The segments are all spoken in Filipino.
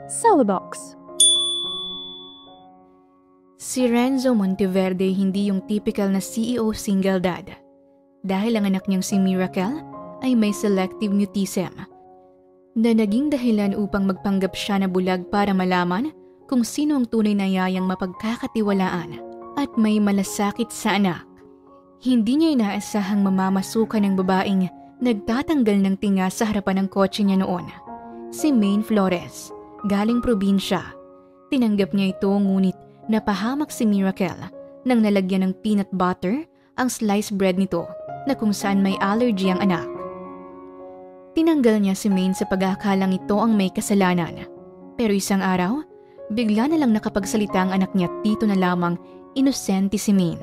Cellbox. Si Renzo Monteverde hindi yung typical na CEO single dad. Dahil ang anak niyang si Miracle ay may selective mutism na naging dahilan upang magpanggap siya na bulag para malaman kung sino ang tunay na yayang mapagkakatiwalaan at may malasakit sa anak. Hindi niya inaasahang mamamasukan ng babaeng nagtatanggal ng tinga sa harapan ng kotse niya noon. Si Maine Flores, galing probinsya. Tinanggap niya ito ngunit napahamak si Miracle nang nalagyan ng peanut butter ang sliced bread nito na kung saan may allergy ang anak. Tinanggal niya si Maine sa pag-aakalang ito ang may kasalanan. Pero isang araw, bigla na lang nakapagsalita ang anak niya at dito na lamang inosente si Maine.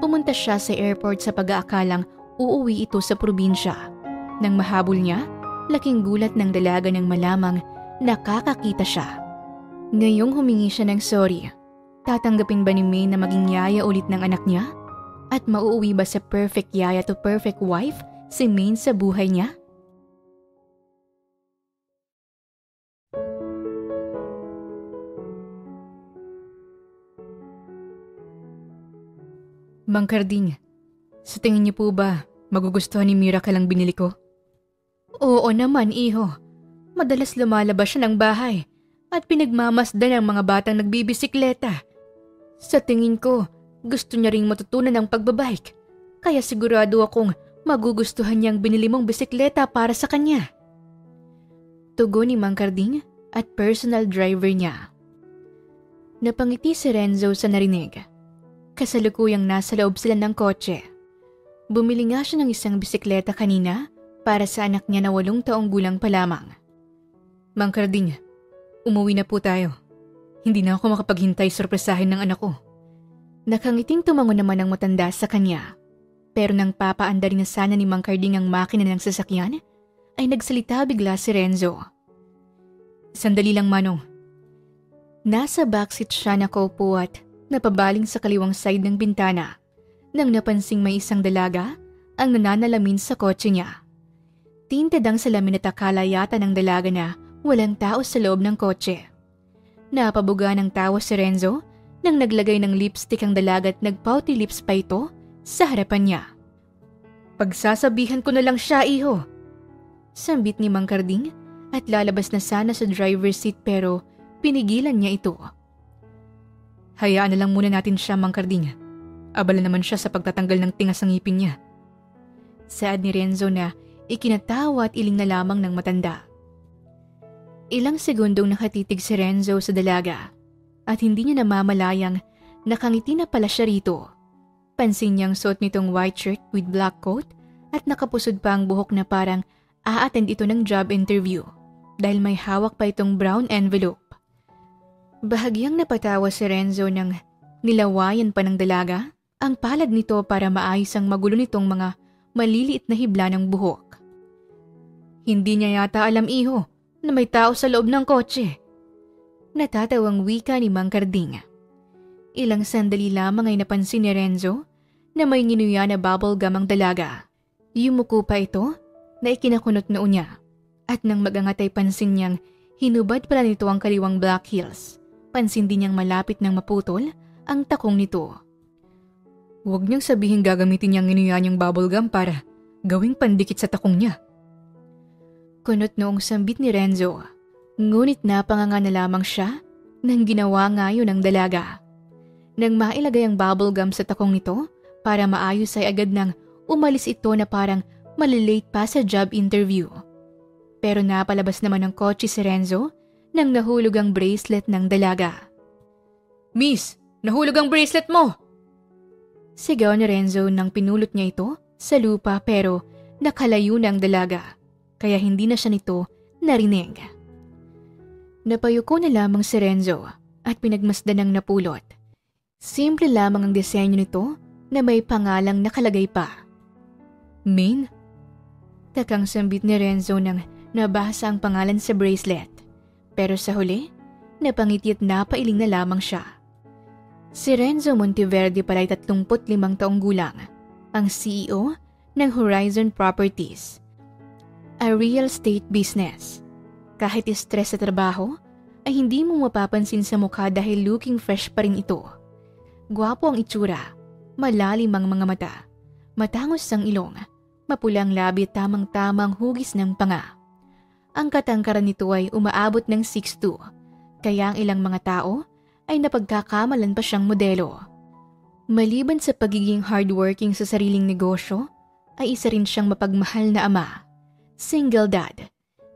Pumunta siya sa airport sa pag-aakalang uuwi ito sa probinsya. Nang mahabol niya, laking gulat ng dalaga nang malamang nakakakita siya. Ngayong humingi siya ng sorry, tatanggapin ba ni Maine na maging yaya ulit ng anak niya? At mauuwi ba sa perfect yaya to perfect wife si Maine sa buhay niya? Mang Carding, sa tingin niyo po ba magugustuhan ni Miracle ang binili ko? Oo naman, iho. Madalas lumalabas siya ng bahay at pinagmamasdan ang mga batang nagbibisikleta. Sa tingin ko, gusto niya ring matutunan ng pagbabike. Kaya sigurado akong magugustuhan niyang binili mong bisikleta para sa kanya. Tugon ni Mang Carding at personal driver niya. Napangiti si Renzo sa narinig. Kasalukuyang nasa loob sila ng kotse. Bumili nga siya ng isang bisikleta kanina para sa anak niya na 8 taong gulang pa lamang. Mang Carding, umuwi na po tayo. Hindi na ako makapaghintay sorpresahin ng anak ko. Nakangiting tumango naman ang matanda sa kanya. Pero nang papaanda rin na sana ni Mang Carding ang makina ng sasakyan, ay nagsalita bigla si Renzo. Sandali lang, Manong. Nasa backseat siya nakaupo at napabaling sa kaliwang side ng bintana nang napansing may isang dalaga ang nananalamin sa kotse niya. Tinted ang salamin at akala yata ng dalaga na walang tao sa loob ng kotse. Napabuga ng tawa si Renzo nang naglagay ng lipstick ang dalaga at nagpouty lips pa ito sa harapan niya. Pagsasabihan ko na lang siya, iho. Sambit ni Mang Carding at lalabas na sana sa driver's seat pero pinigilan niya ito. Hayaan na lang muna natin siya, Mang Carding. Abala naman siya sa pagtatanggal ng tinga sa ngipin niya. Saad ni Renzo na ikinatawa at iling na lamang ng matanda. Ilang segundong nakatitig si Renzo sa dalaga at hindi niya namamalayang nakangiti na pala siya rito. Pansin niyang suot nitong white shirt with black coat at nakapusod pa ang buhok na parang a-attend ito ng job interview dahil may hawak pa itong brown envelope. Bahagyang napatawa si Renzo nang nilawayan pa ng dalaga ang palad nito para maayos ang magulo nitong mga maliliit na hibla ng buhok. Hindi niya yata alam, iho, na may tao sa loob ng kotse. Natatawang wika ni Mang Carding. Ilang sandali lamang ay napansin ni Renzo na may nginuya na bubble gum ang dalaga. Yumuko pa ito na ikinakunot noo niya at nang magangat ay pansin niyang hinubad pala nito ang kaliwang black heels. Pansin din niyang malapit ng maputol ang takong nito. Huwag niyang sabihin gagamitin niyang nginuya niyang bubble gum para gawing pandikit sa takong niya. Kunot noong sambit ni Renzo, ngunit napanganga na lamang siya nang ginawa nga yun ng dalaga. Nang mailagay ang bubble gum sa takong nito para maayos ay agad nang umalis ito na parang malilate pa sa job interview. Pero napalabas naman ng kotse si Renzo nang nahulog ang bracelet ng dalaga. Miss, nahulog ang bracelet mo! Sigaw ni Renzo nang pinulot niya ito sa lupa pero nakalayo na ang dalaga. Kaya hindi na siya nito narinig. Napayuko na lamang si Renzo at pinagmasdan ng napulot. Simple lamang ang disenyo nito na may pangalang nakalagay pa. Maine? Takang sambit ni Renzo nang nabasa ang pangalan sa bracelet. Pero sa huli, napangiti at napailing na lamang siya. Si Renzo Monteverde pala ay 35 taong gulang, ang CEO ng Horizon Properties, a real estate business. Kahit stress sa trabaho, ay hindi mo mapapansin sa mukha dahil looking fresh pa rin ito. Gwapo ang itsura, malalim ang mga mata, matangos ang ilong, mapulang labi at tamang-tamang hugis ng panga. Ang katangkaran nito ay umaabot ng 6'2", kaya ang ilang mga tao ay napagkakamalan pa siyang modelo. Maliban sa pagiging hardworking sa sariling negosyo, ay isa rin siyang mapagmahal na ama. Single dad.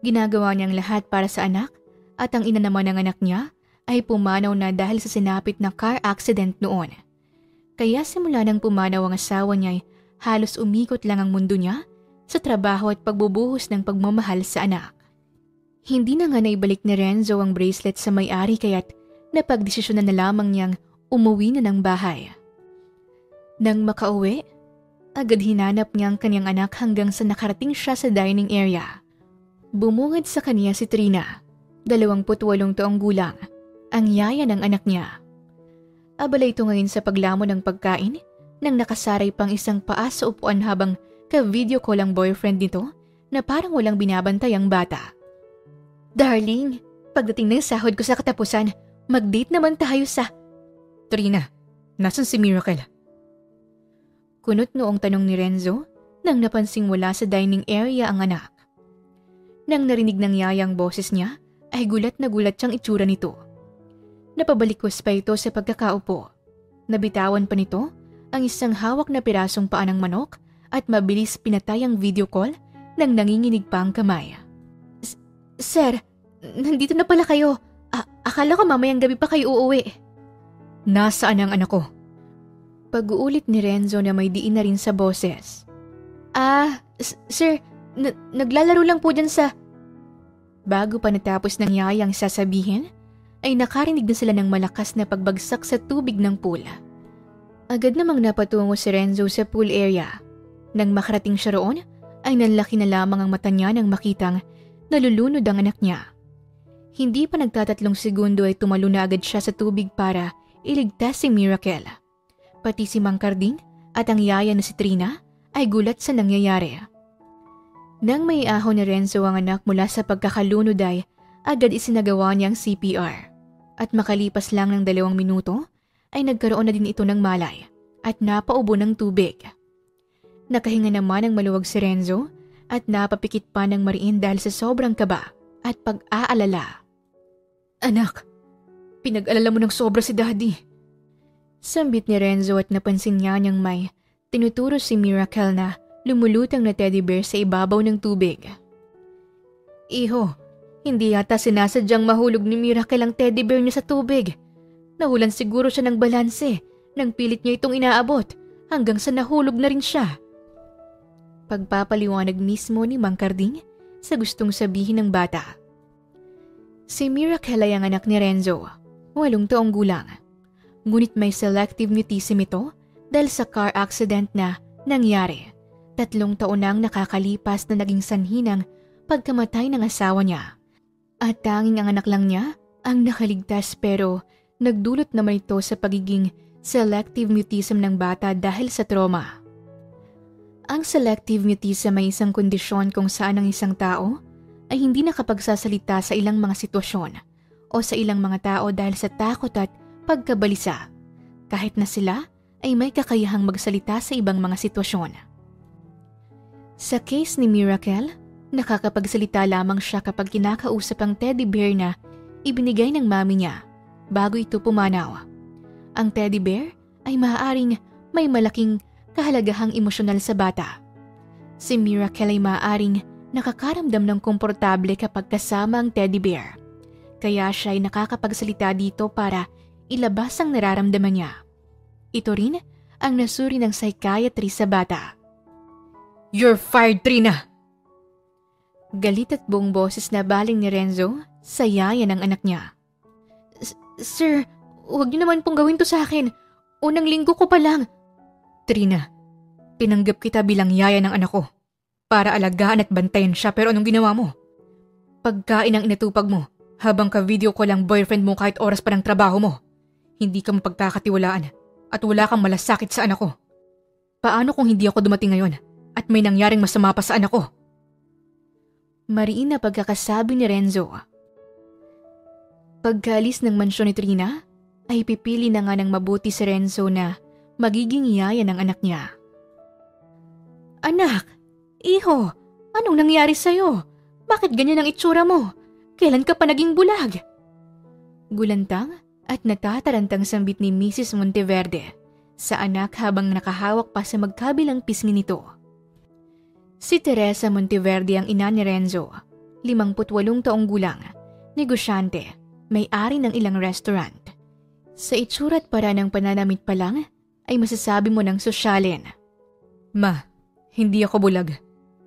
Ginagawa niyang lahat para sa anak at ang ina naman ng anak niya ay pumanaw na dahil sa sinapit na car accident noon. Kaya simula nang pumanaw ang asawa niya ay halos umikot lang ang mundo niya sa trabaho at pagbubuhos ng pagmamahal sa anak. Hindi na nga naibalik ni Renzo ang bracelet sa may-ari kaya't napagdesisyonan na lamang niyang umuwi na ng bahay. Nang makauwi, agad hinanap niya ang kanyang anak hanggang sa nakarating siya sa dining area. Bumungad sa kanya si Trina, 28 taong gulang, ang yaya ng anak niya. Abala ito ngayon sa paglamon ng pagkain nang nakasaray pang isang paa sa upuan habang ka-video call ang boyfriend nito na parang walang binabantay ang bata. Darling, pagdating ng sahod ko sa katapusan, mag-date naman tayo sa… Trina, nasan si Miracle? Kunot noong tanong ni Renzo nang napansing wala sa dining area ang anak. Nang narinig ng yayang boses niya ay gulat na gulat siyang itsura nito. Napabalikos pa ito sa pagkakaupo. Nabitawan pa nito ang isang hawak na pirasong paa ng manok at mabilis pinatay ang video call nang nanginginig pa ang kamay. Sir, nandito na pala kayo. Akala ko mamayang gabi pa kayo uuwi. Nasaan ang anak ko? Pag-uulit ni Renzo na may diin na rin sa boses. Sir, naglalaro lang po dyan sa… Bago pa natapos ng yayang sasabihin, ay nakarinig na sila ng malakas na pagbagsak sa tubig ng pool. Agad namang napatungo si Renzo sa pool area. Nang makarating siya roon, ay nanlaki na lamang ang mata niya nang makitang nalulunod ang anak niya. Hindi pa nagtatatlong segundo ay tumalo na agad siya sa tubig para iligtas si Miracle. Pati si Mang Carding at ang yaya na si Trina ay gulat sa nangyayari. Nang may ahon ni Renzo ang anak mula sa pagkakalunod ay agad isinagawa niyang CPR. At makalipas lang ng 2 minuto ay nagkaroon na din ito ng malay at napaubo ng tubig. Nakahinga naman ang maluwag si Renzo at napapikit pa ng mariin dahil sa sobrang kaba at pag-aalala. Anak, pinag-alala mo ng sobra si Daddy. Sambit ni Renzo at napansin niya niyang may tinuturo si Miracle na lumulutang na teddy bear sa ibabaw ng tubig. Iho, hindi yata sinasadyang mahulog ni Miracle ang teddy bear niya sa tubig. Nahulan siguro siya ng balanse nang pilit niya itong inaabot hanggang sa nahulog na rin siya. Pagpapaliwanag mismo ni Mang Carding sa gustong sabihin ng bata. Si Miracle ay ang anak ni Renzo, 8 taong gulang. Ngunit may selective mutism ito dahil sa car accident na nangyari. 3 taon nang nakakalipas na naging sanhi ng pagkamatay ng asawa niya. At tanging ang anak lang niya ang nakaligtas pero nagdulot naman ito sa pagiging selective mutism ng bata dahil sa trauma. Ang selective mutism ay isang kondisyon kung saan ang isang tao ay hindi nakapagsasalita sa ilang mga sitwasyon o sa ilang mga tao dahil sa takot at pagkabalisa, kahit na sila ay may kakayahang magsalita sa ibang mga sitwasyon. Sa case ni Miracle, nakakapagsalita lamang siya kapag kinakausap ang teddy bear na ibinigay ng mami niya bago ito pumanaw. Ang teddy bear ay maaaring may malaking kahalagahang emosyonal sa bata. Si Miracle ay maaaring nakakaramdam ng komportable kapag kasama ang teddy bear, kaya siya ay nakakapagsalita dito para ilabas ang nararamdaman niya. Ito rin ang nasuri ng psychiatrist sa bata. You're fired, Trina! Galit at buong boses na baling ni Renzo sa yaya ng anak niya. Sir, huwag niyo naman pong gawin to sa akin. Unang linggo ko pa lang. Trina, tinanggap kita bilang yaya ng anak ko para alagaan at bantayan siya pero anong ginawa mo? Pagkain ang inatupag mo habang ka-video call ang boyfriend mo kahit oras pa ng trabaho mo. Hindi ka mapagkakatiwalaan at wala kang malasakit sa anak ko. Paano kung hindi ako dumating ngayon at may nangyaring masama pa sa anak ko? Mariin na pagkakasabi ni Renzo. Pagkaalis ng mansyon ni Trina, ay pipili na nga ng mabuti si Renzo na magiging yaya ng anak niya. Anak, iho, anong nangyari sa'yo? Bakit ganyan ang itsura mo? Kailan ka pa naging bulag? Gulantang at natatarantang sambit ni Mrs. Monteverde sa anak habang nakahawak pa sa magkabilang pisngi nito. Si Teresa Monteverde ang ina ni Renzo, 58 taong gulang, negosyante, may-ari ng ilang restaurant. Sa itsura at para ng pananamit pa lang, ay masasabi mo ng sosyalin. Ma, hindi ako bulag.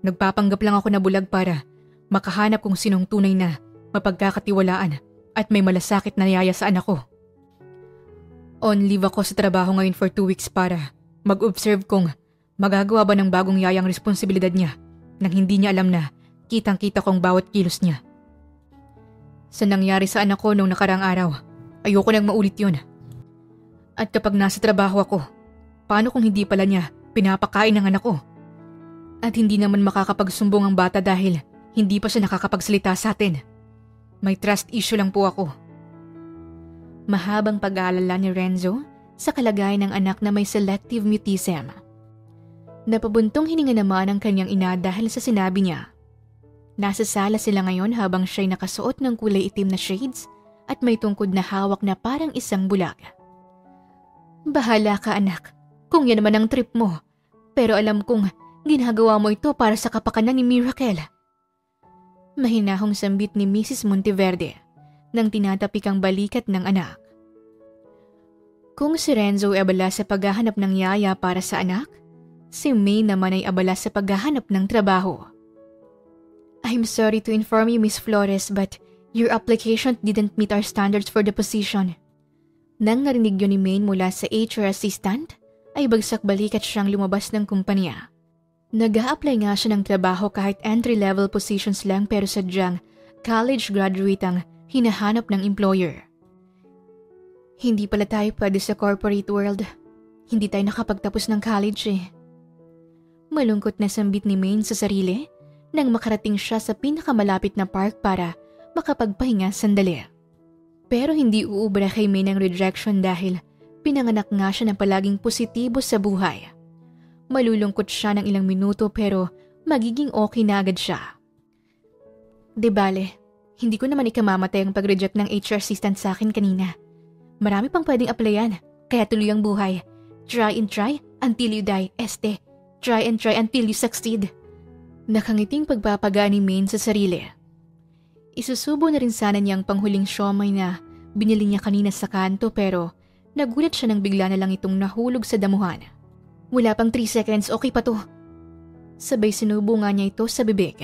Nagpapanggap lang ako na bulag para makahanap kung sinong tunay na mapagkakatiwalaan at may malasakit na yaya sa anak ko. On leave ako sa trabaho ngayon for 2 weeks para mag-observe kung magagawa ba ng bagong yayang responsibilidad niya nang hindi niya alam na kitang-kita kong bawat kilos niya. Sa nangyari sa anak ko nung nakarang araw, ayoko nang maulit yun. At kapag nasa trabaho ako, paano kung hindi pala niya pinapakain ng anak ko? At hindi naman makakapagsumbong ang bata dahil hindi pa siya nakakapagsalita sa atin. May trust issue lang po ako. Mahabang pag-aalala ni Renzo sa kalagayan ng anak na may selective mutism. Napabuntong hininga naman ang kanyang ina dahil sa sinabi niya. Nasa sala sila ngayon habang siya'y nakasuot ng kulay itim na shades at may tungkod na hawak na parang isang bulag. Bahala ka anak, kung yan naman ang trip mo. Pero alam kong ginagawa mo ito para sa kapakanan ni Miracle. Mahinahong sambit ni Mrs. Monteverde nang tinatapik ang balikat ng anak. Kung si Renzo ay abala sa paghahanap ng yaya para sa anak, si May naman ay abala sa paghahanap ng trabaho. I'm sorry to inform you, Miss Flores, but your application didn't meet our standards for the position. Nang narinig yun ni May mula sa HR assistant, ay bagsak balikat siyang lumabas ng kumpanya. Nag-a-apply nga siya ng trabaho kahit entry-level positions lang pero sadyang college graduate ang hinahanap ng employer. Hindi pala tayo pwede sa corporate world. Hindi tayo nakapagtapos ng college eh. Malungkot na sambit ni Maine sa sarili nang makarating siya sa pinakamalapit na park para makapagpahinga sandali. Pero hindi uubra kay Maine ang rejection dahil pinanganak nga siya ng palaging positibo sa buhay. Malulungkot siya ng ilang minuto pero magiging okay na agad siya. Di bale, hindi ko naman ikamamatay ang pag-reject ng HR assistant sa akin kanina. Marami pang pwedeng applyan, kaya tuloy ang buhay. Try and try until you die, este. Try and try until you succeed. Nakangiting pagpapagaan ni Maine sa sarili. Isusubo na rin sana niya ang panghuling siomay na binili niya kanina sa kanto pero nagulat siya nang bigla na lang itong nahulog sa damuhan. Wala pang 3 seconds, okay pa to. Sabay sinubo nga niya ito sa bibig.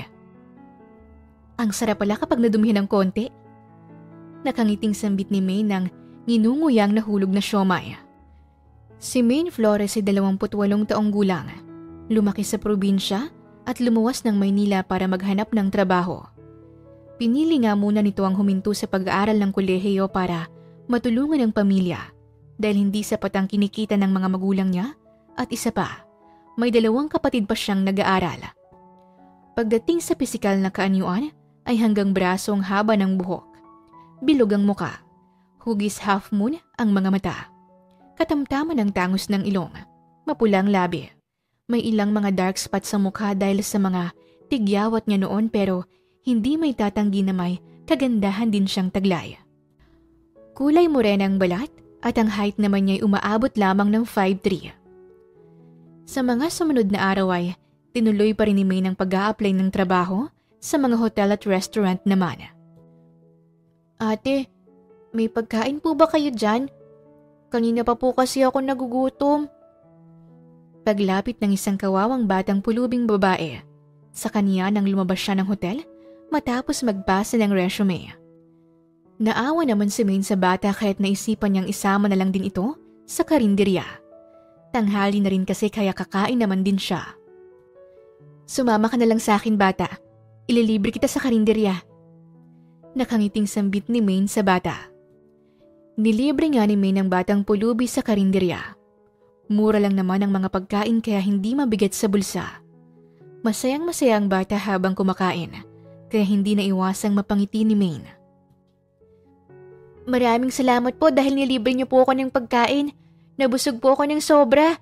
Ang sarap pala kapag nadumihan ng konti. Nakangiting sambit ni Maine nang nginunguyang nahulog na siomay. Si Maine Flores ay 28 taong gulang. Lumaki sa probinsya at lumuwas ng Maynila para maghanap ng trabaho. Pinili nga muna nito ang huminto sa pag-aaral ng kolehiyo para matulungan ang pamilya dahil hindi sapat ang kinikita ng mga magulang niya at isa pa, may 2 kapatid pa siyang nag-aaral. Pagdating sa pisikal na kaanyuan ay hanggang braso ang haba ng buhok. Bilog ang muka. Hugis half moon ang mga mata. Katamtaman ang tangos ng ilong. Mapulang labi. May ilang mga dark spots sa mukha dahil sa mga tigyawat niya noon pero hindi may tatanggi na may kagandahan din siyang taglay. Kulay morena ang balat at ang height naman niya ay umaabot lamang ng 5'3". Sa mga sumunod na araw ay tinuloy pa rin ni May ng pag-a-apply ng trabaho sa mga hotel at restaurant naman. Ate, may pagkain po ba kayo dyan? Kanina pa po kasi ako nagugutom. Paglapit ng isang kawawang batang pulubing babae, sa kanya nang lumabas siya ng hotel matapos magbasa ng resume. Naawa naman si Maine sa bata kaya't naisipan niyang isama na lang din ito sa karinderya. Tanghali na rin kasi kaya kakain naman din siya. Sumama ka na lang sa akin bata. Ililibre kita sa karinderya. Nakangiting sambit ni Maine sa bata. Nilibre nga ni Maine ang batang pulubi sa karinderya. Mura lang naman ang mga pagkain kaya hindi mabigat sa bulsa. Masayang-masaya ang bata habang kumakain, kaya hindi na iwasang mapangiti ni Maine. Maraming salamat po dahil nilibre niyo po ako ng pagkain. Nabusog po ako ng sobra.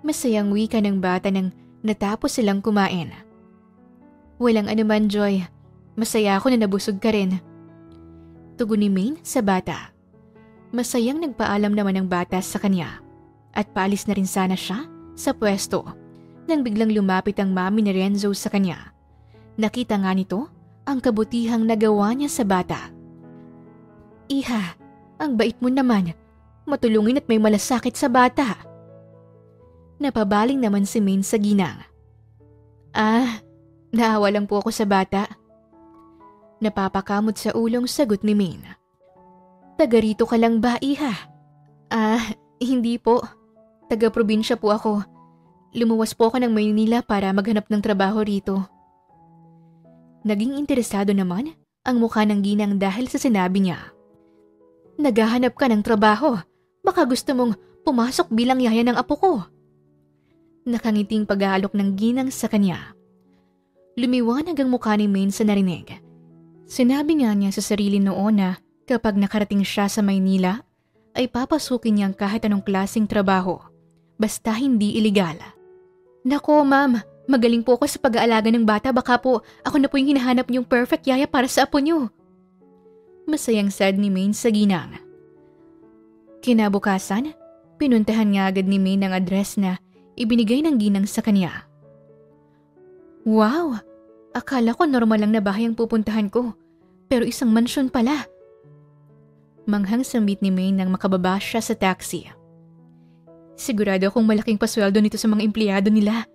Masayang wika ng bata nang natapos silang kumain. Walang anuman, Joy. Masaya ako na nabusog ka rin. Tugon ni Maine sa bata. Masayang nagpaalam naman ng bata sa kanya at paalis na rin sana siya sa pwesto nang biglang lumapit ang mami ni Renzo sa kanya. Nakita nga nito ang kabutihang nagawa niya sa bata. Iha, ang bait mo naman. Matulungin at may malasakit sa bata. Napabaling naman si Maine sa ginang. Naawa lang po ako sa bata. Napapakamot sa ulong sagot ni Maine. Taga rito ka lang ba, Iha? Hindi po. Taga-probinsya po ako. Lumuwas po ako ng Maynila para maghanap ng trabaho rito. Naging interesado naman ang mukha ng ginang dahil sa sinabi niya. Naghahanap ka ng trabaho. Baka gusto mong pumasok bilang yaya ng apo ko. Nakangiting pag-aalok ng ginang sa kanya. Lumiwanag ang mukha ni Maine sa narinig. Sinabi nga niya sa sarili noon na kapag nakarating siya sa Maynila, ay papasukin niyang kahit anong klaseng trabaho, basta hindi ilegal. Nako ma'am, magaling po ako sa pag-aalaga ng bata, baka po ako na po yung hinahanap niyong perfect yaya para sa apo niyo. Masayang sad ni Maine sa ginang. Kinabukasan, pinuntahan nga agad ni Maine ang address na ibinigay ng ginang sa kanya. Wow! Akala ko normal lang na bahay ang pupuntahan ko, pero isang mansyon pala. Manghang sambit ni Maine nang makababa siya sa taxi. Sigurado akong malaking pasweldo nito sa mga empleyado nila.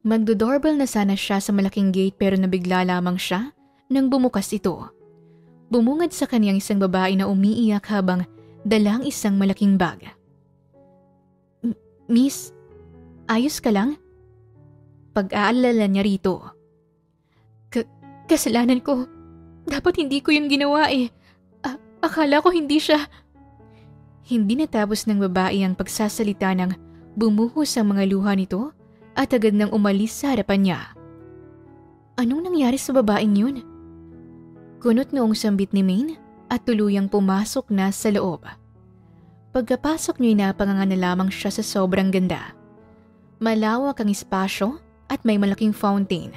Magdo-doorbell na sana siya sa malaking gate pero nabigla lamang siya nang bumukas ito. Bumungad sa kanyang isang babae na umiiyak habang dalang isang malaking bag. Miss, ayos ka lang? Pag-aalala niya rito. Kasalanan ko. Dapat hindi ko yung ginawa eh. Akala ko hindi siya. Hindi natapos ng babae ang pagsasalita nang bumuhos ang mga luha nito at agad nang umalis sa harapan niya. Anong nangyari sa babaeng yun? Kunot noong sambit ni Maine at tuluyang pumasok na sa loob. Pagkapasok niya napanganga na lamang siya sa sobrang ganda. Malawak ang espasyo at may malaking fountain.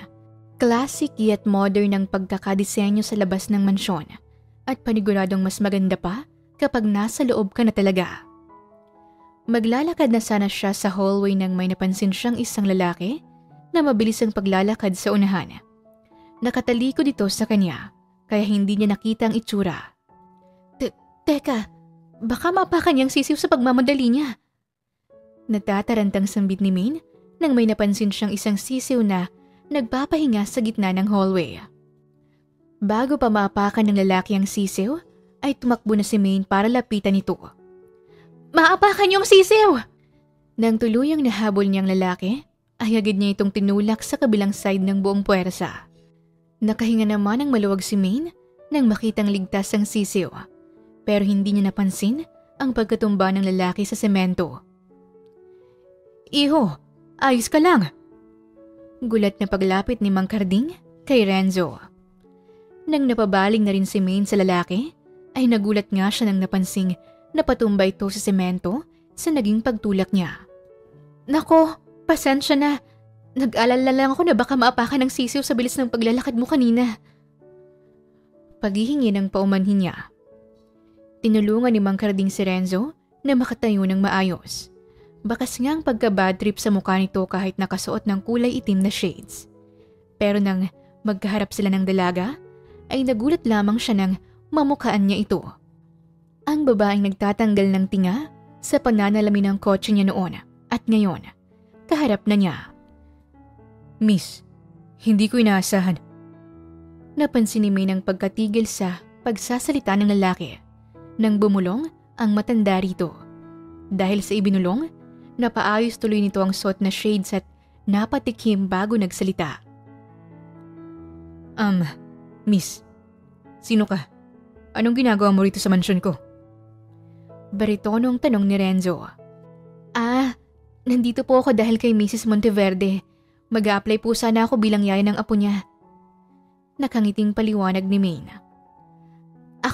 Classic yet modern ang pagkakadisenyo sa labas ng mansyon at paniguradong mas maganda pa kapag nasa loob ka na talaga. Maglalakad na sana siya sa hallway nang may napansin siyang isang lalaki na mabilis ang paglalakad sa unahan. Nakatalikod ito sa kanya kaya hindi niya nakita ang itsura. Teka, baka maapakan niyang sisiw sa pagmamadali niya. Natatarantang sambit ni Maine nang may napansin siyang isang sisiw na nagpapahinga sa gitna ng hallway. Bago pa maapakan ng lalaki ang sisiw, ay tumakbo na si Maine para lapitan ito. Maapakan niyong sisiw! Nang tuluyang nahabol niyang lalaki, ay agad niya itong tinulak sa kabilang side ng buong puwersa. Nakahinga naman ang maluwag si Maine nang makitang ligtas ang sisiw, pero hindi niya napansin ang pagkatumba ng lalaki sa semento. Iho, ayos ka lang! Gulat na paglapit ni Mang Carding kay Renzo. Nang napabaling na rin si Maine sa lalaki, ay nagulat nga siya nang napansing napatumba ito sa semento sa naging pagtulak niya. Nako, pasensya na. Nag-alala lang ako na baka maapakan ng sisiw sa bilis ng paglalakad mo kanina. Paghihingi ng paumanhin niya. Tinulungan ni Mang Carding si Renzo na makatayo ng maayos. Bakas nga ang pagka-bad trip sa mukha nito kahit nakasuot ng kulay itim na shades. Pero nang magkaharap sila ng dalaga, ay nagulat lamang siya nang mamukhaan niya ito. Ang babaeng nagtatanggal ng tinga sa pananalamin ng kotse niya noon at ngayon, kaharap na niya. Miss, hindi ko inaasahan. Napansin ni May ng pagkatigil sa pagsasalita ng lalaki nang bumulong ang matanda rito. Dahil sa ibinulong, napaayos tuloy nito ang suot na shades at napatikim bago nagsalita. Miss, sino ka? Anong ginagawa mo rito sa mansyon ko? Baritonong tanong ni Renzo. Nandito po ako dahil kay Mrs. Monteverde. Mag-a-apply po sana ako bilang yaya ng apo niya. Nakangiting paliwanag ni Maine.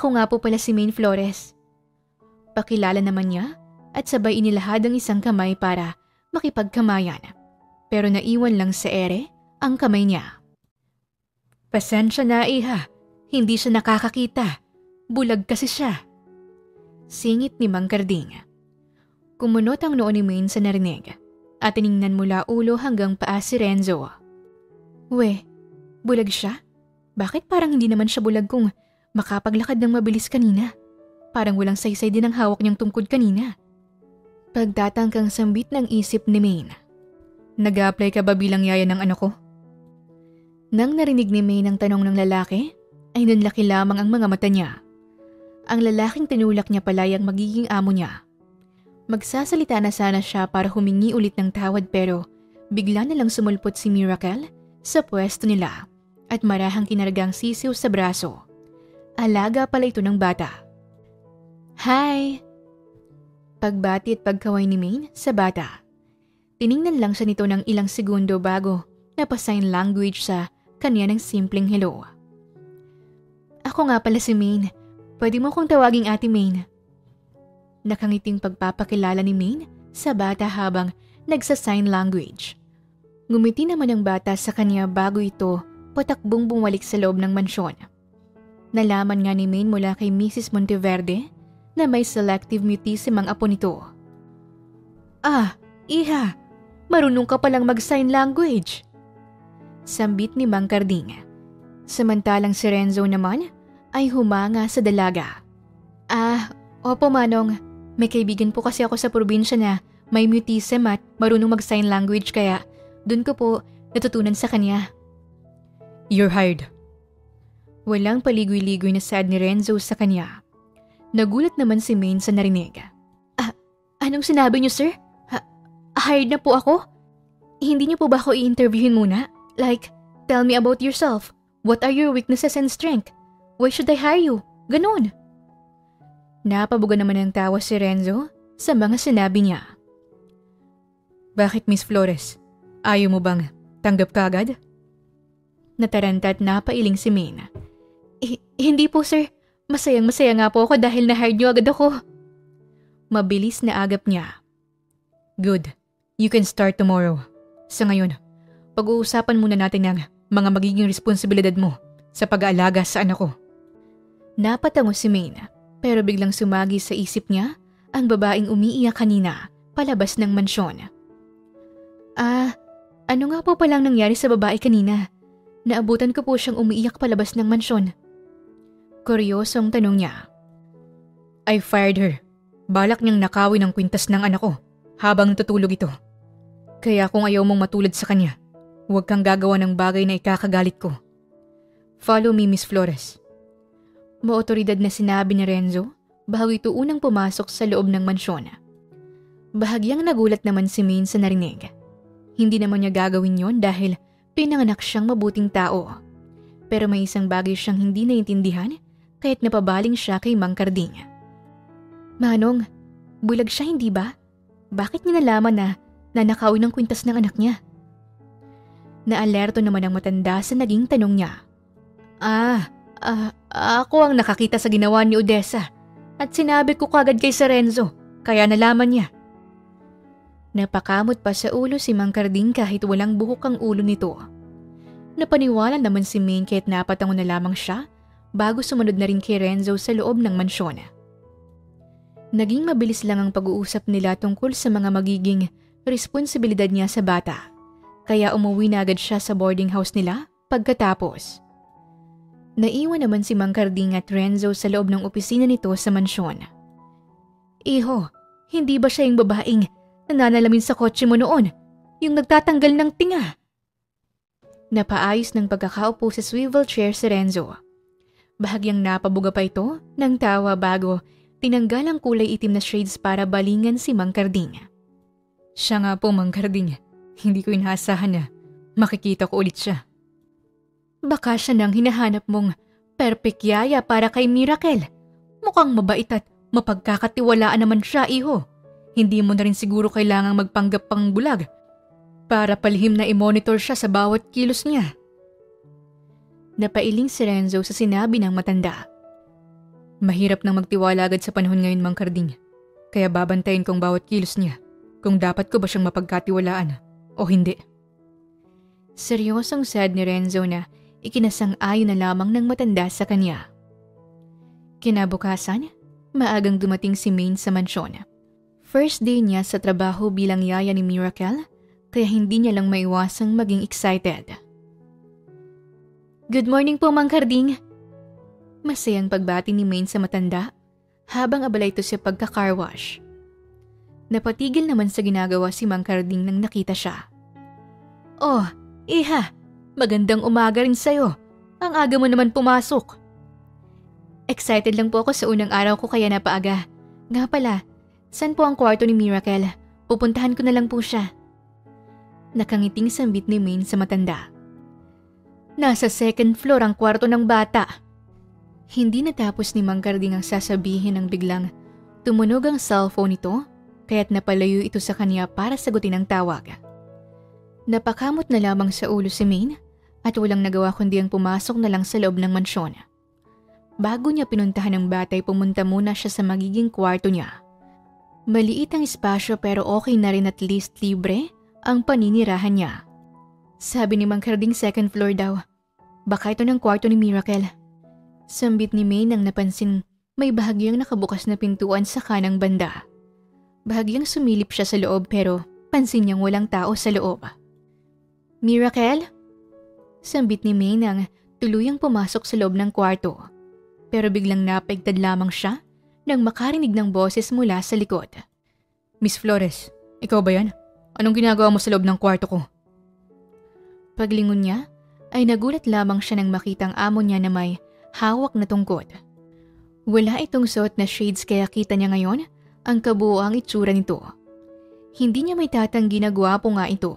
Ako nga po pala si Maine Flores. Pakilala naman niya at sabay inilahad ang isang kamay para makipagkamayan. Pero naiwan lang sa ere ang kamay niya. Pasensya na, iha. Hindi siya nakakakita. Bulag kasi siya. Singit ni Mang Karding. Kumunot ang noo ni Maine sa narinig at tiningnan mula ulo hanggang paa si Renzo. We, bulag siya? Bakit parang hindi naman siya bulag kung makapaglakad ng mabilis kanina? Parang walang saysay din ang hawak niyang tungkod kanina. Pagtatangkang sambit ng isip ni Maine. Nag-a-apply ka ba bilang yaya ng anak ko? Nang narinig ni Maine ang tanong ng lalaki, ay nanlaki lamang ang mga mata niya. Ang lalaking tinulak niya pala ang magiging amo niya. Magsasalita na sana siya para humingi ulit ng tawad pero bigla na lang sumulpot si Miracle sa pwesto nila at marahang kinargang sisiw sa braso. Alaga pala ito ng bata. Hi! Pagbati at pagkaway ni Maine sa bata. Tiningnan lang siya nito ng ilang segundo bago napasign language sa kanya ng simpleng hello. Ako nga pala si Maine. Pwede mo kong tawaging Ate Maine. Nakangiting pagpapakilala ni Maine sa bata habang nagsa-sign language. Ngumiti naman ang bata sa kanya bago ito patakbong bumalik sa loob ng mansyon. Nalaman nga ni Maine mula kay Mrs. Monteverde na may selective mutism ang apo nito. Ah, iha, marunong ka palang mag-sign language. Sambit ni Mang Karding. Samantalang si Renzo naman ay humanga sa dalaga. Ah, opo manong, may kaibigan po kasi ako sa probinsya na may mutism at marunong mag-sign language kaya dun ko po natutunan sa kanya. You're hired. Walang paligoy-ligoy na sad ni Renzo sa kanya. Nagulat naman si Maine sa narinig. Anong sinabi niyo, sir? Hired na po ako? Hindi niyo po ba ako i-interviewin muna? Like, tell me about yourself. What are your weaknesses and strength? Why should I hire you? Ganon. Napabuga naman ng tawa si Renzo sa mga sinabi niya. Bakit, Miss Flores? Ayaw mo bang tanggap ka agad? Nataranta at napailing si Maine. Hindi po, sir. Masayang-masaya nga po ako dahil na-hired niyo agad ako. Mabilis na agap niya. Good. You can start tomorrow. Sa ngayon, pag-uusapan muna natin ang mga magiging responsibilidad mo sa pag-aalaga sa anak ko. Napatango si Maine pero biglang sumagi sa isip niya ang babaeng umiiyak kanina palabas ng mansyon. Ano nga po palang nangyari sa babae kanina? Naabutan ko po siyang umiiyak palabas ng mansyon. Kuryosong tanong niya. I fired her. Balak niyang nakawin ang kwintas ng anak ko habang natutulog ito. Kaya kung ayaw mong matulad sa kanya, huwag kang gagawa ng bagay na ikakagalit ko. Follow me, Miss Flores. Maotoridad na sinabi ni Renzo bago ito unang pumasok sa loob ng mansyon. Bahagyang nagulat naman si Maine sa narinig. Hindi naman niya gagawin yon dahil pinanganak siyang mabuting tao. Pero may isang bagay siyang hindi naintindihan kaya't napabaling siya kay Mang Karding. Manong, bulag siya hindi ba? Bakit niya nalaman na nanakawin ang kwintas ng anak niya? Naalerto naman ang matanda sa naging tanong niya. Ako ang nakakita sa ginawa ni Odessa at sinabi ko kagad kay Renzo, kaya nalaman niya. Napakamot pa sa ulo si Mang Karding kahit walang buhok ang ulo nito. Napaniwala naman si Maine kahit napatango na lamang siya bago sumunod na rin kay Renzo sa loob ng mansyon. Naging mabilis lang ang pag-uusap nila tungkol sa mga magiging responsibilidad niya sa bata, kaya umuwi na agad siya sa boarding house nila pagkatapos. Naiwan naman si Mang Karding at Renzo sa loob ng opisina nito sa mansyon. Iho, hindi ba siya yung babaeng nananalamin sa kotse mo noon? Yung nagtatanggal ng tinga? Napaayos ng pagkakaupo sa swivel chair si Renzo. Bahagyang napabuga pa ito ng tawa bago tinanggal ang kulay itim na shades para balingan si Mang Karding. Siya nga po, Mang Karding. Hindi ko inaasahan na makikita ko ulit siya. Baka siya nang hinahanap mong perfect yaya para kay Miracle. Mukhang mabait at mapagkakatiwalaan naman siya, iho. Hindi mo na rin siguro kailangang magpanggap pang bulag para palihim na i-monitor siya sa bawat kilos niya. Napailing si Renzo sa sinabi ng matanda. Mahirap nang magtiwala agad sa panahon ngayon, Mang Karding. Kaya babantayin kong bawat kilos niya kung dapat ko ba siyang mapagkatiwalaan o hindi. Seryosong sad ni Renzo na ikinasang-ayon na lamang ng matanda sa kanya. Kinabukasan, maagang dumating si Maine sa mansyon. First day niya sa trabaho bilang yaya ni Miracle, kaya hindi niya lang maiwasang maging excited. Good morning po, Mang Karding. Masayang pagbati ni Maine sa matanda habang abala ito sa pagka-car wash. Napatigil naman sa ginagawa si Mang Karding nang nakita siya. Oh, iha, magandang umaga rin sa'yo. Ang aga mo naman pumasok. Excited lang po ako sa unang araw ko kaya napaaga. Nga pala, saan po ang kwarto ni Miracle? Pupuntahan ko na lang po siya. Nakangiting sambit ni Maine sa matanda. Nasa second floor ang kwarto ng bata. Hindi natapos ni Mang Karding ang sasabihin nang biglang tumunog ang cellphone nito kaya't napalayo ito sa kanya para sagutin ang tawag. Napakamot na lamang sa ulo si Maine at walang nagawa kundi ang pumasok na lang sa loob ng mansyon. Bago niya pinuntahan ang bata ay pumunta muna siya sa magiging kwarto niya. Maliit ang espasyo pero okay na rin at least libre ang paninirahan niya. Sabi ni Mang Karding second floor daw. Baka ito ng kwarto ni Miracle. Sambit ni Maine nang napansin may bahagyang nakabukas na pintuan sa kanang banda. Bahagyang sumilip siya sa loob pero pansin niyang walang tao sa loob. Miracle? Sambit ni Maine nang tuluyang pumasok sa loob ng kwarto. Pero biglang napaigtad lamang siya nang makarinig ng boses mula sa likod. Miss Flores, ikaw ba yan? Anong ginagawa mo sa loob ng kwarto ko? Paglingon niya ay nagulat lamang siya nang makitang amo niya na may hawak na tungkod. Wala itong suot na shades kaya kita niya ngayon ang kabuoang itsura nito. Hindi niya may tatanggi na gwapo nga ito.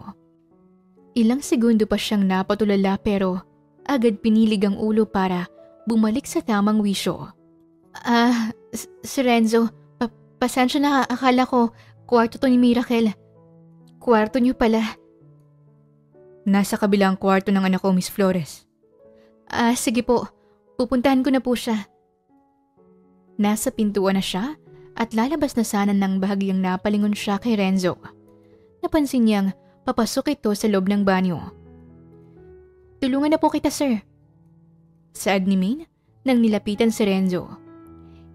Ilang segundo pa siyang napatulala pero agad pinilig ang ulo para bumalik sa tamang wisyo. Sir Renzo, pasensya na, akala ko kwarto to ni Miracle. Kwarto niyo pala. Nasa kabilang kwarto ng anak ko, Miss Flores. Sige po. Pupuntahan ko na po siya. Nasa pintuan na siya at lalabas na sana nang bahagyang napalingon siya kay Renzo. Napansin niyang papasok ito sa loob ng banyo. Tulungan na po kita, sir. Saad ni Maine nang nilapitan si Renzo.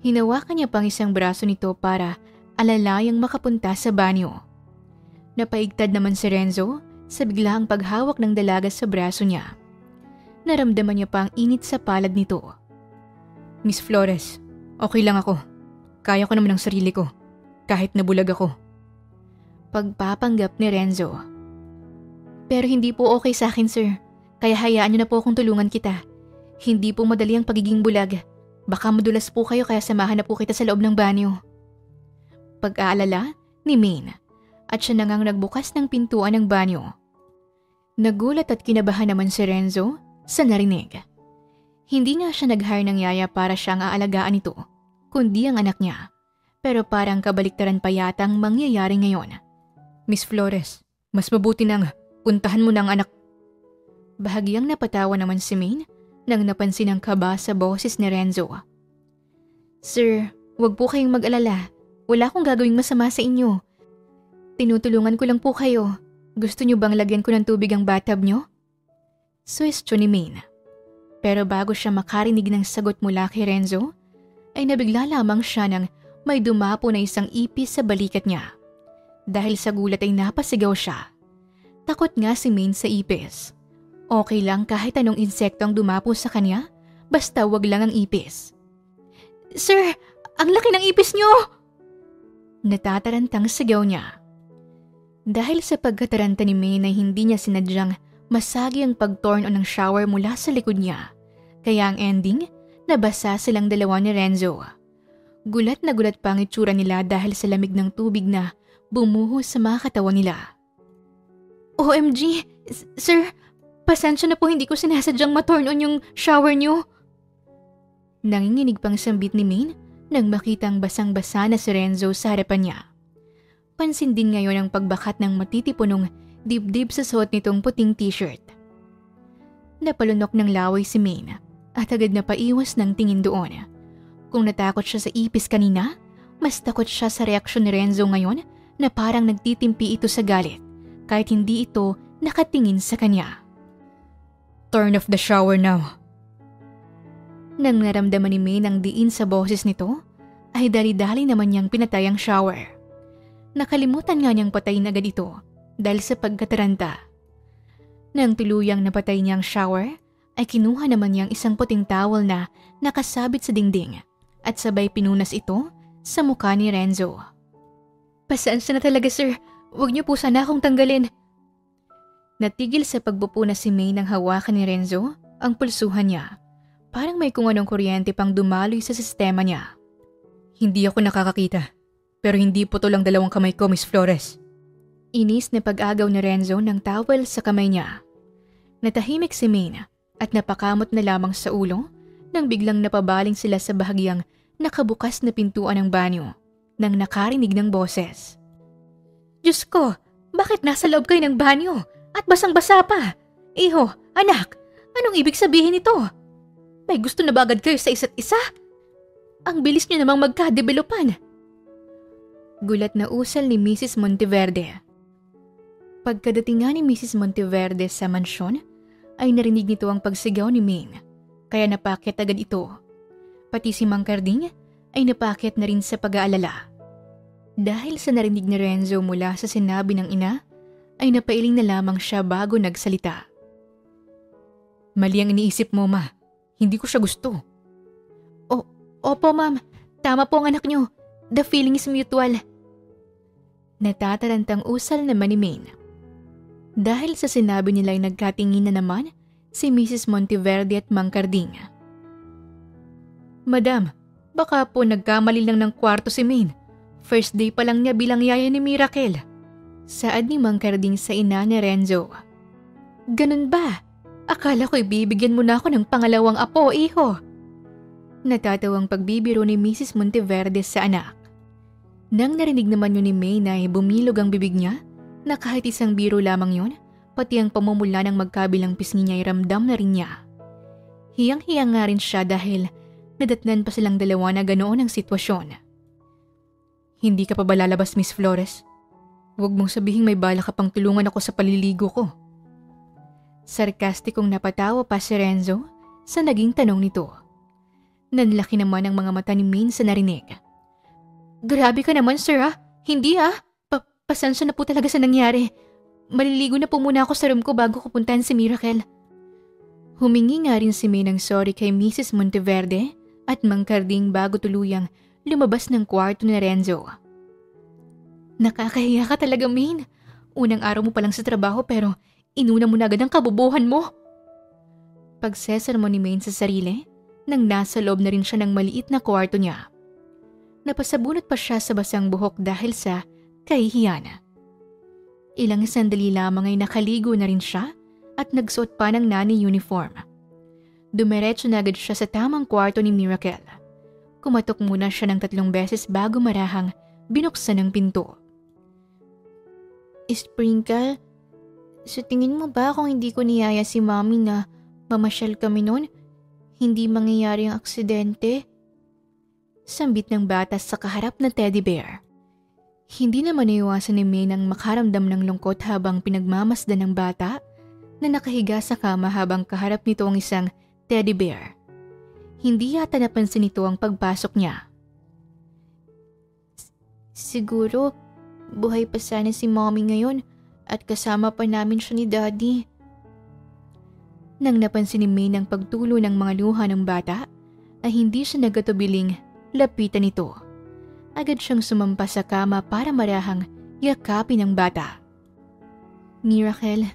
Hinawakan niya pang isang braso nito para alalayang makapunta sa banyo. Napaigtad naman si Renzo sa biglaang paghawak ng dalaga sa braso niya. Naramdaman niya pa ang init sa palad nito. Miss Flores, okay lang ako. Kaya ko naman ang sarili ko, kahit nabulag ako. Pagpapanggap ni Renzo. Pero hindi po okay sa akin, sir. Kaya hayaan niyo na po akong tulungan kita. Hindi po madali ang pagiging bulag. Baka madulas po kayo kaya samahan na po kita sa loob ng banyo. Pag-aalala ni Maine at siya na ngang nagbukas ng pintuan ng banyo. Nagulat at kinabahan naman si Renzo sa narinig. Hindi nga siya nag-hire ng yaya para siyang aalagaan ito, kundi ang anak niya. Pero parang kabaliktaran pa yata ang mangyayari ngayon. Miss Flores, mas mabuti nang puntahan mo ng anak. Bahagyang napatawa naman si Maine nang napansin ang kaba sa boses ni Renzo. Sir, wag po kayong mag-alala. Wala akong gagawing masama sa inyo. Tinutulungan ko lang po kayo. Gusto niyo bang lagyan ko ng tubig ang bathtub niyo? Suwestyon ni Maine. Pero bago siya makarinig ng sagot mula kay Renzo, ay nabigla lamang siya nang may dumapo na isang ipis sa balikat niya. Dahil sa gulat ay napasigaw siya. Takot nga si Maine sa ipis. Okay lang kahit anong insekto ang dumapo sa kanya, basta wag lang ang ipis. Sir, ang laki ng ipis niyo! Natatarantang sigaw niya. Dahil sa pagkataranta ni Maine ay hindi niya sinadyang masagi ang pag-turn on ng shower mula sa likod niya. Kaya ang ending, nabasa silang dalawa ni Renzo. Gulat na gulat pa ang itsura nila dahil sa lamig ng tubig na bumuhos sa mga katawan nila. OMG! Sir, pasensya na po hindi ko sinasadyang ma-turn on yung shower niyo. Nanginginig pang sambit ni Maine nang makitang basang-basa na si Renzo sa harapan niya. Pansin din ngayon ang pagbakat ng matitipunong dibdib sa suot nitong puting t-shirt. Napalunok ng laway si Maine at agad na paiwas ng tingin doon. Kung natakot siya sa ipis kanina, mas takot siya sa reaksyon ni Renzo ngayon na parang nagtitimpi ito sa galit kahit hindi ito nakatingin sa kanya. Turn off the shower now. Nang naramdaman ni May ng diin sa boses nito, ay dali-dali naman niyang pinatay ang shower. Nakalimutan nga niyang patayin agad ito dahil sa pagkataranta. Nang tuluyang napatay niya ang shower, ay kinuha naman niyang isang puting towel na nakasabit sa dingding at sabay pinunas ito sa mukha ni Renzo. Pasensya na talaga sir, huwag niyo po sana akong tanggalin. Natigil sa pagbupunas si May nang hawakan ni Renzo ang pulsuhan niya. Parang may kung anong kuryente pang dumaloy sa sistema niya. Hindi ako nakakakita, pero hindi putol ang dalawang kamay ko, Miss Flores. Inis na pag-agaw ni Renzo ng towel sa kamay niya. Natahimik si May at napakamot na lamang sa ulo nang biglang napabaling sila sa bahagyang nakabukas na pintuan ng banyo nang nakarinig ng boses. Diyos ko, bakit nasa loob kayo ng banyo at basang-basa pa? Iho, anak, anong ibig sabihin nito? May gusto na ba agad kayo sa isa't isa? Ang bilis niyo namang magka-developan. Gulat na usal ni Mrs. Monteverde. Pagkadating nga ni Mrs. Monteverde sa mansyon, ay narinig nito ang pagsigaw ni Maine, kaya napakit agad ito. Pati si Mang Carding ay napakit na rin sa pag-aalala. Dahil sa narinig ni Renzo mula sa sinabi ng ina, ay napailing na lamang siya bago nagsalita. Mali ang iniisip mo, ma. Hindi ko siya gusto. Opo, ma'am. Tama po ang anak niyo. The feeling is mutual. Natatarantang usal naman ni Maine. Dahil sa sinabi nila ay nagkatingin na naman si Mrs. Monteverde at Mang Carding. Madam, baka po nagkamali lang ng kwarto si Maine. First day pa lang niya bilang yaya ni Miracle. Saad ni Mang Carding sa ina ni Renzo. Ganun ba? Akala ko ibibigyan mo na ako ng pangalawang apo, iho. Natatawang pagbibiro ni Mrs. Monteverde sa anak. Nang narinig naman yun ni May na bumilog ang bibig niya, na kahit isang biro lamang yun, pati ang pamumula ng magkabilang pisngi niya ay ramdam na rin niya. Hiyang-hiyang nga rin siya dahil nadatnan pa silang dalawa na ganoon ang sitwasyon. Hindi ka pa ba lalabas, Miss Flores? Huwag mong sabihing may bala ka pang tulungan ako sa paliligo ko. Sarkastikong napatawa pa si Renzo sa naging tanong nito. Nanlaki naman ang mga mata ni Maine sa narinig. Grabe ka naman, sir, ah. Hindi, ah. Pasensya na po talaga sa nangyari. Maliligo na po muna ako sa room ko bago ko puntahan si Miracle. Humingi nga rin si Maine ng sorry kay Mrs. Monteverde at Mang Carding bago tuluyang lumabas ng kwarto ni Renzo. Nakakahiya ka talaga, Maine. Unang araw mo pa lang sa trabaho pero inuna mo na agad ang kabubuhan mo. Pagsesermon ni Maine sa sarili, nang nasa loob na rin siya ng maliit na kwarto niya. Napasabunot pa siya sa basang buhok dahil sa kahihiyan. Ilang sandali lamang ay nakaligo na rin siya at nagsuot pa ng nanny uniform. Dumiretso na agad siya sa tamang kwarto ni Miracle. Kumatok muna siya ng 3 beses bago marahang binuksan ang pinto. Sprinkle, sa tingin mo ba kung hindi ko niyaya si Mommy na mamasyal kami noon, hindi mangyayari ang aksidente? Sambit ng bata sa kaharap na teddy bear. Hindi naman naiwasan ni May nang makaramdam ng lungkot habang pinagmamasdan ng bata na nakahiga sa kama habang kaharap nito ang isang teddy bear. Hindi yata napansin nito ang pagpasok niya. Siguro, buhay pa sana si Mommy ngayon at kasama pa namin siya ni Daddy. Nang napansin ni May ng pagtulo ng mga luha ng bata, ay hindi siya nagatubiling lapitan nito. Agad siyang sumampa sa kama para marahang yakapin ang bata. Miracle,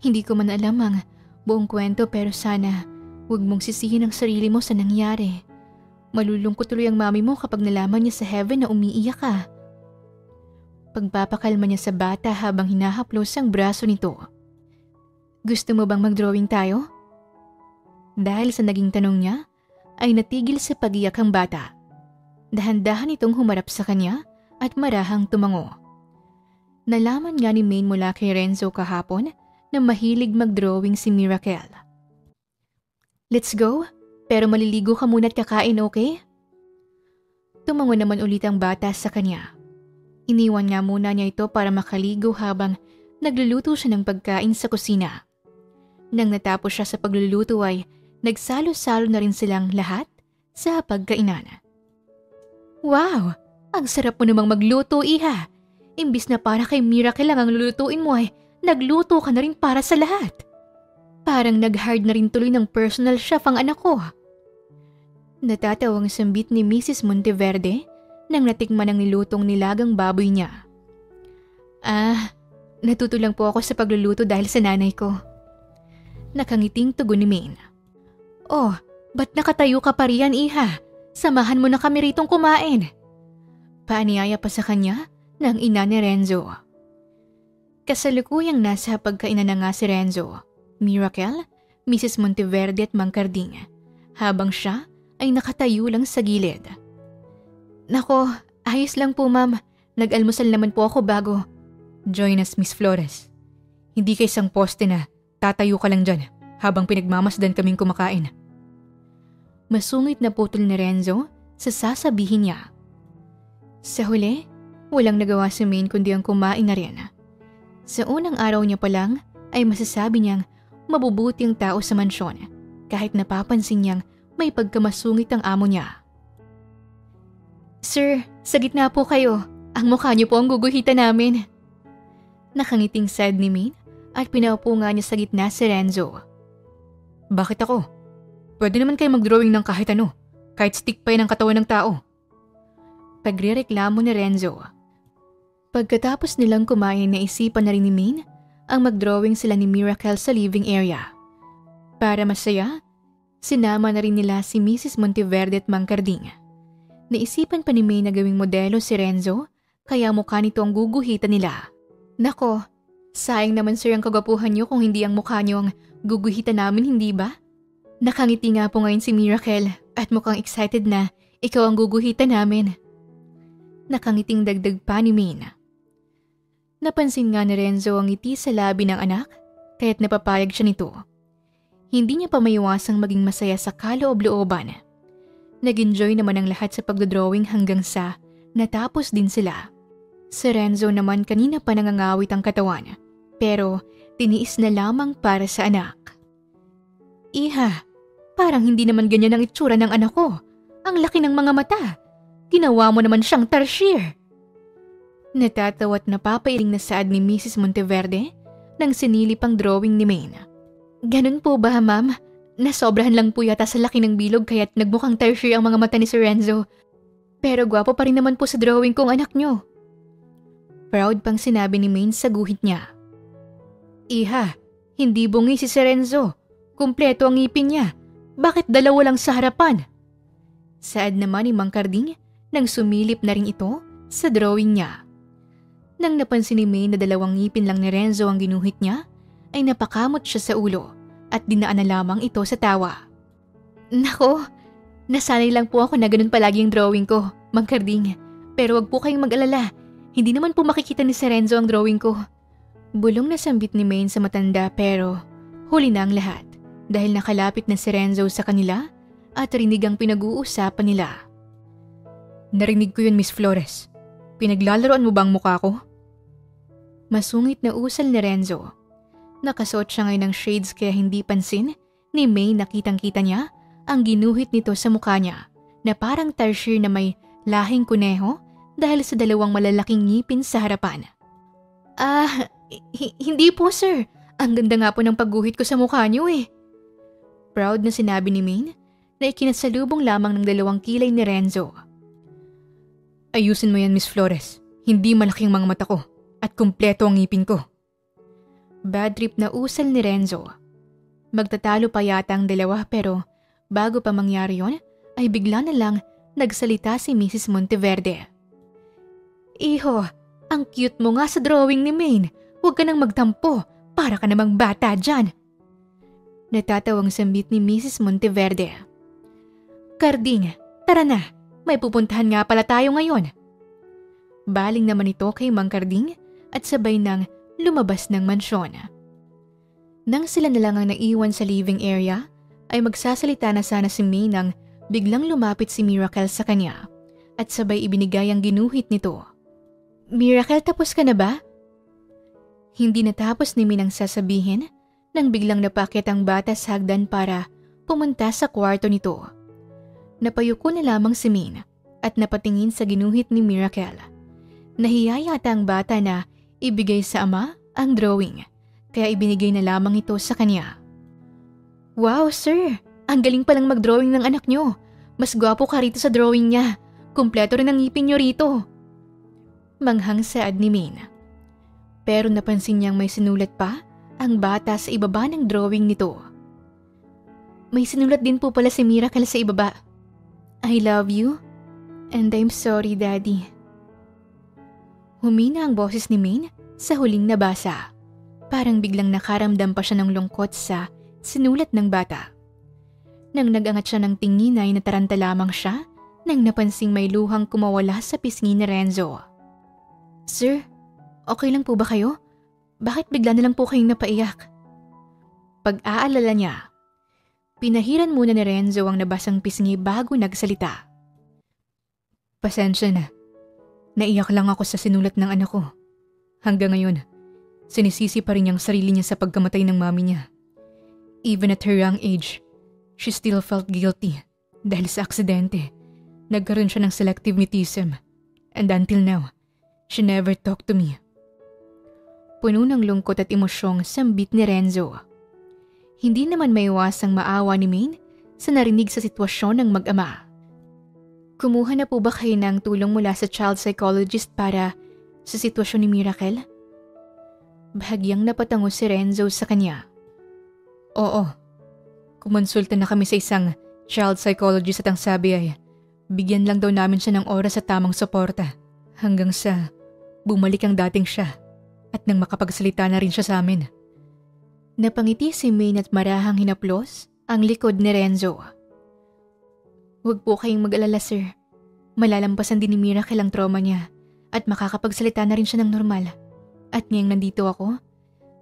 hindi ko man alam ang buong kwento pero sana huwag mong sisihin ang sarili mo sa nangyari. Malulungkot tuloy ang mami mo kapag nalaman niya sa heaven na umiiyak ka. Pagpapakalma niya sa bata habang hinahaplos ang braso nito. Gusto mo bang mag-drawing tayo? Dahil sa naging tanong niya, ay natigil sa pag-iyak ang bata. Dahan-dahan itong humarap sa kanya at marahang tumango. Nalaman nga ni Maine mula kay Renzo kahapon na mahilig mag-drawing si Miracle. Let's go, pero maliligo ka muna at kakain, okay? Tumango naman ulit ang bata sa kanya. Iniwan nga muna niya ito para makaligo habang nagluluto siya ng pagkain sa kusina. Nang natapos siya sa pagluluto ay nagsalo-salo na rin silang lahat sa pagkainan. Wow! Ang sarap mo namang magluto, iha! Imbis na para kay Miracle lang ang lulutuin mo ay nagluto ka na rin para sa lahat. Parang nag-hard na rin tuloy ng personal chef ang anak ko. Natatawang sambit ni Mrs. Monteverde nang natikman ang nilutong nilagang baboy niya. Natuto lang po ako sa pagluluto dahil sa nanay ko. Nakangiting tugon ni Maine. Oh, ba't nakatayo ka pa riyan, iha? Samahan mo na kami ritong kumain. Paanyaya pa sa kanya ng ina ni Renzo. Kasalukuyang nasa pagkainan na nga si Renzo, Miracle, Mrs. Monteverde at Mang Carding, habang siya ay nakatayo lang sa gilid. Nako, ayos lang po ma'am. Nag-almusal naman po ako bago. Join us, Miss Flores. Hindi kay isang poste na tatayo ka lang dyan habang pinagmamasdan kaming kumakain. Masungit na putol ni Renzo sa sasabihin niya. Sa huli, walang nagawa si Maine kundi ang kumain na rin. Sa unang araw niya pa lang ay masasabi niyang mabubuti ang tao sa mansyon kahit napapansin niyang may pagkamasungit ang amo niya. Sir, sa gitna po kayo. Ang mukha niyo po ang guguhitan namin. Nakangiting sad ni Maine at pinaupo nga niya sa gitna si Renzo. Bakit ako? Pwede naman kayo mag-drawing ng kahit ano, kahit stick pa yan ang katawan ng tao. Pagrereklamo ni Renzo. Pagkatapos nilang kumain, naisipan na rin ni Maine ang mag-drawing sila ni Miracle sa living area. Para masaya, sinama na rin nila si Mrs. Monteverde at Mang Carding. Naisipan pa ni Maine na gawing modelo si Renzo, kaya mukha nito ang guguhitan nila. Nako, sayang naman sir ang kagwapuhan niyo kung hindi ang mukha niyo ang guguhitan namin, hindi ba? Nakangiti nga po ngayon si Miracle at mukhang excited na ikaw ang guguhitan namin. Nakangiting dagdag pa ni Maine. Napansin nga ni Renzo ang ngiti sa labi ng anak, kaya't napapayag siya nito. Hindi niya pa maiwasang maging masaya sa kaloob-looban. Nag-enjoy naman ang lahat sa pagdodrawing hanggang sa natapos din sila. Si Renzo naman kanina pa nangangawit ang katawan, pero tiniis na lamang para sa anak. Iha, parang hindi naman ganyan ang itsura ng anak ko. Ang laki ng mga mata. Ginawa mo naman siyang tarsier. Natatawa at napapailing na saad ni Mrs. Monteverde nang sinilip ang drawing ni Maine. Ganun po ba, ma'am? Nasobrahan lang po yata sa laki ng bilog kaya't nagmukhang tertiary ang mga mata ni Sir Renzo. Pero gwapo pa rin naman po sa drawing kong anak nyo. Proud pang sinabi ni Maine sa guhit niya. Iha, hindi bungi si Sir Renzo. Kumpleto ang ngipin niya. Bakit dalawa lang sa harapan? Saad naman ni Mang Carding nang sumilip na rin ito sa drawing niya. Nang napansin ni Maine na dalawang ngipin lang ni Renzo ang ginuhit niya, ay napakamot siya sa ulo at dinaan na lamang ito sa tawa. Nako, nasanay lang po ako na ganun palagi ang drawing ko, Mang Carding. Pero wag po kayong mag-alala, hindi naman po makikita ni Sir Renzo ang drawing ko. Bulong na sambit ni Maine sa matanda pero huli na ang lahat dahil nakalapit na si Renzo sa kanila at rinig ang pinag-uusapan nila. Narinig ko yun, Miss Flores. Pinaglalaroan mo ba ang mukha ko? Masungit na usal ni Renzo. Nakasuot siya ngayon ng shades kaya hindi pansin ni May nakitang-kita niya ang ginuhit nito sa mukha niya na parang tarsier na may lahing kuneho dahil sa dalawang malalaking ngipin sa harapan. Hindi po sir. Ang ganda nga po ng pagguhit ko sa mukha niyo eh. Proud na sinabi ni Maine na ikinasalubong lamang ng dalawang kilay ni Renzo. Ayusin mo yan, Miss Flores. Hindi malaki ang mga mata ko at kumpleto ang ngipin ko. Bad trip na usal ni Renzo. Magtatalo pa yata ang dalawa pero bago pa mangyari yon ay bigla na lang nagsalita si Mrs. Monteverde. Iho, ang cute mo nga sa drawing ni Maine. Huwag ka nang magtampo. Para ka namang bata dyan. Natatawang sambit ni Mrs. Monteverde. Carding, tara na. May pupuntahan nga pala tayo ngayon. Baling naman ito kay Mang Carding at sabay nang lumabas ng mansyon. Nang sila na lang ang naiwan sa living area, ay magsasalita na sana si May nang biglang lumapit si Miracle sa kanya at sabay ibinigay ang ginuhit nito. Miracle, tapos ka na ba? Hindi natapos ni Min ang sasabihin nang biglang napaakyat ang bata sa hagdan para pumunta sa kwarto nito. Napayuko na lamang si Min at napatingin sa ginuhit ni Miracle. Nahiya yata ang bata na ibigay sa ama ang drawing, kaya ibinigay na lamang ito sa kanya. Wow, sir! Ang galing palang mag-drawing ng anak nyo. Mas gwapo ka rito sa drawing niya. Kumpleto rin ang ngipin nyo rito. Manghang saad ni Min. Pero napansin niyang may sinulat pa ang bata sa ibaba ng drawing nito. May sinulat din po pala si Miracle sa ibaba. I love you and I'm sorry, Daddy. Humina ang boses ni Min sa huling nabasa. Parang biglang nakaramdam pa siya ng lungkot sa sinulat ng bata. Nang nagangat siya ng tingin ay nataranta lamang siya nang napansing may luhang kumawala sa pisngi ni Renzo. Sir, okay lang po ba kayo? Bakit bigla na lang po kayong napaiyak? Pag-aalala niya, pinahiran muna ni Renzo ang nabasang pisngi bago nagsalita. Pasensya na. Naiyak lang ako sa sinulat ng anak ko. Hanggang ngayon, sinisisi pa rin niyang sarili niya sa pagkamatay ng mami niya. Even at her young age, she still felt guilty dahil sa aksidente. Nagkaroon siya ng selective mutism and until now, she never talked to me. Puno ng lungkot at emosyong sambit ni Renzo. Hindi naman maiwasang maawa ni Min sa narinig sa sitwasyon ng mag-ama. Kumuha na po ba kayo ng tulong mula sa child psychologist para sa sitwasyon ni Miracle? Bahagyang napatango si Renzo sa kanya. Oo. Kumonsulta na kami sa isang child psychologist at ang sabi ay bigyan lang daw namin siya ng oras at tamang suporta hanggang sa bumalik ang dating siya at nang makapagsalita na rin siya sa amin. Napangiti si Min at marahang hinaplos ang likod ni Renzo. Huwag po kayong mag-alala, sir. Malalampasan din ni Miracle ang trauma niya at makakapagsalita na rin siya ng normal. At ngayong nandito ako,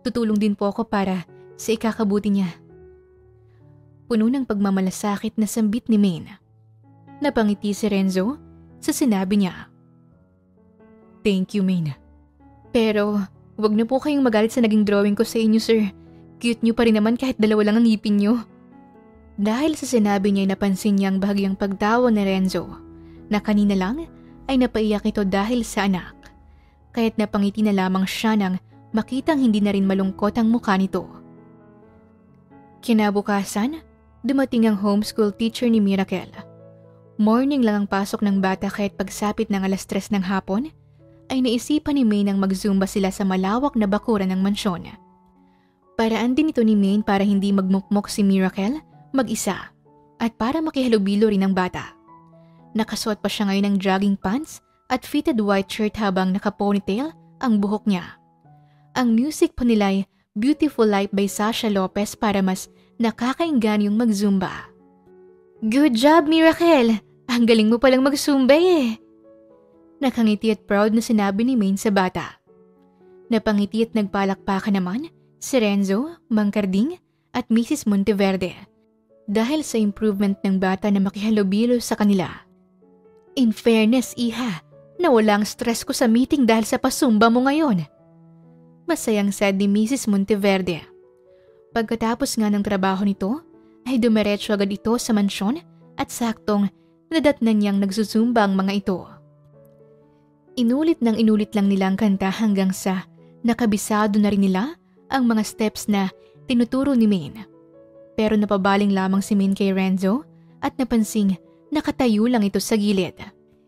tutulong din po ako para sa ikakabuti niya. Puno ng pagmamalasakit na sambit ni Min. Napangiti si Renzo sa sinabi niya. Thank you, Min. Pero huwag na po kayong magalit sa naging drawing ko sa inyo, sir. Cute niyo pa rin naman kahit dalawa lang ang ngipin niyo. Dahil sa sinabi niya ay napansin niya ang bahagyang pagtawa ni Renzo na kanina lang ay napaiyak ito dahil sa anak. Kaya't napangiti na lamang siya nang makitang hindi na rin malungkot ang mukha nito. Kinabukasan, dumating ang homeschool teacher ni Miracle. Morning lang ang pasok ng bata kaya't pagsapit ng 3:00 ng hapon ay naisipan ni May nang mag-zumba sila sa malawak na bakuran ng mansyon. Paraan din ito ni May para hindi magmukmok si Miracle mag-isa at para makihalubilo rin ang bata. Nakasuot pa siya ngayon ng jogging pants at fitted white shirt habang naka-ponytail ang buhok niya. Ang music pa nila ay Beautiful Life by Sasha Lopez para mas nakakainggan yung mag-zumba. Good job, Miracle! Ang galing mo palang mag-zumba eh! Nakangiti at proud na sinabi ni Maine sa bata. Napangiti at nagpalakpakan naman si Renzo, Mang Carding at Mrs. Monteverde dahil sa improvement ng bata na makihalubilo sa kanila. In fairness, iha, nawala ang stress ko sa meeting dahil sa pasumba mo ngayon. Masayang said ni Mrs. Monteverde. Pagkatapos nga ng trabaho nito, ay dumiretso agad ito sa mansyon at saktong nadatnan niyang nagsusumba ang mga ito. Inulit lang nila ang kanta hanggang sa nakabisado na rin nila ang mga steps na tinuturo ni Maine. Pero napabaling lamang si Maine kay Renzo at napansing nakatayo lang ito sa gilid.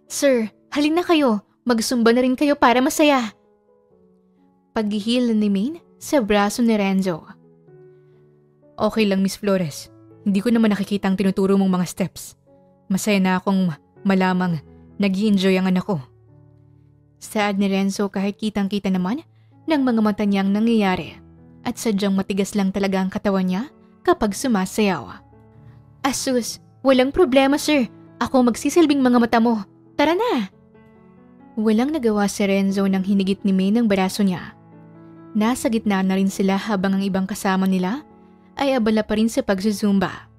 Sir, halin na kayo. Magsumba na rin kayo para masaya. Paghihil ni Maine sa braso ni Renzo. Okay lang, Miss Flores. Hindi ko naman nakikita ang tinuturo mong mga steps. Masaya na akong malamang nag-i-enjoy ang anak ko. Saad ni Renzo kahit kitang-kita naman ng mga mata niyang nangyayari at sadyang matigas lang talaga ang katawan niya kapag sumasayaw. Asus, walang problema sir. Ako magsisilbing mga mata mo. Tara na! Walang nagawa si Renzo nang hinigit ni May ng braso niya. Nasa gitna na rin sila habang ang ibang kasama nila ay abala pa rin sa pagzuzumba.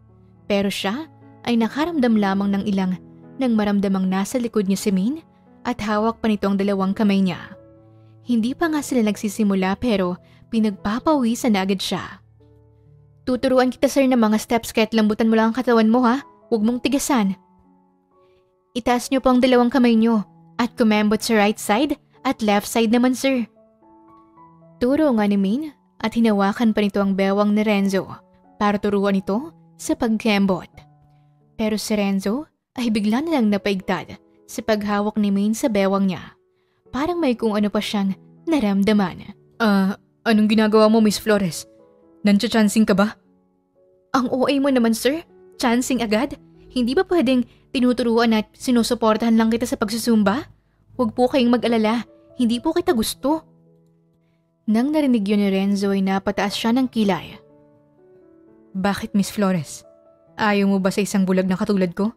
Pero siya ay nakaramdam lamang ng ilang nang maramdamang nasa likod niya si Maine at hawak pa nito ang dalawang kamay niya. Hindi pa nga sila nagsisimula pero pinagpapawisan na agad siya. Tuturuan kita sir ng mga steps kahit lambutan mo lang ang katawan mo ha. Huwag mong tigasan. Itaas niyo po ang dalawang kamay niyo at kumembot sa right side at left side naman sir. Turo nga ni Maine at hinawakan pa nito ang bewang ni Renzo para turuan ito sa pagkembot. Pero si Renzo ay bigla na lang napaigtad sa paghawak ni Maine sa bewang niya. Parang may kung ano pa siyang naramdaman. Anong ginagawa mo, Miss Flores? Nancha-chancing ka ba? Ang OA mo naman, sir. Chancing agad? Hindi ba pwedeng tinuturuan at sinusuportahan lang kita sa pagsusumba? Huwag po kayong mag-alala. Hindi po kita gusto. Nang narinig yun ni Renzo ay napataas siya ng kilay. Bakit, Miss Flores? Ayaw mo ba sa isang bulag na katulad ko?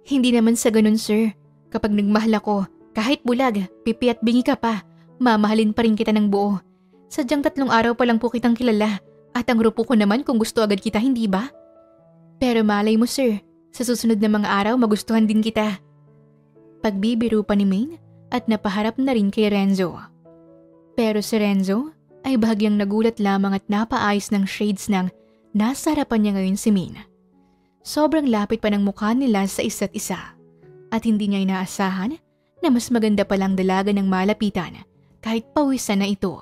Hindi naman sa ganun, sir. Kapag nagmahal ako, kahit bulag, pipi at bingi ka pa, mamahalin pa rin kita ng buo. Sadyang 3 araw pa lang po kitang kilala at ang grupo ko naman kung gusto agad kita, hindi ba? Pero malay mo, sir, sa susunod na mga araw magustuhan din kita. Pagbibiro pa ni Maine at napaharap na rin kay Renzo. Pero si Renzo ay bahagyang nagulat lamang at napaayos ng shades ng nasa harapan niya ngayon si Maine. Sobrang lapit pa ng mukha nila sa isa't isa at hindi niya inaasahan na mas maganda palang dalaga ng malapitan kahit pawisan na ito.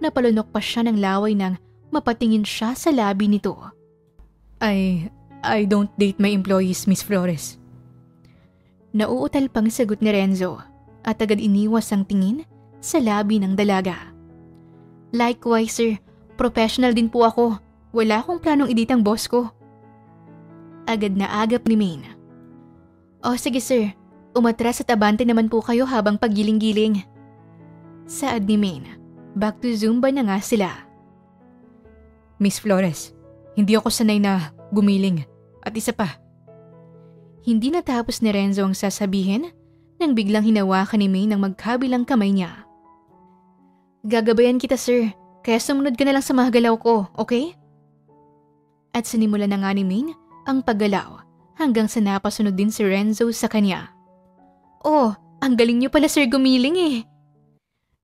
Napalunok pa siya ng laway nang mapatingin siya sa labi nito. I don't date my employees, Miss Flores. Nauutal pang sagot ni Renzo at agad iniwas ang tingin sa labi ng dalaga. Likewise sir, professional din po ako. Wala akong planong iditang boss ko. Agad na agap ni Maine. O sige sir, umatras at abante naman po kayo habang paggiling-giling. Saad ni Maine, back to Zumba na nga sila. Miss Flores, hindi ako sanay na gumiling. At isa pa. Hindi natapos ni Renzo ang sasabihin nang biglang hinawakan ni Maine ang magkabilang kamay niya. Gagabayan kita sir, kaya sumunod ka na lang sa mga galaw ko, okay? At sinimula na nga ni Maine ang paggalaw hanggang sa napasunod din si Renzo sa kanya. Oh, ang galing niyo pala sir gumiling eh.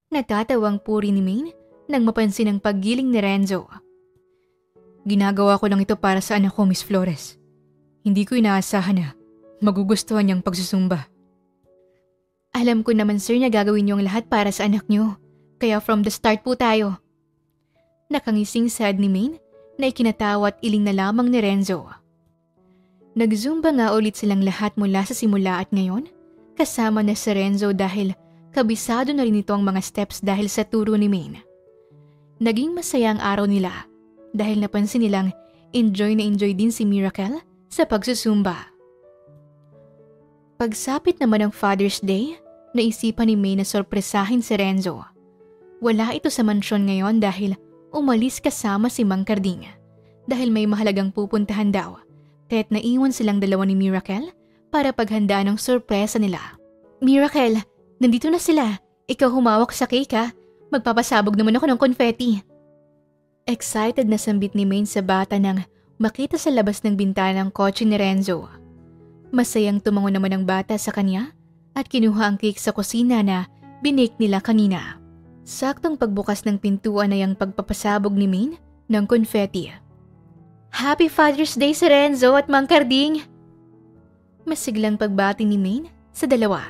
Natatawang puri ni Maine nang mapansin ang paggiling ni Renzo. Ginagawa ko lang ito para sa anak ko, Miss Flores. Hindi ko inaasahan na magugustuhan niyang pagsusumba. Alam ko naman sir na gagawin niyo ang lahat para sa anak niyo. Kaya from the start po tayo. Nakangising sad ni Maine na ikinatawa at iling na lamang ni Renzo. Nag-zumba nga ulit silang lahat mula sa simula at ngayon, kasama na si Renzo dahil kabisado na rin ito ang mga steps dahil sa turo ni Maine. Naging masaya ang araw nila dahil napansin nilang enjoy na enjoy din si Miracle sa pagsusumba. Pagsapit naman ng Father's Day, naisipan ni Maine na sorpresahin si Renzo. Wala ito sa mansyon ngayon dahil umalis kasama si Mang Carding dahil may mahalagang pupuntahan daw. Kaya't naiwan silang dalawa ni Miracle para paghandaan ng sorpresa nila. Miracle, nandito na sila. Ikaw humawak sa cake ha. Magpapasabog naman ako ng confetti. Excited na sambit ni Maine sa bata nang makita sa labas ng bintana ng kotse ni Renzo. Masayang tumango naman ang bata sa kanya at kinuha ang cake sa kusina na binake nila kanina. Saktong pagbukas ng pintuan ay ang pagpapasabog ni Maine ng confetti. Happy Father's Day si Renzo at Mang Carding! Masiglang pagbati ni Maine sa dalawa.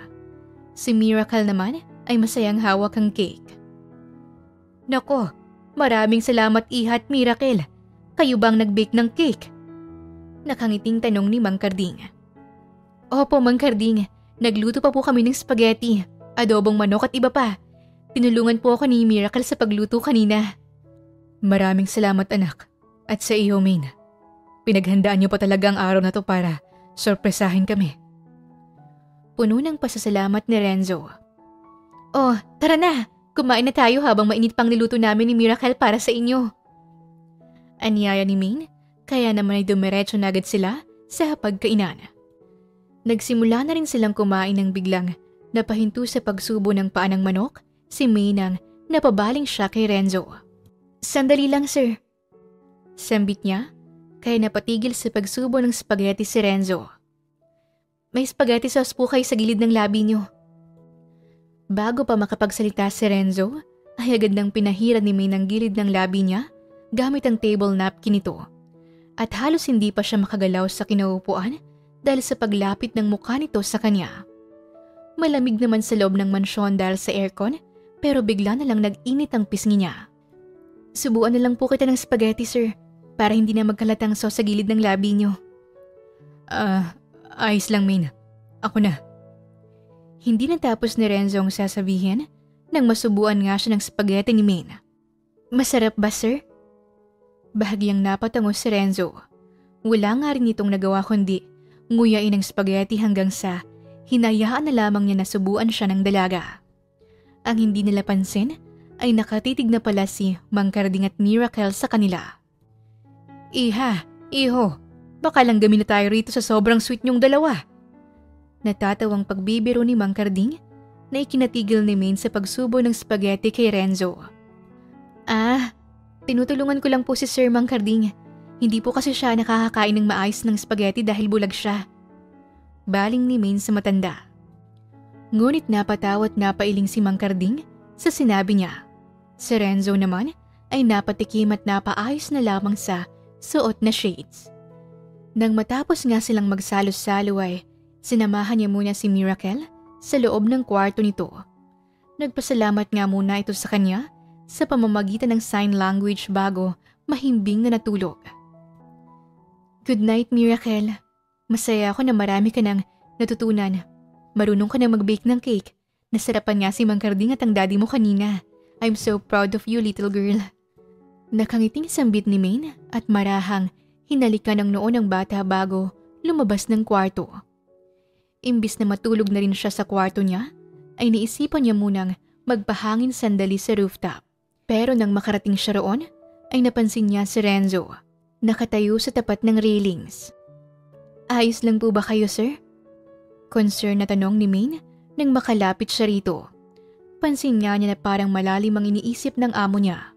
Si Miracle naman ay masayang hawak ang cake. Nako, maraming salamat Iha at Miracle. Kayo bang nag-bake ng cake? Nakangiting tanong ni Mang Carding. Opo Mang Carding, nagluto pa po kami ng spaghetti, adobong manok at iba pa. Tinulungan po ako ni Miracle sa pagluto kanina. Maraming salamat anak. At sa iyo, Maine. Pinaghandaan niyo pa talaga ang araw na to para sorpresahin kami. Puno ng pasasalamat ni Renzo. Oh, tara na! Kumain na tayo habang mainit pang niluto namin ni Miracle para sa inyo. Anyaya ni Maine, kaya naman ay dumiretso na agad sila sa pagkainan. Nagsimula na rin silang kumain ng biglang napahinto sa pagsubo ng paa ng manok. Si Maine nang napabaling siya kay Renzo. Sandali lang sir. Sambit niya, kaya napatigil sa pagsubo ng spaghetti si Renzo. May spaghetti sauce po kayo sa gilid ng labi niyo. Bago pa makapagsalita si Renzo, ay agad nang pinahiran ni May ng gilid ng labi niya gamit ang table napkin nito. At halos hindi pa siya makagalaw sa kinaupuan dahil sa paglapit ng mukha nito sa kanya. Malamig naman sa loob ng mansyon dahil sa aircon, pero bigla na lang nag-init ang pisngi niya. Subuan na lang po kita ng spaghetti, sir, para hindi na magkalatang sauce sa gilid ng labi niyo. Ayos lang, Maine. Ako na. Hindi natapos ni Renzo ang sasabihin nang masubuan nga siya ng spaghetti ni Maine. Masarap ba, sir? Bahagyang napatango si Renzo. Wala nga rin itong nagawa kundi nguyain ang spaghetti hanggang sa hinayaan na lamang niya na subuan siya ng dalaga. Ang hindi nila pansin ay nakatitig na pala si Mang Carding at Miracle sa kanila. Iha, iho, baka lang gamin na tayo rito sa sobrang sweet niyong dalawa. Natatawang pagbibiro ni Mang Carding na ikinatigil ni Maine sa pagsubo ng spaghetti kay Renzo. Tinutulungan ko lang po si Sir Mang Carding. Hindi po kasi siya nakakakain ng maayos ng spaghetti dahil bulag siya. Baling ni Maine sa matanda. Ngunit napatawa at napailing si Mang Carding sa sinabi niya. Si Renzo naman ay napatikim at napaayos na lamang sa suot na shades. Nang matapos nga silang magsalos-salo ay sinamahan niya muna si Miracle sa loob ng kwarto nito. Nagpasalamat nga muna ito sa kanya sa pamamagitan ng sign language bago mahimbing na natulog. Good night, Miracle. Masaya ako na marami ka nang natutunan. Marunong ka na mag-bake ng cake. Nasarapan nga si Mang Carding at ang daddy mo kanina. I'm so proud of you, little girl. Nakangiting sambit ni Maine at marahang hinalikan ng noo ng bata bago lumabas ng kwarto. Imbis na matulog na rin siya sa kwarto niya, ay naisipan niya munang magpahangin sandali sa rooftop. Pero nang makarating siya roon, ay napansin niya si Renzo, nakatayo sa tapat ng railings. Ayos lang po ba kayo, sir? Concern na tanong ni Maine nang makalapit siya rito. Pansin niya na parang malalim ang iniisip ng amo niya.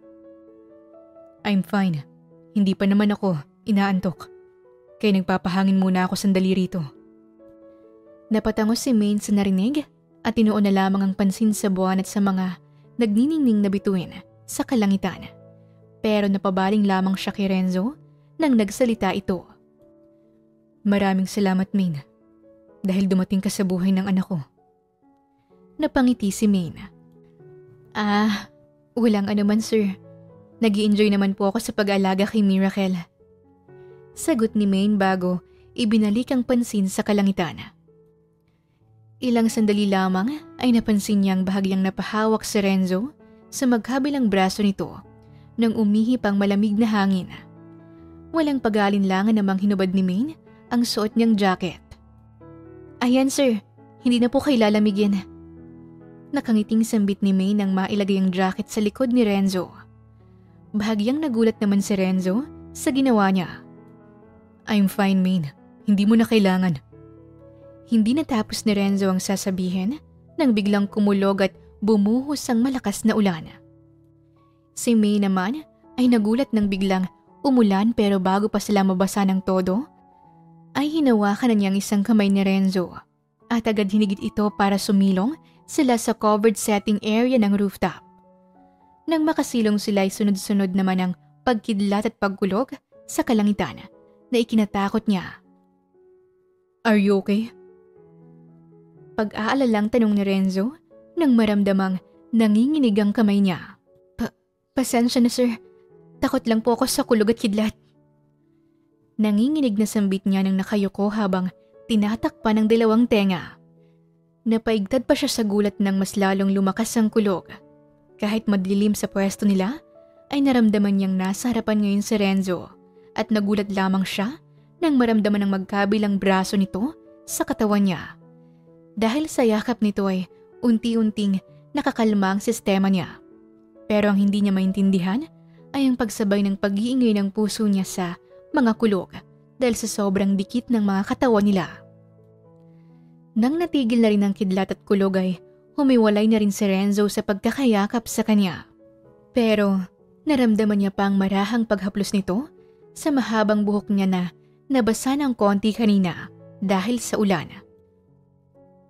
I'm fine. Hindi pa naman ako inaantok. Kaya nagpapahangin muna ako sandali rito. Napatango si Maine sa narinig at tinuon na lamang ang pansin sa buwan at sa mga nagniningning na bituin sa kalangitan. Pero napabaling lamang siya kay Renzo nang nagsalita ito. Maraming salamat, Maine. Dahil dumating ka sa buhay ng anak ko. Napangiti si Maine. Walang anuman, sir. Nag-i-enjoy naman po ako sa pag-aalaga kay Miracle. Sagot ni Maine bago ibinalik ang pansin sa kalangitan. Ilang sandali lamang ay napansin niyang bahagyang napahawak si Renzo sa magkabilang braso nito nang umihip ang malamig na hangin. Walang pag-aalinlangan namang hinubad ni Maine ang suot niyang jacket. Ayan, sir. Hindi na po kayo lalamigin. Nakangiting sambit ni Maine nang mailagay ang jacket sa likod ni Renzo. Bahagyang nagulat naman si Renzo sa ginawa niya. I'm fine, Maine. Hindi mo na kailangan. Hindi natapos ni Renzo ang sasabihin nang biglang kumulog at bumuhos ang malakas na ulan. Si May naman ay nagulat nang biglang umulan pero bago pa sila mabasa ng todo, ay hinawakan na niyang isang kamay ni Renzo at agad hinigit ito para sumilong sila sa covered setting area ng rooftop. Nang makasilong sila ay sunod-sunod naman ang pagkidlat at pagkulog sa kalangitan na ikinatakot niya. Are you okay? Pag-aalalang tanong ni Renzo nang maramdamang nanginginig ang kamay niya. Pasensya na, sir. Takot lang po ako sa kulog at kidlat. Nanginginig na sambit niya nang nakayuko habang tinatakpan ng dalawang tenga. Napaigtad pa siya sa gulat nang mas lalong lumakas ang kulog. Kahit madilim sa pwesto nila, ay naramdaman niyang nasa harapan ngayon si Renzo at nagulat lamang siya nang maramdaman ang magkabilang braso nito sa katawan niya. Dahil sa yakap nito ay unti-unting nakakalma ang sistema niya. Pero ang hindi niya maintindihan ay ang pagsabay ng pag-iingay ng puso niya sa mga kulog dahil sa sobrang dikit ng mga katawan nila. Nang natigil na rin ang kidlat at kulog ay humiwalay na rin si Renzo sa pagkakayakap sa kanya. Pero naramdaman niya pa ang marahang paghaplos nito sa mahabang buhok niya na nabasa ng konti kanina dahil sa ulan.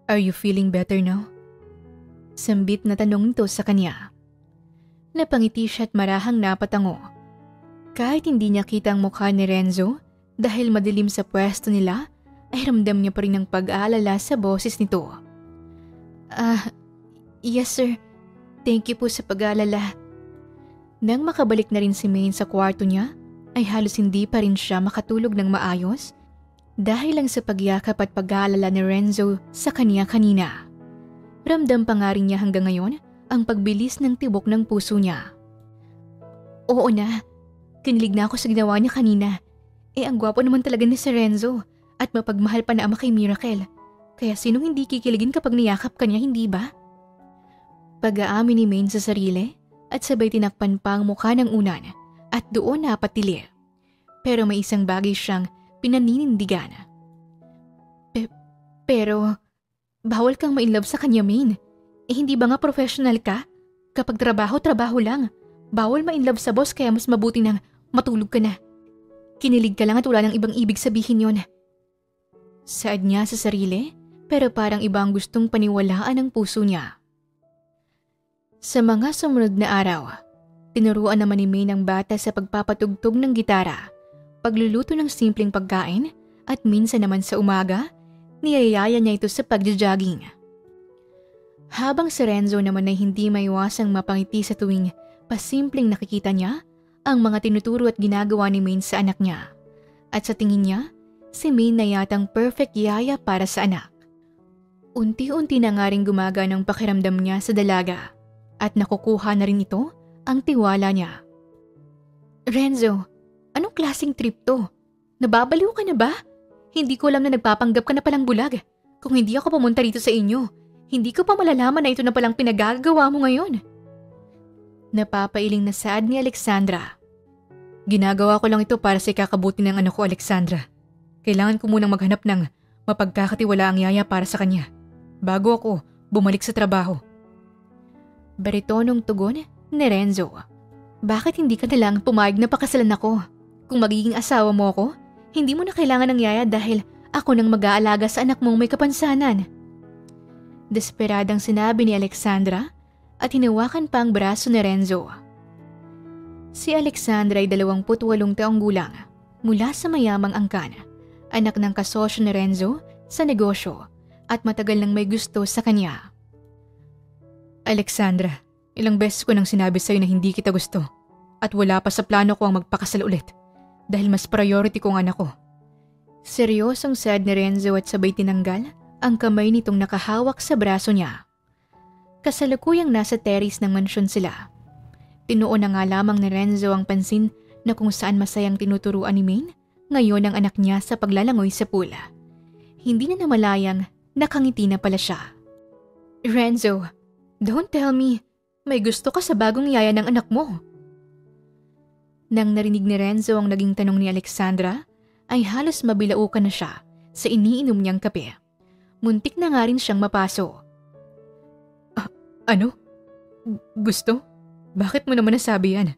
Are you feeling better now? Sambit na tanong nito sa kanya. Napangiti siya at marahang napatango. Kahit hindi niya kita ang mukha ni Renzo dahil madilim sa pwesto nila, ay ramdam niya pa rin ang pag-aalala sa boses nito. Yes sir. Thank you po sa pag-aalala. Nang makabalik na rin si Maine sa kwarto niya, ay halos hindi pa rin siya makatulog ng maayos dahil lang sa pagyakap at pag-aalala ni Renzo sa kanya kanina. Ramdam pa nga rin niya hanggang ngayon ang pagbilis ng tibok ng puso niya. Oo na, kinilig na ako sa ginawa niya kanina. Ang gwapo naman talaga ni si Renzo at mapagmahal pa na ama kay Miracle. Kaya sinong hindi kikiligin kapag niyakap kanya, hindi ba? Pag-aamin ni Maine sa sarili at sabay tinakpan pa ang mukha ng unan at doon napatili. Pero may isang bagay siyang pinaninindigan. Pero bawal kang ma-inlove sa kanya, Maine. Hindi ba nga professional ka? Kapag trabaho, trabaho lang. Bawal ma-inlove sa boss kaya mas mabuti nang matulog ka na. Kinilig ka lang at wala nang ibang ibig sabihin yon. Saad niya sa sarili, pero parang iba ang gustong paniwalaan ng puso niya. Sa mga sumunod na araw, tinuruan naman ni Maine ang bata sa pagpapatugtog ng gitara, pagluluto ng simpleng pagkain, at minsan naman sa umaga, niyayaya niya ito sa pagja-jogging. Habang si Renzo naman ay hindi maiwasang mapangiti sa tuwing pasimpleng nakikita niya ang mga tinuturo at ginagawa ni Maine sa anak niya. At sa tingin niya, si Maine na yatang perfect yaya para sa anak. Unti-unti na nga rin gumaga ng pakiramdam niya sa dalaga at nakukuha na rin ito ang tiwala niya. Renzo, anong klaseng trip to? Nababaliw ka na ba? Hindi ko alam na nagpapanggap ka na palang bulag. Kung hindi ako pumunta rito sa inyo, hindi ko pa malalaman na ito na palang pinagagawa mo ngayon. Napapailing na saad ni Alexandra. Ginagawa ko lang ito para sa ikakabuti ng anak ko, Alexandra. Kailangan ko munang maghanap ng mapagkakatiwalaang yaya para sa kanya bago ako bumalik sa trabaho. Baritonong tugon ni Renzo. Bakit hindi ka nalang pumayag na pakasalan ako? Kung magiging asawa mo ako, hindi mo na kailangan ng yaya dahil ako nang mag-aalaga sa anak mong may kapansanan. Desperadang sinabi ni Alexandra at hinawakan pa ang braso ni Renzo. Si Alexandra ay 28 taong gulang mula sa mayamang angkan, anak ng kasosyo ni Renzo sa negosyo at matagal nang may gusto sa kanya. Alexandra, ilang beses ko nang sinabi sa'yo na hindi kita gusto at wala pa sa plano ko ang magpakasal ulit dahil mas priority ko ang anak ko. Seryosong sad ni Renzo at sabay tinanggal ang kamay nitong nakahawak sa braso niya. Kasalukuyang nasa terrace ng mansyon sila. Tinuon na nga lamang ni Renzo ang pansin na kung saan masayang tinuturuan ni Maine ngayon ang anak niya sa paglalangoy sa pool. Hindi na namalayang nakangiti na pala siya. Renzo, don't tell me may gusto ka sa bagong yaya ng anak mo. Nang narinig ni Renzo ang naging tanong ni Alexandra, ay halos mabilaukan na siya sa iniinom niyang kape. Muntik na nga rin siyang mapaso. Ano? Gusto? Bakit mo naman nasabi yan?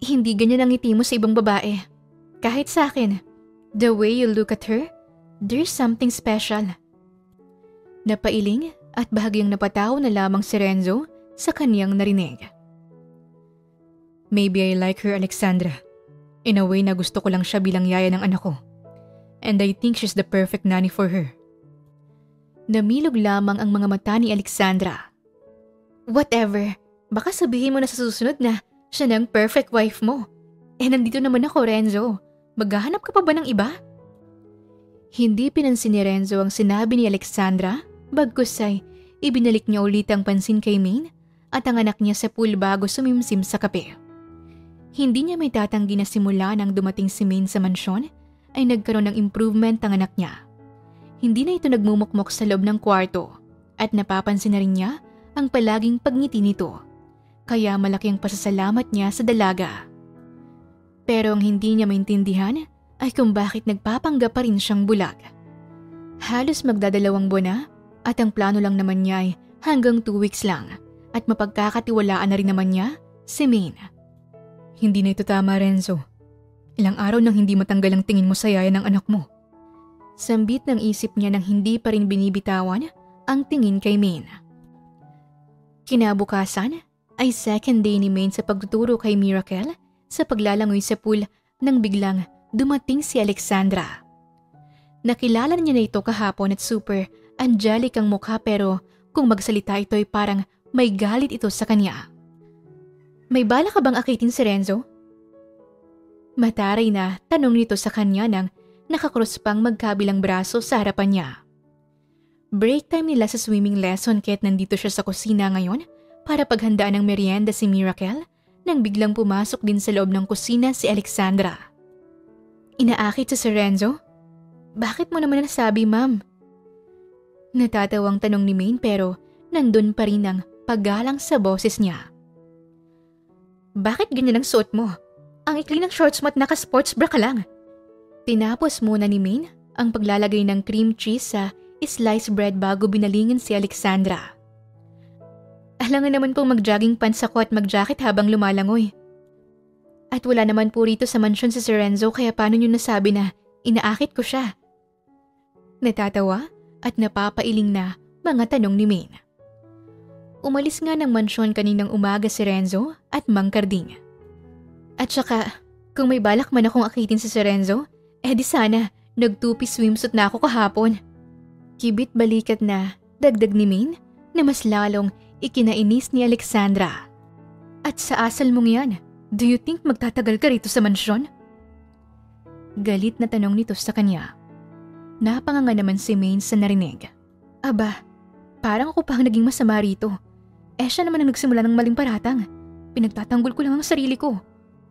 Hindi ganyan ang ngiti mo sa ibang babae. Kahit sa akin, the way you look at her, there's something special. Napailing at bahagyang napatawa na lamang si Renzo sa kaniyang narinig. Maybe I like her, Alexandra. In a way na gusto ko lang siya bilang yaya ng anak ko. And I think she's the perfect nanny for her. Namilog lamang ang mga mata ni Alexandra. Whatever, baka sabihin mo na sa susunod na siya na ang perfect wife mo. Nandito naman ako, Renzo. Maghahanap ka pa ba ng iba? Hindi pinansin ni Renzo ang sinabi ni Alexandra, bagkus ay ibinalik niya ulit ang pansin kay Maine at ang anak niya sa pool bago sumimsim sa kape. Hindi niya may tatanggi na simula nang dumating si Maine sa mansyon ay nagkaroon ng improvement ang anak niya. Hindi na ito nagmumukmok sa loob ng kwarto at napapansin na rin niya ang palaging pagngiti nito. Kaya malaki ang pasasalamat niya sa dalaga. Pero ang hindi niya maintindihan ay kung bakit nagpapanggap pa rin siyang bulag. Halos magdadalawang buwan na at ang plano lang naman niya ay hanggang 2 weeks lang at mapagkakatiwalaan na rin naman niya si Maine. Hindi na ito tama, Renzo. Ilang araw nang hindi matanggal ang tingin mo sa yaya ng anak mo. Sambit ng isip niya nang hindi pa rin binibitawan ang tingin kay Maine. Kinabukasan ay second day ni Maine sa pagtuturo kay Miracle sa paglalangoy sa pool nang biglang dumating si Alexandra. Nakilala niya na ito kahapon at super angelic ang mukha pero kung magsalita ito ay parang may galit ito sa kanya. May bala ka bang akitin si Renzo? Mataray na tanong nito sa kanya nang nakakross pang magkabilang braso sa harapan niya. Break time nila sa swimming lesson kaya't nandito siya sa kusina ngayon para paghandaan ng merienda si Miracle nang biglang pumasok din sa loob ng kusina si Alexandra. Inaakit sa si Renzo? Bakit mo naman nasabi, ma'am? Natatawang tanong ni Maine pero nandun pa rin ang paggalang sa boses niya. Bakit ganyan ang suot mo? Ang ikli ng shorts mo at naka-sports bra ka lang. Tinapos muna ni Maine ang paglalagay ng cream cheese sa sliced bread bago binalingin si Alexandra. Alangan naman pong mag-jogging pants ako at mag-jacket habang lumalangoy. At wala naman po rito sa mansyon si Sir Renzo kaya paano niyo nasabi na inaakit ko siya? Natatawa at napapailing na mga tanong ni Maine. Umalis nga ng mansyon kaninang umaga si Renzo at Mang Carding. At saka, kung may balak man akong akitin si Sir Renzo, di sana nag-2-piece swimsuit na ako kahapon. Kibit balikat na dagdag ni Maine na mas lalong ikinainis ni Alexandra. At sa asal mong yan, do you think magtatagal ka rito sa mansyon? Galit na tanong nito sa kanya. Napanganga naman si Maine sa narinig. Aba, parang ako pa ang naging masama rito. Siya naman ang nagsimula ng maling paratang. Pinagtatanggol ko lang ang sarili ko.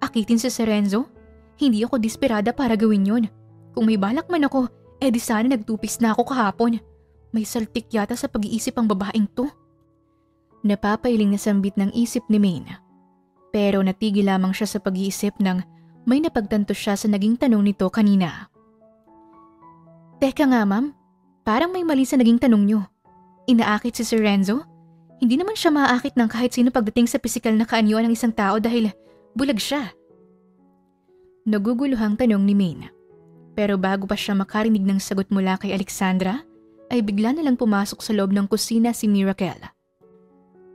Akitin si Sir Renzo? Hindi ako desperada para gawin yon. Kung may balak man ako, di sana nagtupis na ako kahapon. May saltik yata sa pag-iisip ang babaeng to. Napapailing na sambit ng isip ni Maine. Pero natigil lamang siya sa pag-iisip nang may napagtanto siya sa naging tanong nito kanina. Teka nga ma'am, parang may mali sa naging tanong niyo. Inaakit si Sir Renzo? Hindi naman siya maaakit ng kahit sino pagdating sa pisikal na kaanyuan ng isang tao dahil bulag siya. Naguguluhang tanong ni Maine. Pero bago pa siya makarinig ng sagot mula kay Alexandra, ay bigla na lang pumasok sa loob ng kusina si Miracle.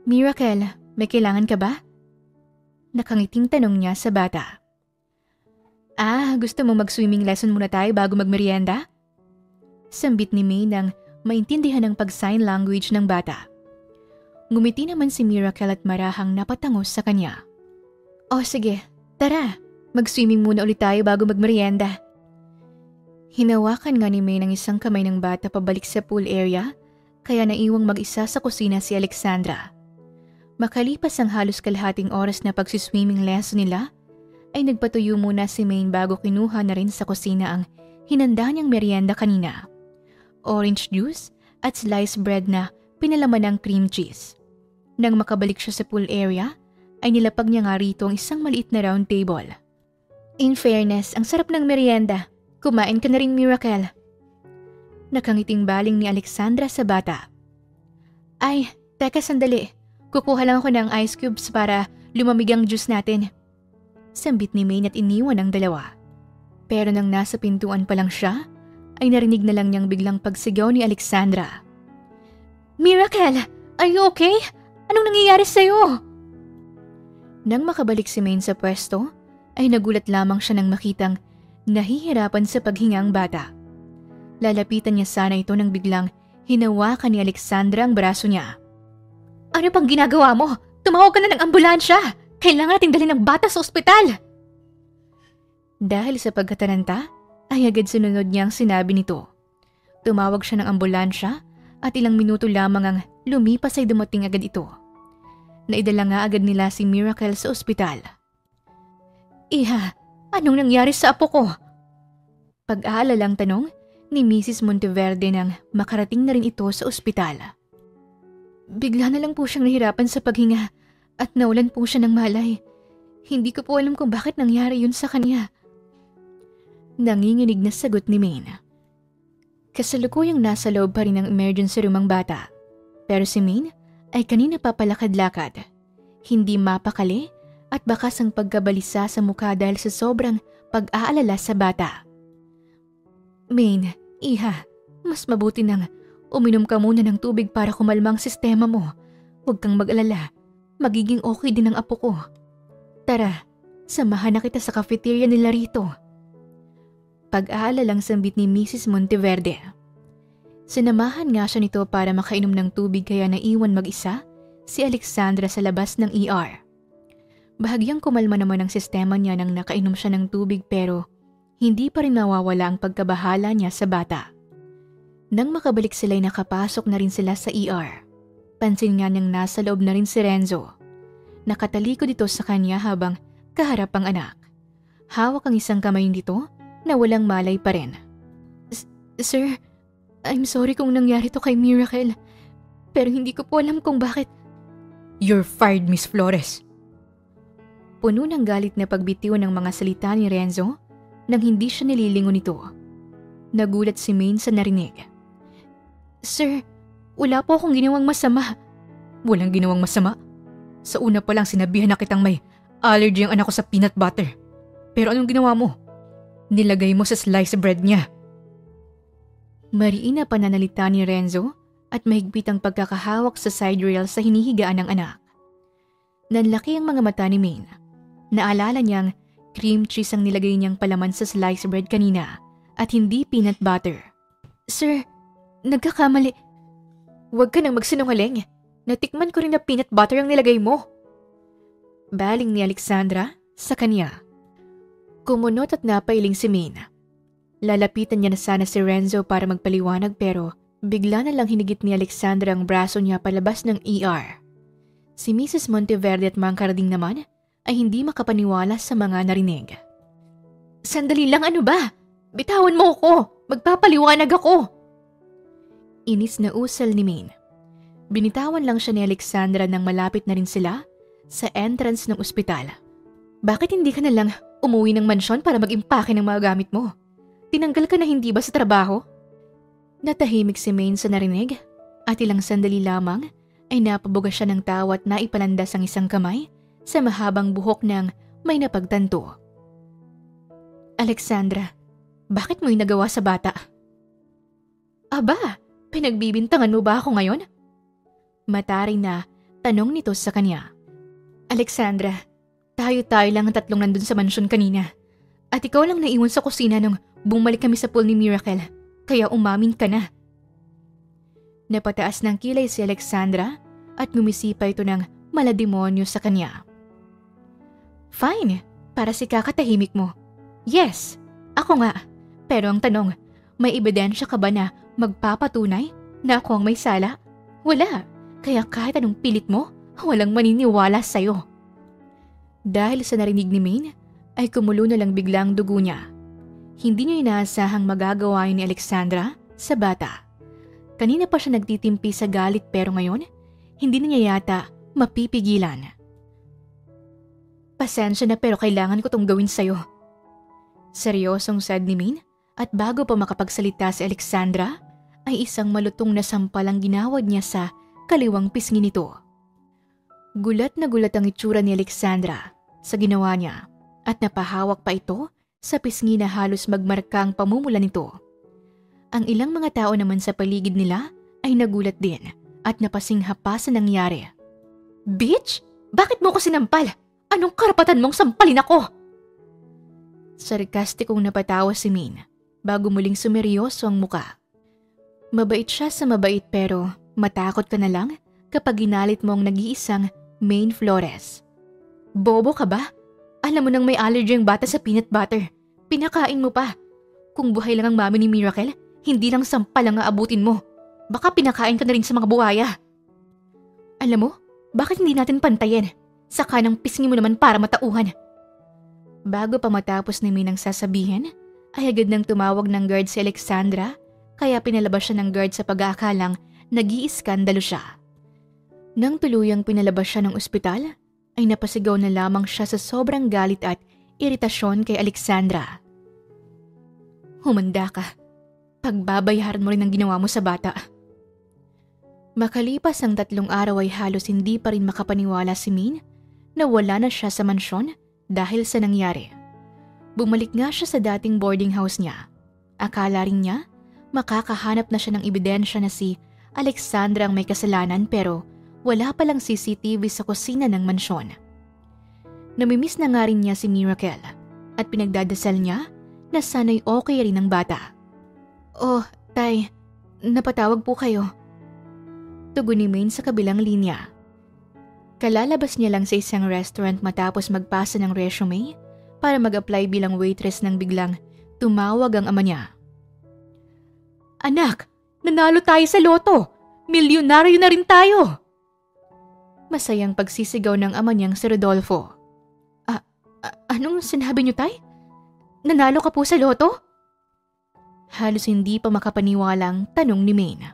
Miracle, may kailangan ka ba? Nakangiting tanong niya sa bata. Gusto mo mag-swimming lesson muna tayo bago magmerienda? Sambit ni Maine nang maintindihan ang pag-sign language ng bata. Ngumiti naman si Miracle at marahang napatangos sa kanya. Sige, tara, mag-swimming muna ulit tayo bago magmerienda. Hinawakan nga ni Maine ang isang kamay ng bata pabalik sa pool area, kaya naiwang mag-isa sa kusina si Alexandra. Makalipas ang halos kalahating oras na pagsiswimming lesson nila, ay nagpatuyo muna si Maine bago kinuha na rin sa kusina ang hinanda niyang merienda kanina. Orange juice at sliced bread na pinalaman ng cream cheese. Nang makabalik siya sa pool area, ay nilapag niya nga rito ang isang maliit na round table. In fairness, ang sarap ng merienda. Kumain ka na rin, Miracle. Nakangiting baling ni Alexandra sa bata. Ay, teka sandali. Kukuha lang ako ng ice cubes para lumamig ang juice natin. Sambit ni Maine at iniwan ang dalawa. Pero nang nasa pintuan pa lang siya, ay narinig na lang niyang biglang pagsigaw ni Alexandra. Miracle! Are you okay? Anong nangyayari sa'yo? Nang makabalik si Maine sa pwesto, ay nagulat lamang siya nang makitang nahihirapan sa paghinga ang bata. Lalapitan niya sana ito nang biglang hinawakan ni Alexandra ang braso niya. Ano pang ginagawa mo? Tumawag ka na ng ambulansya! Kailangan nating dalhin ang bata sa ospital! Dahil sa pagkataranta, ay agad sununod niya ang sinabi nito. Tumawag siya ng ambulansya at ilang minuto lamang ang lumipas ay dumating agad ito. Naidala nga agad nila si Miracle sa ospital. Iha, anong nangyari sa apo ko? Pag-aalalang tanong ni Mrs. Monteverde nang makarating na rin ito sa ospital. Bigla na lang po siyang nahirapan sa paghinga at nawalan po siya ng malay. Hindi ko po alam kung bakit nangyari yun sa kanya. Nanginginig na sagot ni Maine. Kasalukuyang nasa loob pa rin ng emergency room ang bata. Pero si Maine ay kanina pa palakad-lakad. Hindi mapakali at bakas ang pagkabalisa sa mukha dahil sa sobrang pag-aalala sa bata. Maine, iha, mas mabuti nang Uminom ka muna ng tubig para kumalma ang sistema mo. Huwag kang mag-alala. Magiging okay din ang apo ko. Tara, samahan na kita sa cafeteria nila rito. Pag-aalalang sambit ni Mrs. Monteverde. Sinamahan nga siya nito para makainom ng tubig kaya naiwan mag-isa si Alexandra sa labas ng ER. Bahagyang kumalma naman ang sistema niya nang nakainom siya ng tubig pero hindi pa rin nawawala ang pagkabahala niya sa bata. Nang makabalik sila'y nakapasok na rin sila sa ER. Pansin nga niyang nasa loob na rin si Renzo. Nakatalikod ito sa kanya habang kaharap ang anak. Hawak ang isang kamay nito na walang malay pa rin. Sir, I'm sorry kung nangyari to kay Miracle. Pero hindi ko po alam kung bakit. You're fired, Miss Flores. Puno ng galit na pagbitiw ng mga salita ni Renzo nang hindi siya nililingon nito. Nagulat si Maine sa narinig. Sir, wala po akong ginawang masama. Walang ginawang masama? Sa una pa lang sinabihan na kitang may allergy ang anak ko sa peanut butter. Pero anong ginawa mo? Nilagay mo sa slice bread niya. Mariin na pananalita ni Renzo at mahigpit ang pagkakahawak sa side rail sa hinihigaan ng anak. Nanlaki ang mga mata ni Maine. Naalala niyang cream cheese ang nilagay niyang palaman sa slice bread kanina at hindi peanut butter. Sir, nagkakamali. Huwag ka nang magsinungaling. Natikman ko rin na peanut butter ang nilagay mo. Baling ni Alexandra sa kanya. Kumunot at napailing si Maine. Lalapitan niya na sana si Renzo para magpaliwanag pero bigla na lang hinigit ni Alexandra ang braso niya palabas ng ER. Si Mrs. Monteverde at Mang Carding naman ay hindi makapaniwala sa mga narinig. Sandali lang, ano ba? Bitawan mo ako! Magpapaliwanag ako! Inis na usal ni Maine. Binitawan lang siya ni Alexandra nang malapit na rin sila sa entrance ng ospital. Bakit hindi ka na lang umuwi ng mansyon para mag-impake ng mga gamit mo? Tinanggal ka na hindi ba sa trabaho? Natahimik si Maine sa narinig at ilang sandali lamang ay napabuga siya ng tawa at naipalandas ang isang kamay sa mahabang buhok ng may napagtanto. Alexandra, bakit mo nagawa sa bata? Aba, pinagbibintangan mo ba ako ngayon? Mataray na tanong nito sa kanya. Alexandra, tayo-tayo lang ang tatlong nandun sa mansyon kanina. At ikaw lang naiwan sa kusina nung bumalik kami sa pool ni Miracle, kaya umamin ka na. Napataas ng kilay si Alexandra at ngumisipa ito ng malademonyo sa kanya. Fine, para si kakatahimik mo. Yes, ako nga. Pero ang tanong, may ebidensya ka ba na magpapatunay na ako ang may sala? Wala, kaya kahit anong pilit mo, walang maniniwala sa'yo. Dahil sa narinig ni Maine, ay kumulo na lang bigla ang dugo niya. Hindi niya inaasahang magagawa ni Alexandra sa bata. Kanina pa siya nagtitimpi sa galit pero ngayon, hindi na niya yata mapipigilan. Pasensya na pero kailangan ko tong gawin sa'yo. Seryosong sad ni Maine at bago pa makapagsalita si Alexandra, ay isang malutong na sampal ang ginawad niya sa kaliwang pisngi nito. Gulat na gulat ang itsura ni Alexandra sa ginawa niya at napahawak pa ito sa pisngi na halos magmarka ang pamumula nito. Ang ilang mga tao naman sa paligid nila ay nagulat din at napasingha pa sa nangyari. Bitch! Bakit mo ko sinampal? Anong karapatan mong sampalin ako? Sarkastikong napatawa si Maine bago muling sumeryoso ang muka. Mabait siya sa mabait pero matakot ka na lang kapag ginalit mo ang nag-iisang Maine Flores. Bobo ka ba? Alam mo nang may allergy ang bata sa peanut butter. Pinakain mo pa. Kung buhay lang ang mami ni Miracle, hindi lang sampal ang aabutin mo. Baka pinakain ka na rin sa mga buhaya. Alam mo, bakit hindi natin pantayin? Saka ng pisngi mo naman para matauhan. Bago pa matapos ni Maine ang sasabihin, ay agad nang tumawag ng guard si Alexandra kaya pinalabas siya ng guard sa pag-aakalang nag-iiskandalo siya. Nang tuluyang pinalabas siya ng ospital, ay napasigaw na lamang siya sa sobrang galit at iritasyon kay Alexandra. Humanda ka. Pagbabayaran mo rin ang ginawa mo sa bata. Makalipas ang 3 araw ay halos hindi pa rin makapaniwala si Maine na wala na siya sa mansyon dahil sa nangyari. Bumalik nga siya sa dating boarding house niya. Akala rin niya makakahanap na siya ng ebidensya na si Alexandra ang may kasalanan pero wala palang CCTV sa kusina ng mansyon. Namimiss na nga rin niya si Miracle at pinagdadasal niya na sana'y okay rin ang bata. Oh, Tay, napatawag po kayo. Tugon ni Maine sa kabilang linya. Kalalabas niya lang sa isang restaurant matapos magpasa ng resume para mag-apply bilang waitress nang biglang tumawag ang ama niya. Anak, nanalo tayo sa loto! Milyonaryo na rin tayo! Masayang pagsisigaw ng ama niyang si Rodolfo. Anong sinabi niyo, Tay? Nanalo ka po sa loto? Halos hindi pa makapaniwalang tanong ni Maine.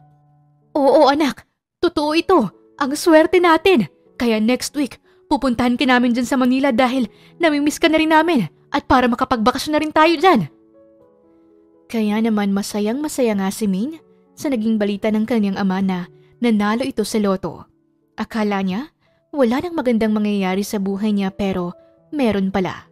Oo anak, totoo ito. Ang swerte natin. Kaya next week, pupuntahan ka namin dyan sa Manila dahil namimiss ka na rin namin at para makapagbakasyon na rin tayo dyan. Kaya naman masayang-masaya nga si Maine sa naging balita ng kanyang ama na nanalo ito sa loto. Akala niya wala nang magandang mangyayari sa buhay niya pero meron pala.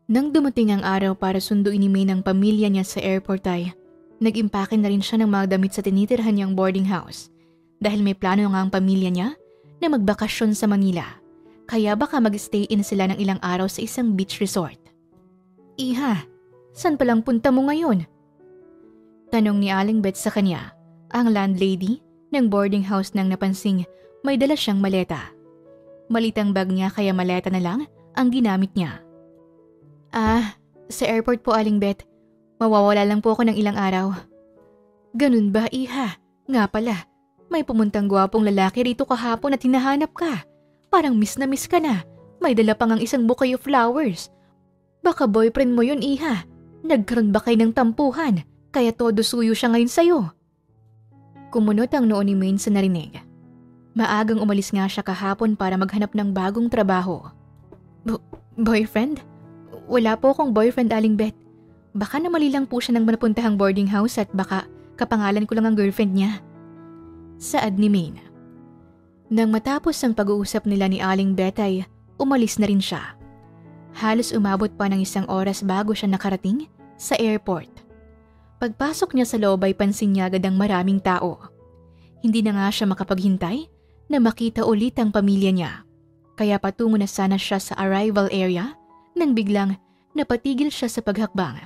Nang dumating ang araw para sunduin ni Maine ang pamilya niya sa airport ay nag-impake na rin siya ng mga damit sa tinitirhan niyang boarding house dahil may plano nga ang pamilya niya na magbakasyon sa Manila. Kaya baka mag-stay in sila ng ilang araw sa isang beach resort. Iha, saan palang punta mo ngayon? Tanong ni Aling Beth sa kanya, ang landlady ng boarding house nang napansing may dala siyang maleta. Malitang bag niya kaya maleta na lang ang ginamit niya. Sa airport po Aling Beth. Mawawala lang po ako ng ilang araw. Ganun ba, Iha? Nga pala, may pumuntang gwapong lalaki rito kahapon at hinahanap ka. Parang miss na miss ka na. May dala pang ang isang bouquet of flowers. Baka boyfriend mo yun, Iha. Nagkaroon ba kayo ng tampuhan? Kaya todo suyo siya ngayon sa'yo. Kumunot ang noo ni Maine sa narinig. Maagang umalis nga siya kahapon para maghanap ng bagong trabaho. Boyfriend? Wala po akong boyfriend, Aling Beth. Baka namali lang po siya ng manapuntahang boarding house at baka kapangalan ko lang ang girlfriend niya. Saad ni Maine. Nang matapos ang pag-uusap nila ni Aling Beth ay umalis na rin siya. Halos umabot pa ng 1 oras bago siya nakarating sa airport. Pagpasok niya sa loob ay pansin niya agad ang maraming tao. Hindi na nga siya makapaghintay na makita ulit ang pamilya niya. Kaya patungo na sana siya sa arrival area nang biglang napatigil siya sa paghakbang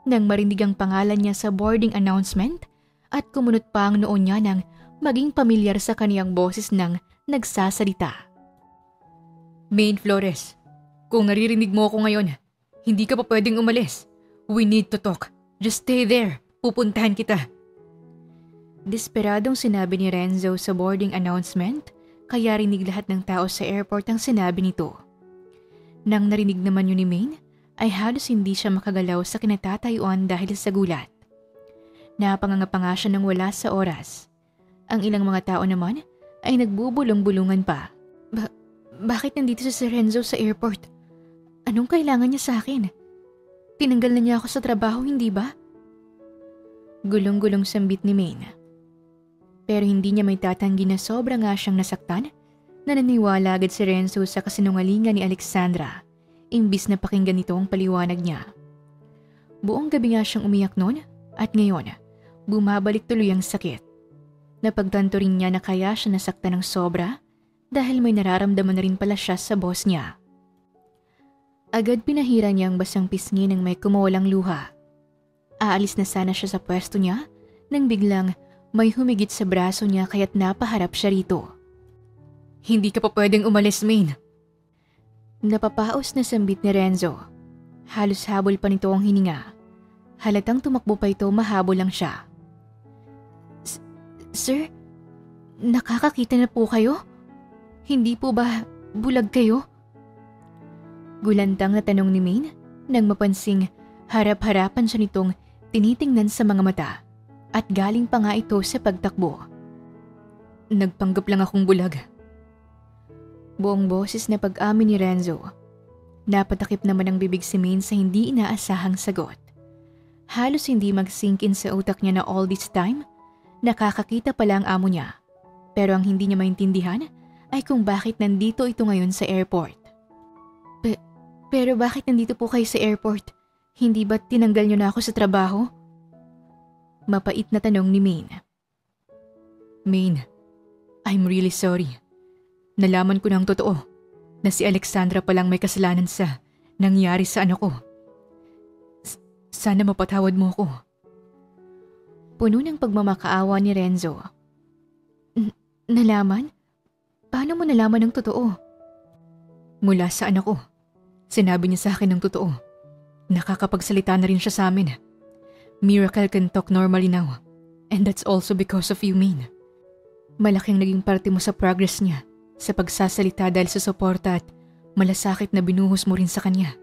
nang marinig ang pangalan niya sa boarding announcement at kumunot pa ang noo niya nang maging pamilyar sa kaniyang boses nang nagsasalita. Maine Flores, kung naririnig mo ako ngayon, hindi ka pa pwedeng umalis. We need to talk. Just stay there. Pupuntahan kita. Desperadong sinabi ni Renzo sa boarding announcement, kaya rinig lahat ng tao sa airport ang sinabi nito. Nang narinig naman yun ni Maine, ay halos hindi siya makagalaw sa kinatatayuan dahil sa gulat. Napangangapa nga siya ng wala sa oras. Ang ilang mga tao naman ay nagbubulong-bulungan pa. Bakit nandito si Renzo sa airport? Anong kailangan niya sa akin? Tinanggal na niya ako sa trabaho, hindi ba? Gulong-gulong sambit ni Maine. Pero hindi niya may tatanggi na sobra nga siyang nasaktan na naniwala agad si Renzo sa kasinungalingan ni Alexandra, imbis na pakinggan nito ang paliwanag niya. Buong gabi nga siyang umiyak noon at ngayon, bumabalik tuloy ang sakit. Napagtanto rin niya na kaya siya nasaktan ng sobra dahil may nararamdaman na rin pala siya sa boss niya. Agad pinahira niya ang basang pisngi ng may kumuwalang luha. Aalis na sana siya sa pwesto niya nang biglang may humigit sa braso niya kaya't napaharap siya rito. Hindi ka pa pwedeng umalis, Maine. Napapaos na sambit ni Renzo. Halos habol pa nito ang hininga. Halatang tumakbo pa ito, mahabol lang siya. Sir, nakakakita na po kayo? Hindi po ba bulag kayo? Gulantang na tanong ni Maine nang mapansing harap-harapan siya nitong tinitingnan sa mga mata at galing pa nga ito sa pagtakbo. Nagpanggap lang akong bulag. Buong boses na pag-amin ni Renzo. Napatakip naman ang bibig si Maine sa hindi inaasahang sagot. Halos hindi mag-sink in sa utak niya na all this time, nakakakita pala ang amo niya. Pero ang hindi niya maintindihan ay kung bakit nandito ito ngayon sa airport. Pero bakit nandito po kayo sa airport? Hindi ba't tinanggal niyo na ako sa trabaho? Mapait na tanong ni Maine. Maine, I'm really sorry. Nalaman ko ng totoo na si Alexandra palang may kasalanan sa nangyari sa anak ko. Sana mapatawad mo ko. Puno ng pagmamakaawa ni Renzo. Nalaman? Paano mo nalaman ng totoo? Mula sa anak ko. Sinabi niya sa akin ng totoo. Nakakapagsalita na rin siya sa amin. Miracle can talk normally now. And that's also because of you, Maine. Malaking naging parte mo sa progress niya, sa pagsasalita dahil sa suporta at malasakit na binuhos mo rin sa kanya.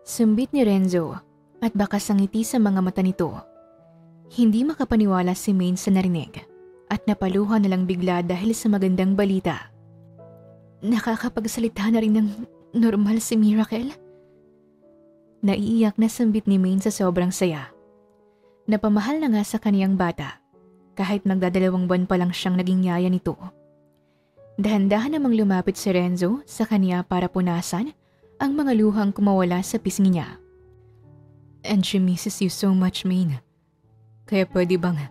Sumbit ni Renzo at bakas ang ngiti sa mga mata nito. Hindi makapaniwala si Maine sa narinig at napaluha na lang bigla dahil sa magandang balita. Nakakapagsalita na rin ng normal si Miracle? Naiiyak na sambit ni Maine sa sobrang saya. Napamahal na nga sa kaniyang bata kahit magdadalawang buwan pa lang siyang naging yaya nito. Dahan-dahan namang lumapit si Renzo sa kaniya para punasan ang mga luhang kumawala sa pisngi niya. And she misses you so much, Maine. Kaya pwede bang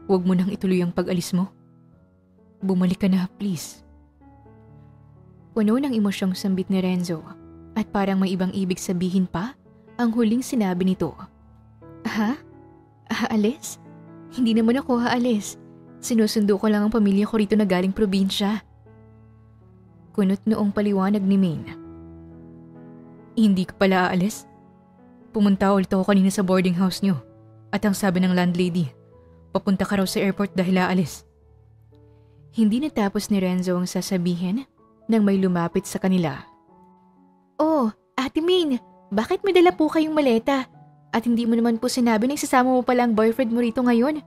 huwag mo nang ituloy ang pag-alis mo? Bumalik ka na, please. Puno ng emosyong sambit ni Renzo at parang may ibang ibig sabihin pa ang huling sinabi nito. Ha? Aalis? Hindi naman ako aalis. Sinusundo ko lang ang pamilya ko rito na galing probinsya. Kunot noong paliwanag ni Maine. Hindi ka pala aalis? Pumunta ulit ako kanina sa boarding house niyo at ang sabi ng landlady, papunta ka raw sa airport dahil aalis. Hindi natapos ni Renzo ang sasabihin nang may lumapit sa kanila. Oh, Ate Maine, bakit may dala po kayong maleta? At hindi mo naman po sinabi na isasama mo pala ang boyfriend mo rito ngayon?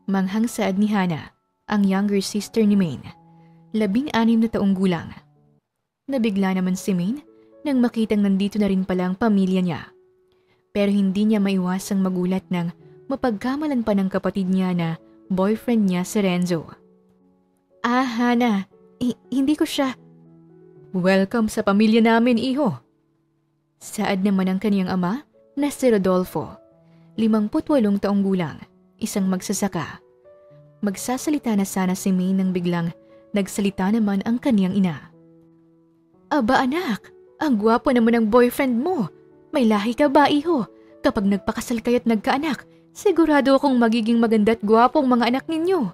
Manghang saad ni Hannah, ang younger sister ni Maine, 16 na taong gulang. Nabigla naman si Maine nang makitang nandito na rin pala ang pamilya niya. Pero hindi niya maiwasang magulat nang mapagkamalan pa ng kapatid niya na boyfriend niya si Renzo. Ah, Hannah, hindi ko siya. Welcome sa pamilya namin, iho. Saad naman ang kaniyang ama na si Rodolfo, 58 taong gulang, isang magsasaka. Magsasalita na sana si Maine nang biglang nagsalita naman ang kaniyang ina. Aba anak, ang gwapo naman ng boyfriend mo. May lahi ka ba, iho? Kapag nagpakasal kayo't nagkaanak, sigurado akong magiging maganda at gwapong mga anak ninyo.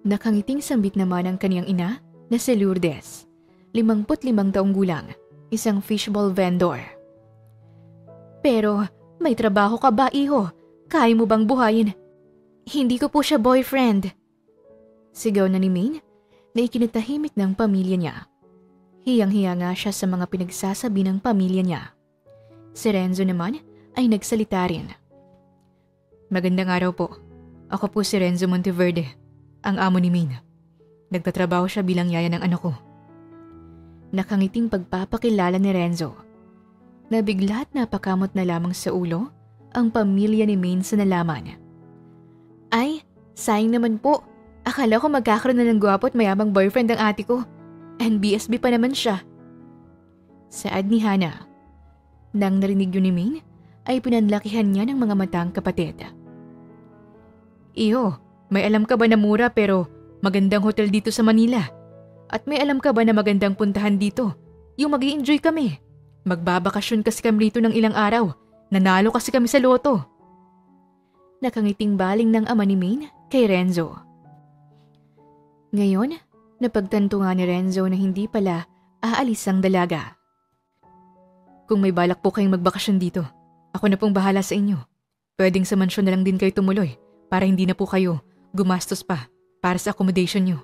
Nakangiting sambit naman ang kaniyang ina na si Lourdes, 55 taong gulang, isang fishball vendor. Pero may trabaho ka ba, iho? Kaya mo bang buhayin? Hindi ko po siya boyfriend. Sigaw na ni Maine na ikinatahimik ng pamilya niya. Hiyang-hiya nga siya sa mga pinagsasabi ng pamilya niya. Si Renzo naman ay nagsalita rin. Magandang araw po. Ako po si Renzo Monteverde, ang amo ni Maine. Nagtatrabaho siya bilang yaya ng anak ko. Nakangiting pagpapakilala ni Renzo. Nabigla at napakamot na lamang sa ulo ang pamilya ni Maine sa nalaman. Ay, sayang naman po. Akala ko magkakaroon na ng gwapo at mayabang boyfriend ang ate ko. And BSB pa naman siya. Saad ni Hannah. Nang narinig yun ni Maine, ay pinanlakihan niya ng mga matang kapatid. Iho, may alam ka ba na mura pero magandang hotel dito sa Manila? At may alam ka ba na magandang puntahan dito? Yung mag-i-enjoy kami. Magbabakasyon kasi kami rito ng ilang araw. Nanalo kasi kami sa loto. Nakangiting baling ng ama ni Maine kay Renzo. Ngayon, napagtanto nga ni Renzo na hindi pala aalis ang dalaga. Kung may balak po kayong magbakasyon dito, ako na pong bahala sa inyo. Pwedeng sa mansyon na lang din kayo tumuloy para hindi na po kayo gumastos pa para sa accommodation nyo.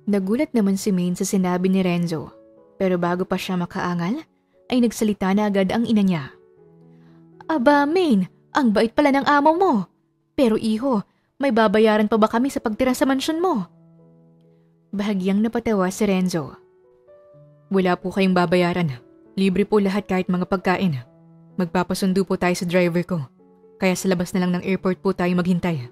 Nagulat naman si Maine sa sinabi ni Renzo, pero bago pa siya makaangal, ay nagsalita na agad ang ina niya. Aba, Maine, ang bait pala ng amo mo. Pero iho, may babayaran pa ba kami sa pagtira sa mansyon mo? Bahagyang napatawa si Renzo. Wala po kayong babayaran. Libre po lahat kahit mga pagkain. Magpapasundo po tayo sa driver ko. Kaya sa labas na lang ng airport po tayo maghintay.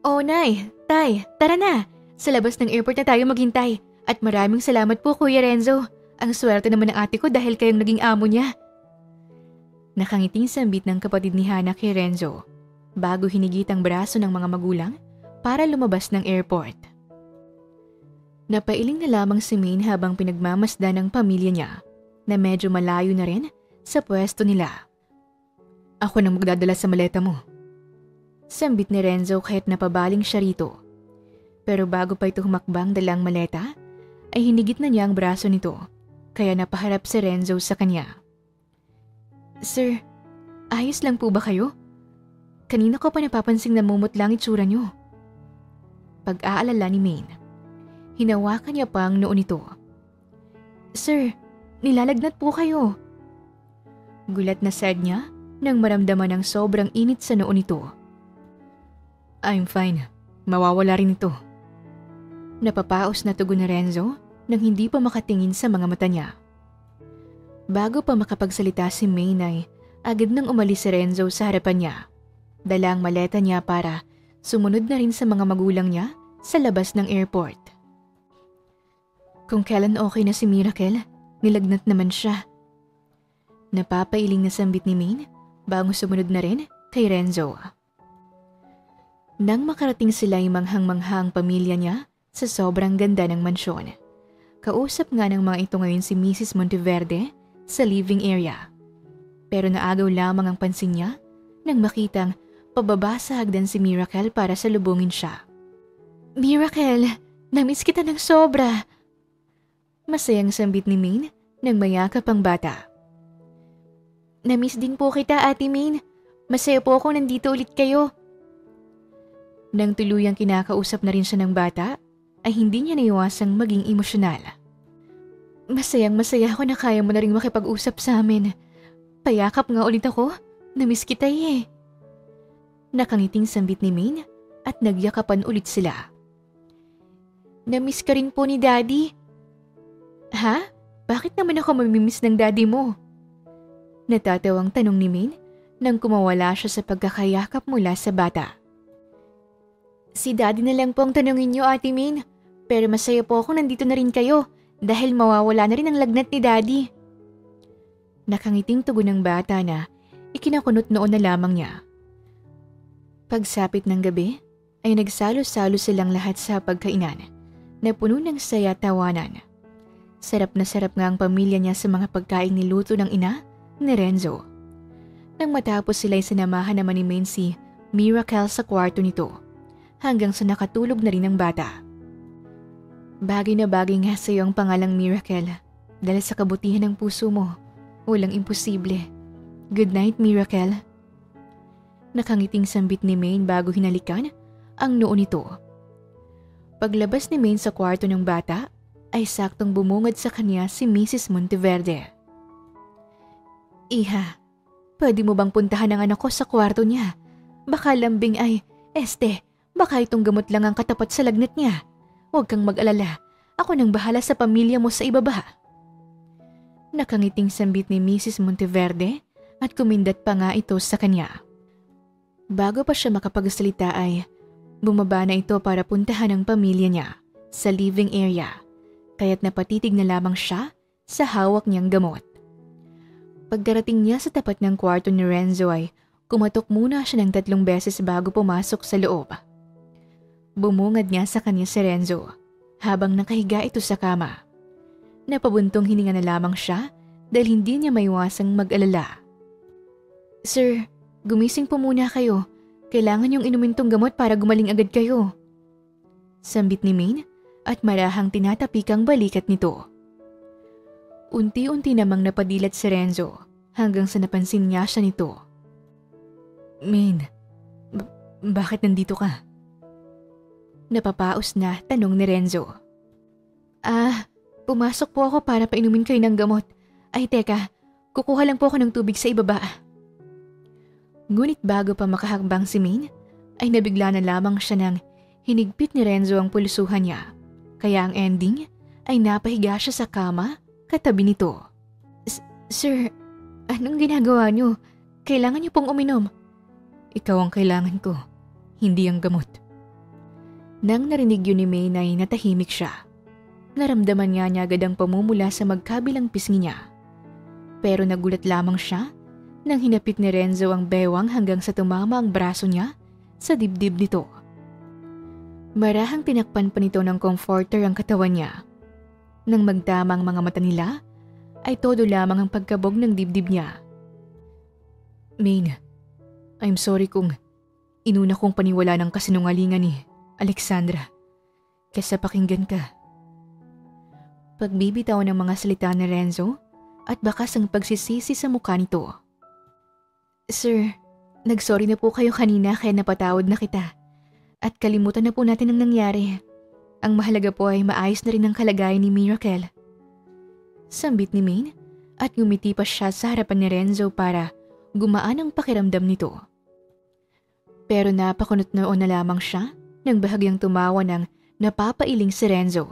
Oh, Nay, Tay, tara na. Sa labas ng airport na tayo maghintay. At maraming salamat po, Kuya Renzo. Ang swerte naman ng ate ko dahil kayong naging amo niya. Nakangiting sambit ng kapatid ni Hana kay Renzo bago hinigit ang braso ng mga magulang para lumabas ng airport. Napailing na lamang si Maine habang pinagmamasdan ng pamilya niya na medyo malayo na rin sa pwesto nila. Ako nang magdadala sa maleta mo. Sambit ni Renzo kahit napabaling siya rito. Pero bago pa ito humakbang dalang maleta, ay hinigit na niya ang braso nito, kaya napaharap si Renzo sa kanya. Sir, ayos lang po ba kayo? Kanina ko pa napapansing namumutlang itsura niyo. Pag-aalala ni Maine, hinawakan niya pa ang noo nito. Sir, nilalagnat po kayo. Gulat na sad niya nang maramdaman ang sobrang init sa noo nito. I'm fine. Mawawala rin ito. Napapaos na tugon ni Renzo nang hindi pa makatingin sa mga mata niya. Bago pa makapagsalita si Maine ay agad nang umalis si Renzo sa harapan niya. Dala ang maleta niya para sumunod na rin sa mga magulang niya sa labas ng airport. Kung kailan okay na si Miracle, nilagnat naman siya. Napapailing na sambit ni Maine bago sumunod na rin kay Renzo. Nang makarating sila ay manghang-manghang pamilya niya sa sobrang ganda ng mansyon. Kausap nga ng mga ito ngayon si Mrs. Monteverde sa living area. Pero naagaw lamang ang pansin niya nang makitang pababa sa hagdan si Miracle para salubungin siya. Miracle, namiss kita ng sobra. Masayang sambit ni Maine nang mayakap ang bata. Namiss din po kita, Ate Maine. Masaya po ako nandito ulit kayo. Nang tuluyang kinakausap na rin siya ng bata, ay hindi niya naiwasang maging emosyonal. Masayang-masaya ako na kaya mo na rin makipag-usap sa amin. Payakap nga ulit ako. Namiss kita eh. Nakangiting sambit ni Maine at nagyakapan ulit sila. Namiss ka rin po ni Daddy. Ha? Bakit naman ako mamimiss ng Daddy mo? Natatawang tanong ni Maine nang kumawala siya sa pagkakayakap mula sa bata. Si Daddy na lang po ang tanongin niyo, Ate Maine. Pero masaya po ako nandito na rin kayo dahil mawawala na rin ang lagnat ni Daddy. Nakangiting tugon ng bata na ikinakunot noon na lamang niya. Pagsapit ng gabi ay nagsalo-salo silang lahat sa pagkainan na puno ng saya at tawanan. Sarap na sarap nga ang pamilya niya sa mga pagkain niluto ng ina ni Renzo. Nang matapos sila'y sinamahan naman ni Maine si Miracle sa kwarto nito. Hanggang sa nakatulog na rin ang bata. Bagay na bagay nga sa iyo ang pangalang Miracle dahil sa kabutihan ng puso mo. Walang imposible. Good night, Miracle. Nakangiting sambit ni Maine bago hinalikan ang noo nito. Paglabas ni Maine sa kwarto ng bata, ay saktong bumungad sa kanya si Mrs. Monteverde. Iha, pwede mo bang puntahan ang anak ko sa kwarto niya? Baka lambing ay, baka itong gamot lang ang katapat sa lagnat niya. Huwag kang mag-alala. Ako nang bahala sa pamilya mo sa ibaba. Nakangiting sambit ni Mrs. Monteverde at kumindat pa nga ito sa kanya. Bago pa siya makapagsalita ay bumaba na ito para puntahan ang pamilya niya sa living area. Kaya't napatitig na lamang siya sa hawak niyang gamot. Pagdarating niya sa tapat ng kwarto ni Renzo ay kumatok muna siya ng 3 beses bago pumasok sa loob. Bumungad niya sa kanya si Renzo habang nakahiga ito sa kama. Napabuntong hininga na lamang siya dahil hindi niya maiwasang mag-alala. Sir, gumising po muna kayo. Kailangan yung inumin tong gamot para gumaling agad kayo. Sambit ni Maine at marahang tinatapik ang balikat nito. Unti-unti namang napadilat si Renzo hanggang sa napansin niya siya nito. Maine, bakit nandito ka? Napapaos na tanong ni Renzo. Pumasok po ako para painumin kayo ng gamot. Ay teka, kukuha lang po ako ng tubig sa ibaba. Ngunit bago pa makahakbang si Maine, ay nabigla na lamang siya nang hinigpit ni Renzo ang pulsuhan niya. Kaya ang ending ay napahiga siya sa kama katabi nito. Sir, anong ginagawa niyo? Kailangan niyo pong uminom. Ikaw ang kailangan ko, hindi ang gamot. Nang narinig yun ni Maine ay natahimik siya. Naramdaman niya agad ang pamumula sa magkabilang pisngi niya. Pero nagulat lamang siya nang hinapit ni Renzo ang bewang hanggang sa tumama ang braso niya sa dibdib nito. Marahang tinakpan pa nito ng comforter ang katawan niya. Nang magtama ang mga mata nila, ay todo lamang ang pagkabog ng dibdib niya. Maine, I'm sorry kung inuna kong paniwala ng kasinungalingan ni Alexandra kaysa pakinggan ka. Pagbibitaw ng mga salita ni Renzo at bakas ang pagsisisi sa mukha nito. Sir, nagsorry na po kayo kanina kaya napatawad na kita. At kalimutan na po natin ang nangyari. Ang mahalaga po ay maayos na rin ang kalagayan ni Miracle. Sambit ni Maine at ngumiti pa siya sa harapan ni Renzo para gumaan ang pakiramdam nito. Pero napakunot noon na lamang siya nang bahagyang tumawa ng napapailing si Renzo.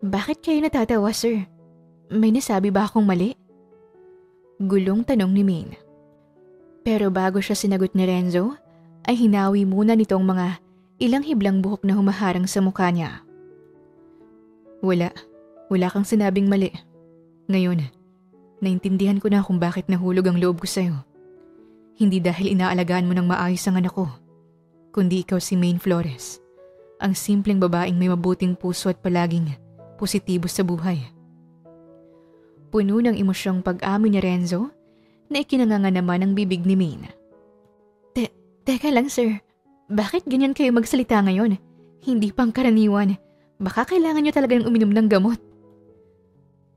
Bakit kayo natatawa, sir? May nasabi ba akong mali? Gulong tanong ni Maine. Pero bago siya sinagot ni Renzo, ay hinawi muna nitong mga ilang hiblang buhok na humaharang sa mukha niya. Wala kang sinabing mali. Ngayon, naintindihan ko na kung bakit nahulog ang loob ko sa'yo. Hindi dahil inaalagaan mo ng maayos ang anak ko, kundi ikaw si Maine Flores, ang simpleng babaeng may mabuting puso at palaging positibo sa buhay. Puno ng emosyong pag-amin ni Renzo na ikinanganga naman ang bibig ni Maine. Teka lang, sir. Bakit ganyan kayo magsalita ngayon? Hindi pang karaniwan. Baka kailangan niyo talaga ng uminom ng gamot.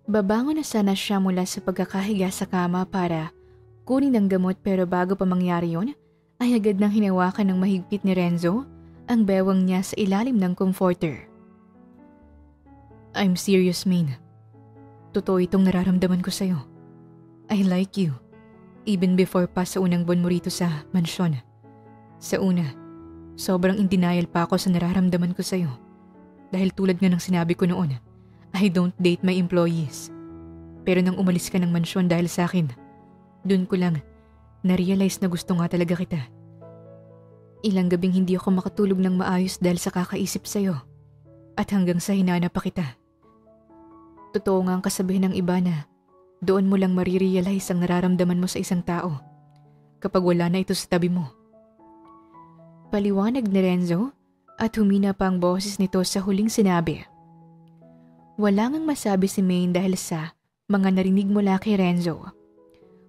Babangon na sana siya mula sa pagkakahiga sa kama para kunin ang gamot pero bago pa mangyari yon, ay agad nang hinawakan ng mahigpit ni Renzo ang bewang niya sa ilalim ng comforter. I'm serious, Maine. Totoo itong nararamdaman ko sa'yo. I like you. Even before pa sa unang buwan mo rito sa mansyon. Sa una, sobrang in denial pa ako sa nararamdaman ko sa'yo. Dahil tulad nga ng sinabi ko noon, I don't date my employees. Pero nang umalis ka ng mansyon dahil sa akin, dun ko lang na-realize na gusto nga talaga kita. Ilang gabing hindi ako makatulog ng maayos dahil sa kakaisip sa'yo. At hanggang sa hinanap pa kita. Totoo nga ang kasabihan ng iba na doon mo lang marirealize ang nararamdaman mo sa isang tao kapag wala na ito sa tabi mo. Paliwanag ni Renzo at humina pa ang boses nito sa huling sinabi. Wala ngang masabi si Maine dahil sa mga narinig mula kay Renzo.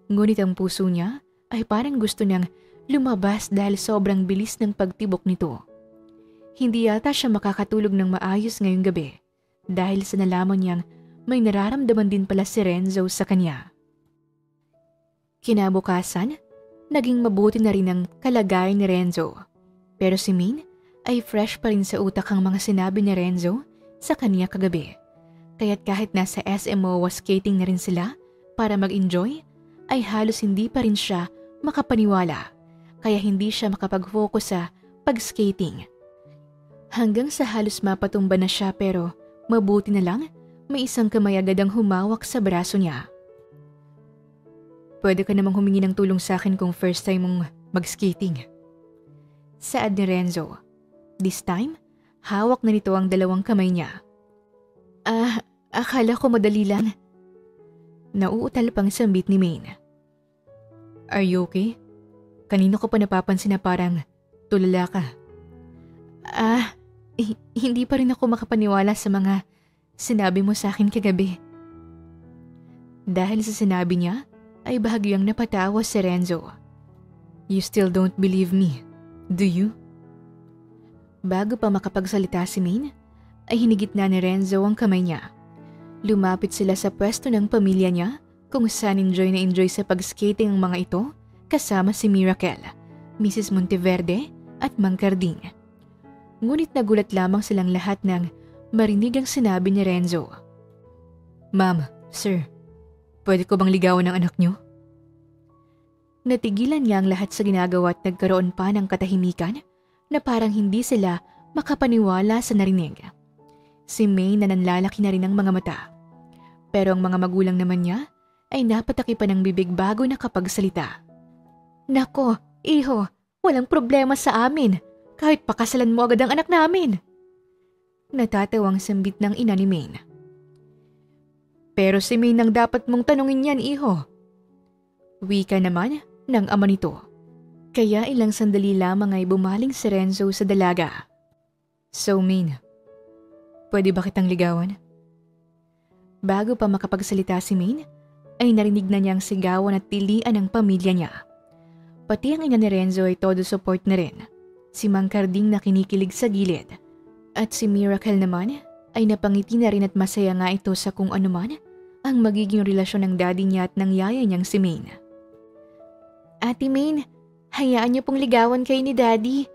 Ngunit ang puso niya ay parang gusto niyang lumabas dahil sobrang bilis ng pagtibok nito. Hindi yata siya makakatulog ng maayos ngayong gabi dahil sa nalaman niyang may nararamdaman din pala si Renzo sa kanya. Kinabukasan, naging mabuti na rin ang kalagayan ni Renzo. Pero si Maine ay fresh pa rin sa utak ang mga sinabi ni Renzo sa kanya kagabi. Kaya't kahit nasa SMO was skating na rin sila para mag-enjoy, ay halos hindi pa rin siya makapaniwala. Kaya hindi siya makapag-focus sa pag-skating. Hanggang sa halos mapatumba na siya pero mabuti na lang may isang kamay agad ang humawak sa braso niya. Pwede ka namang humingi ng tulong sa akin kung first time mong mag-skating. Saad ni Renzo. This time, hawak na nito ang dalawang kamay niya. Akala ko madali lang. Nauutal pang sambit ni Maine. Are you okay? Kanino ko pa napapansin na parang tulala ka? Hindi pa rin ako makapaniwala sa mga sinabi mo sa akin kagabi. Dahil sa sinabi niya, ay bahagyang napatawa si Renzo. You still don't believe me, do you? Bago pa makapagsalita si Maine, ay hinigit na ni Renzo ang kamay niya. Lumapit sila sa pwesto ng pamilya niya kung saan enjoy na enjoy sa pag-skating ang mga ito kasama si Miracle, Mrs. Monteverde at Mang Carding. Ngunit nagulat lamang silang lahat nang marinig ang sinabi ni Renzo. Ma'am, sir, pwede ko bang ligawan ng anak niyo? Natigilan niya ang lahat sa ginagawa at nagkaroon pa ng katahimikan na parang hindi sila makapaniwala sa narinig. Si May na nanlalaki na rin ang mga mata. Pero ang mga magulang naman niya ay napataki pa ng bibig bago nakapagsalita. Nako, iho, walang problema sa amin. Kahit pakasalan mo agad ang anak namin. Natatawang sambit ng ina ni Maine. Pero si Maine ang dapat mong tanungin yan, iho. Wika naman ng ama nito. Kaya ilang sandali lamang ay bumaling si Renzo sa dalaga. So Maine, pwede ba kitang ligawan? Bago pa makapagsalita si Maine, ay narinig na niyang sigawan at tilian ng pamilya niya. Pati ang ina ni Renzo ay todo support na rin. Si Mang Carding na kinikilig sa gilid. At si Miracle naman ay napangiti na rin at masaya nga ito sa kung ano man ang magiging relasyon ng daddy niya at ng yaya niyang si Maine. Ate Maine, hayaan niyo pong ligawan kayo ni daddy.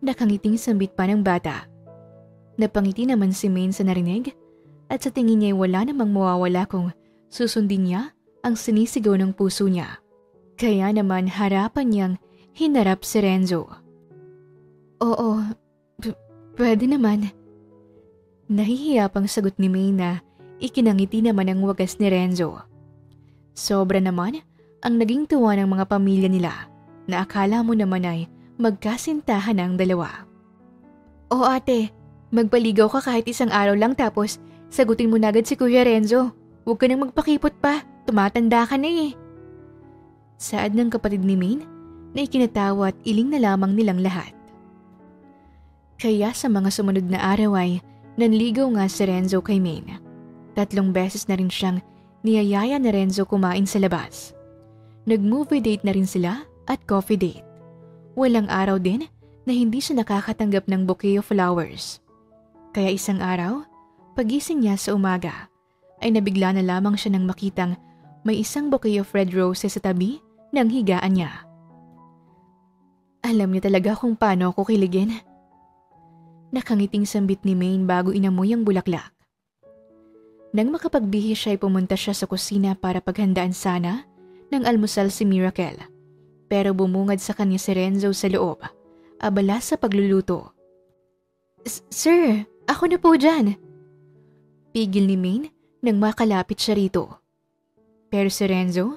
Nakangiting sambit pa ng bata. Napangiti naman si Maine sa narinig at sa tingin niya ay wala namang mawawala kung susundin niya ang sinisigaw ng puso niya. Kaya naman harapan niyang hinarap si Renzo. Oo, pwede naman. Nahihiya pang sagot ni May na ikinangiti naman ang wagas ni Renzo. Sobra naman ang naging tuwa ng mga pamilya nila na akala mo naman ay magkasintahan ang dalawa. O ate, magpaligaw ka kahit isang araw lang tapos sagutin mo na agad si Kuya Renzo. Huwag ka nang magpakipot pa, tumatanda ka na eh. Saad ng kapatid ni Maine na ikinatawa at iling na lamang nilang lahat. Kaya sa mga sumunod na araw ay nanligaw nga si Renzo kay Maine. 3 beses na rin siyang niyayaya ni Renzo kumain sa labas. Nag-movie date na rin sila at coffee date. Walang araw din na hindi siya nakakatanggap ng bouquet of flowers. Kaya isang araw, pagising niya sa umaga, ay nabigla na lamang siya nang makitang may isang bouquet of red roses sa tabi ng higaan niya. Alam niya talaga kung paano ako kiligin. Nakangiting sambit ni Maine bago inamoy ang bulaklak. Nang makapagbihis siya ay pumunta siya sa kusina para paghandaan sana ng almusal si Miracle. Pero bumungad sa kanya si Renzo sa loob, abala sa pagluluto. Sir, ako na po dyan. Pigil ni Maine nang makalapit siya rito. Pero si Renzo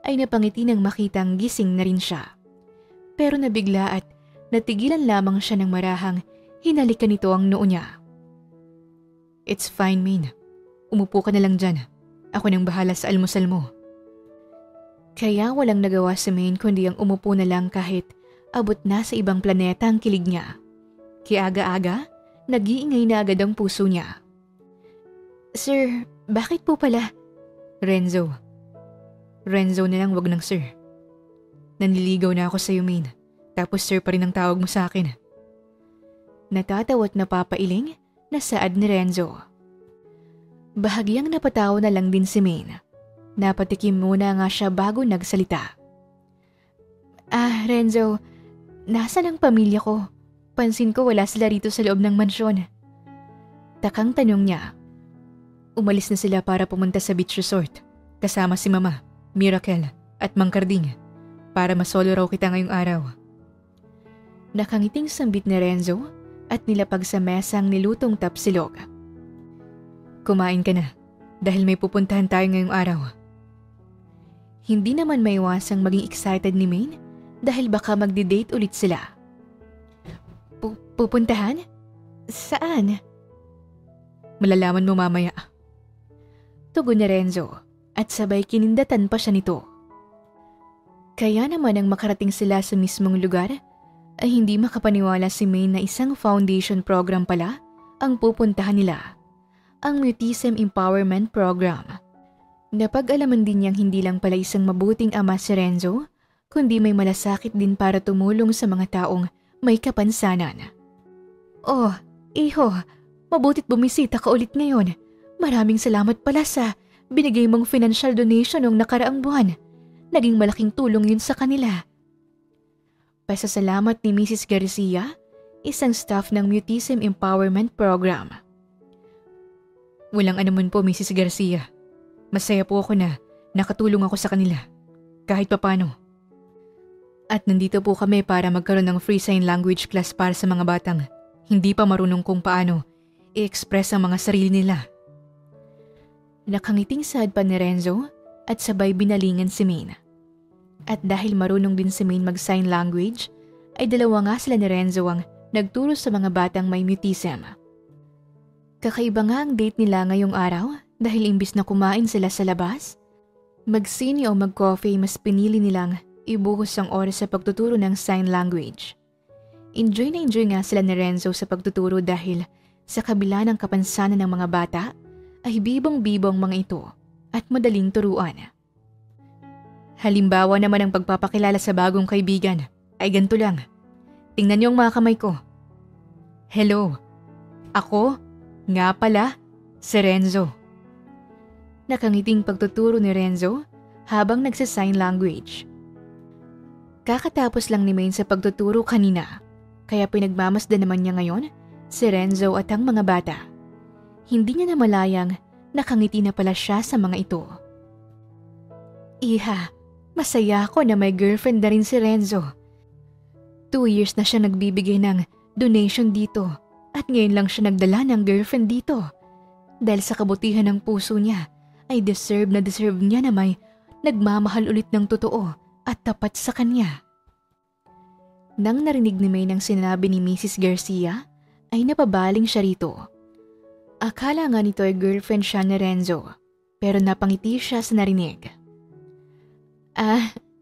ay napangiti nang makitang gising na rin siya. Pero nabigla at natigilan lamang siya ng marahang hinalikan nito ang noo niya. It's fine, Maine. Umupo ka na lang dyan. Ako nang bahala sa almusal mo. Kaya walang nagawa si Maine kundi ang umupo na lang kahit abot na sa ibang planeta ang kilig niya. Kiaga-aga, nag-iingay na agad ang puso niya. Sir, bakit po pala? Renzo. Renzo na lang, wag ng sir. Nanliligaw na ako sa iyo, Maine. Tapos sir pa rin ang tawag mo sa akin. Natatawa at napapailing na saad ni Renzo. Bahagyang napatawa na lang din si Maine. Napatikim muna nga siya bago nagsalita. Renzo, nasaan ang pamilya ko? Pansin ko wala sila rito sa loob ng mansyon. Takang tanong niya. Umalis na sila para pumunta sa beach resort. Kasama si Mama, Miracle at Mang Carding para masolo raw kita ngayong araw. Nakangiting sambit ni Renzo at nilapag sa mesa ang nilutong tapsilog. Kumain ka na dahil may pupuntahan tayo ngayong araw. Hindi naman maiwasang maging excited ni Maine dahil baka magdi-date ulit sila. Pupuntahan? Saan? Malalaman mo mamaya. Tugon ni Renzo at sabay kinindatan pa siya nito. Kaya naman nang makarating sila sa mismong lugar, ay hindi makapaniwala si Maine na isang foundation program pala ang pupuntahan nila. Ang Mutism Empowerment Program. Napag-alaman din niyang hindi lang pala isang mabuting ama si Renzo, kundi may malasakit din para tumulong sa mga taong may kapansanan. Oh, iho, mabutit bumisita ka ulit ngayon. Maraming salamat pala sa binigay mong financial donation noong nakaraang buwan. Naging malaking tulong yun sa kanila. Pasasalamat ni Mrs. Garcia, isang staff ng Mutism Empowerment Program. Walang anuman po, Mrs. Garcia. Masaya po ako na nakatulong ako sa kanila, kahit papano. At nandito po kami para magkaroon ng free sign language class para sa mga batang hindi pa marunong kung paano i-express ang mga sarili nila. Nakangiting saad pa ni Renzo at sabay binalingan si Maine. At dahil marunong din si Maine mag-sign language, ay dalawa nga sila ni Renzo ang nagturo sa mga batang may mutism. Kakaiba nga ang date nila ngayong araw dahil imbis na kumain sila sa labas, Mag-sine o mag-coffee, mas pinili nilang ibuhos ang oras sa pagtuturo ng sign language. Enjoy na enjoy nga sila ni Renzo sa pagtuturo dahil sa kabila ng kapansanan ng mga bata, ay bibong-bibong mga ito at madaling turuan. Halimbawa naman ang pagpapakilala sa bagong kaibigan ay ganito lang. Tingnan niyo ang mga kamay ko. Hello, ako nga pala si Renzo. Nakangiting pagtuturo ni Renzo habang nagsa-sign language. Kakatapos lang ni Maine sa pagtuturo kanina, kaya pinagmamasdan naman niya ngayon si Renzo at ang mga bata. Hindi niya namalayang nakangiti na pala siya sa mga ito. Iha, masaya ako na may girlfriend na rin si Renzo. 2 years na siya nagbibigay ng donation dito at ngayon lang siya nagdala ng girlfriend dito. Dahil sa kabutihan ng puso niya, ay deserve niya na may nagmamahal ulit ng totoo at tapat sa kanya. Nang narinig ni May ng sinabi ni Mrs. Garcia, ay napabaling siya rito. Akala nga nito ay girlfriend siya ni Renzo, pero napangiti siya sa narinig.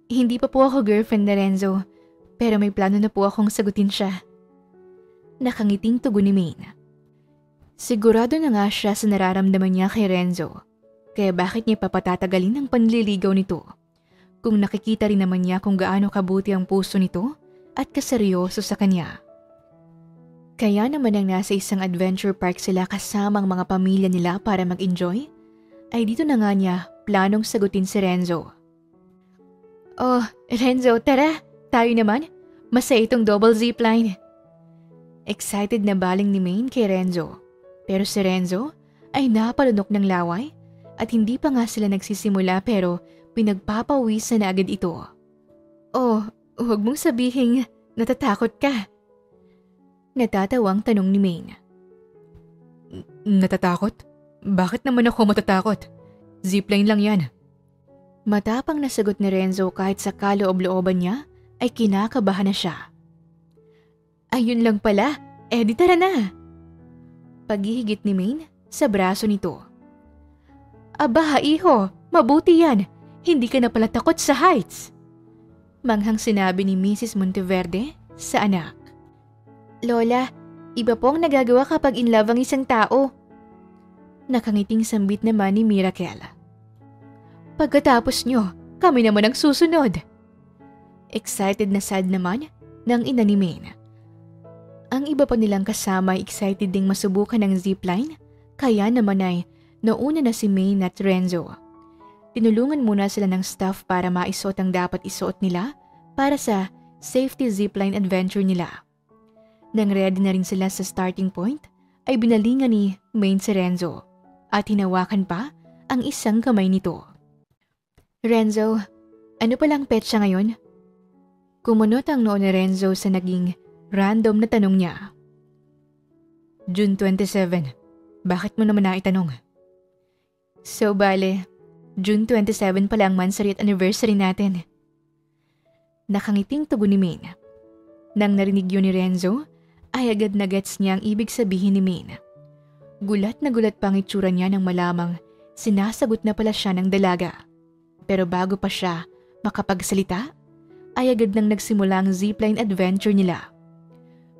Hindi pa po ako girlfriend ni Renzo, pero may plano na po akong sagutin siya. Nakangiting tugon ni Maine. Sigurado na nga siya sa nararamdaman niya kay Renzo, kaya bakit niya papatatagalin ang panliligaw nito? Kung nakikita rin naman niya kung gaano kabuti ang puso nito at kaseryoso sa kanya. Kaya naman nang nasa isang adventure park sila kasama ang mga pamilya nila para mag-enjoy, ay dito na nga niya planong sagutin si Renzo. Oh, Renzo, tara! Tayo naman! Masaya itong double zipline. Excited na baling ni Maine kay Renzo. Pero si Renzo ay napalunok ng laway at hindi pa nga sila nagsisimula pero pinagpapawisan na agad ito. Oh, huwag mong sabihing natatakot ka. Natatawang tanong ni Maine. Natatakot? Bakit naman ako matatakot? Zipline lang yan. Matapang na sagot ni Renzo kahit sa kaloob-looban niya ay kinakabahan na siya. Ayun lang pala, di tara na. Paghihigit ni Maine sa braso nito. Aba, iho, mabuti yan. Hindi ka na pala takot sa heights. Manghang sinabi ni Mrs. Monteverde sa anak. Lola, iba po ang nagagawa kapag in love ang isang tao. Nakangiting sambit naman ni Miracle. Pagkatapos nyo, kami naman ang susunod. Excited na sad naman ng ina ni Maine. Ang iba pa nilang kasama ay excited ding masubukan ng zipline, kaya naman ay nauna na si Maine at Renzo. Tinulungan muna sila ng staff para maisuot ang dapat isuot nila para sa safety zipline adventure nila. Nang ready na rin sila sa starting point, ay binalingan ni Maine si Renzo at hinawakan pa ang isang kamay nito. Renzo, ano palang petsa ngayon? Kumunot ang noo ni Renzo sa naging random na tanong niya. June 27. Bakit mo naman naitanong? So bale, June 27 pala ang monthsary at anniversary natin. Nakangiting tugon ni Maine. Nang narinig yun ni Renzo, ay agad na gets niya ang ibig sabihin ni Maine. Gulat na gulat pang itsura niya nang malamang sinasagot na pala siya ng dalaga. Pero bago pa siya makapagsalita, ay agad nang nagsimula ang zipline adventure nila.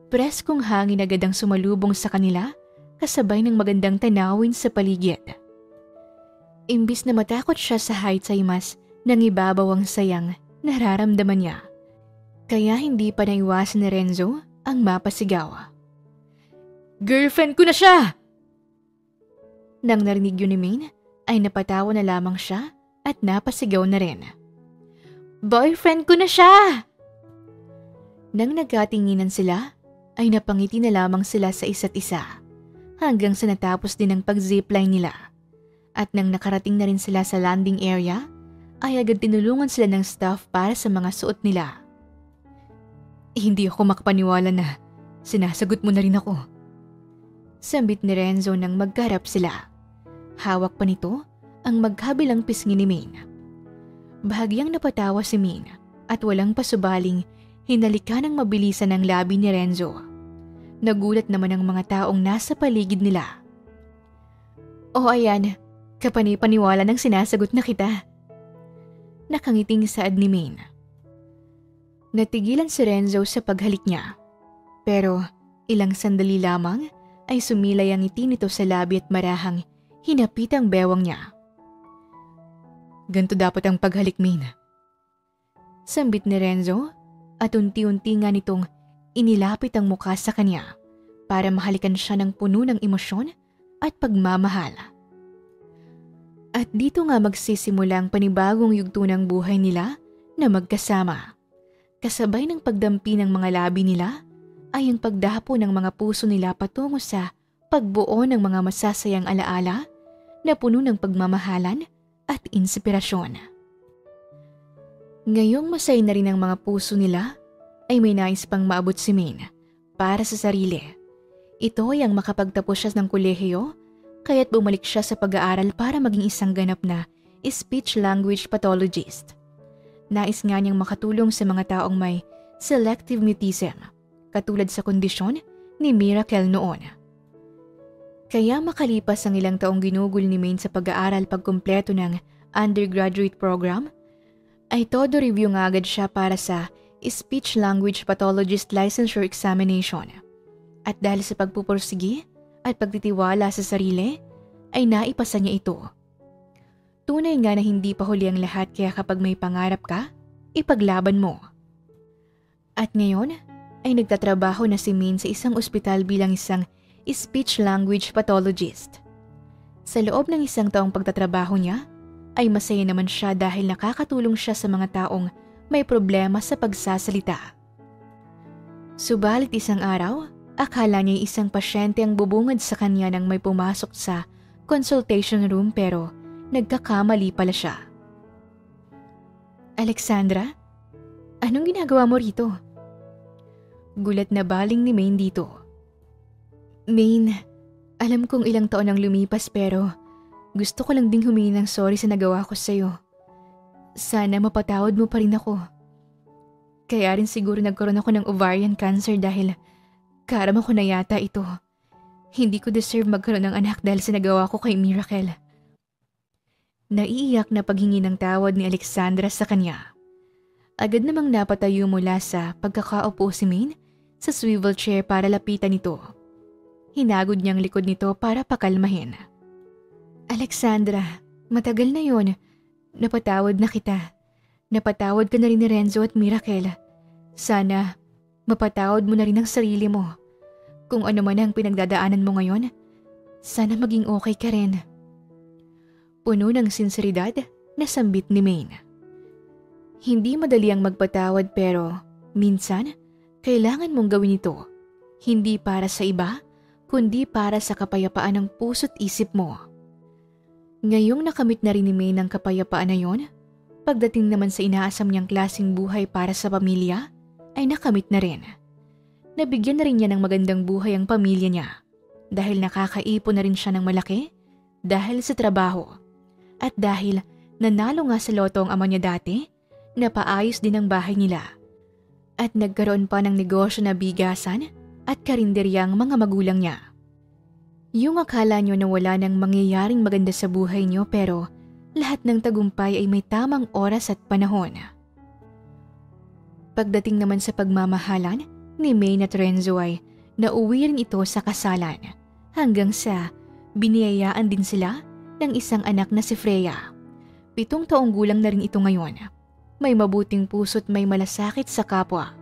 Preskong hangin agad ang sumalubong sa kanila kasabay ng magandang tanawin sa paligid. Imbis na matakot siya sa heights ay mas nangibabaw ang sayang nararamdaman niya. Kaya hindi pa naiwasan ni Renzo ang mapasigaw. Girlfriend ko na siya! Nang narinig yun ni Maine, ay napatawa na lamang siya at napasigaw na rin. Boyfriend ko na siya! Nang nagkatinginan sila, ay napangiti na lamang sila sa isa't isa hanggang sa natapos din ang pag-zipline nila. At nang nakarating na rin sila sa landing area, ay agad tinulungan sila ng staff para sa mga suot nila. Hindi ako makapaniwala na sinasagot mo na rin ako. Sambit ni Renzo nang magkaharap sila. Hawak pa nito ang magkabilang pisngi ni Maine. Bahagyang napatawa si Maine at walang pasubaling hinalikan ng mabilisan ang labi ni Renzo. Nagulat naman ang mga taong nasa paligid nila. Oh ayan, kapanipaniwala ng sinasagot na kita. nakangiting saad ni Maine. Natigilan si Renzo sa paghalik niya. Pero ilang sandali lamang ay sumilay ang ngiti nito sa labi at marahang hinapit ang bewang niya. Ganto dapat ang paghalik, Maine. Sambit ni Renzo at unti-unti nga nitong inilapit ang mukha sa kanya para mahalikan siya ng puno ng emosyon at pagmamahal. At dito nga magsisimula ang panibagong yugto ng buhay nila na magkasama. Kasabay ng pagdampi ng mga labi nila ay ang pagdapo ng mga puso nila patungo sa pagbuo ng mga masasayang alaala na puno ng pagmamahalan at inspirasyon. Ngayong masaya na rin ang mga puso nila ay may nais pang maabot si Maine para sa sarili. Ito ay ang makapagtapos siya ng kolehiyo kaya't bumalik siya sa pag-aaral para maging isang ganap na speech language pathologist. Nais nga niyang makatulong sa mga taong may selective mutism, katulad sa kondisyon ni Miracle noon. Kaya makalipas ang ilang taong ginugol ni Maine sa pag-aaral pagkumpleto ng undergraduate program, ay todo review nga agad siya para sa speech language pathologist licensure examination. At dahil sa pagpupursigi at pagtitiwala sa sarili, ay naipasa niya ito. Tunay nga na hindi pa huli ang lahat kaya kapag may pangarap ka, ipaglaban mo. At ngayon ay nagtatrabaho na si Maine sa isang ospital bilang isang speech language pathologist. Sa loob ng isang taong pagtatrabaho niya, ay masaya naman siya dahil nakakatulong siya sa mga taong may problema sa pagsasalita. Subalit isang araw, akala niya isang pasyente ang bubungad sa kanya nang may pumasok sa consultation room pero nagkakamali pala siya. Alexandra, anong ginagawa mo rito? Gulat na baling ni Maine dito. Maine, alam kong ilang taon ang lumipas pero gusto ko lang ding humingi ng sorry sa nagawa ko sa'yo. Sana mapatawad mo pa rin ako. Kaya rin siguro nagkaroon ako ng ovarian cancer dahil karama ko na yata ito. Hindi ko deserve magkaroon ng anak dahil sa nagawa ko kay Miracle. Naiiyak na paghingi ng tawad ni Alexandra sa kanya. Agad namang napatayo mula sa pagkakaupo si Maine sa swivel chair para lapitan ito. Hinagod niyang likod nito para pakalmahin. Alexandra, matagal na yon. Napatawad na kita. Napatawad ka na rin ni Renzo at Miracle. Sana mapatawad mo na rin ang sarili mo. Kung ano man ang pinagdadaanan mo ngayon, sana maging okay ka rin. Puno ng sinseridad na sambit ni Maine. Hindi madali ang magpatawad pero minsan kailangan mong gawin ito. Hindi para sa iba, kundi para sa kapayapaan ng puso't isip mo. Ngayong nakamit na rin ni Maine ang kapayapaan na yon, pagdating naman sa inaasam niyang klaseng buhay para sa pamilya, ay nakamit na rin. Nabigyan na rin niya ng magandang buhay ang pamilya niya dahil nakakaipon na rin siya ng malaki dahil sa trabaho. At dahil nanalo nga sa loto ang ama niya dati, napaayos din ang bahay nila. At nagkaroon pa ng negosyo na bigasan at karinderyang mga magulang niya. Yung akala nyo na wala nang mangyayaring maganda sa buhay nyo pero lahat ng tagumpay ay may tamang oras at panahon. Pagdating naman sa pagmamahalan, ni Maine at Renzo ay nauwi rin ito sa kasalan hanggang sa biniyayaan din sila ng isang anak na si Freya. 7 taong gulang na rin ito ngayon. May mabuting puso't may malasakit sa kapwa.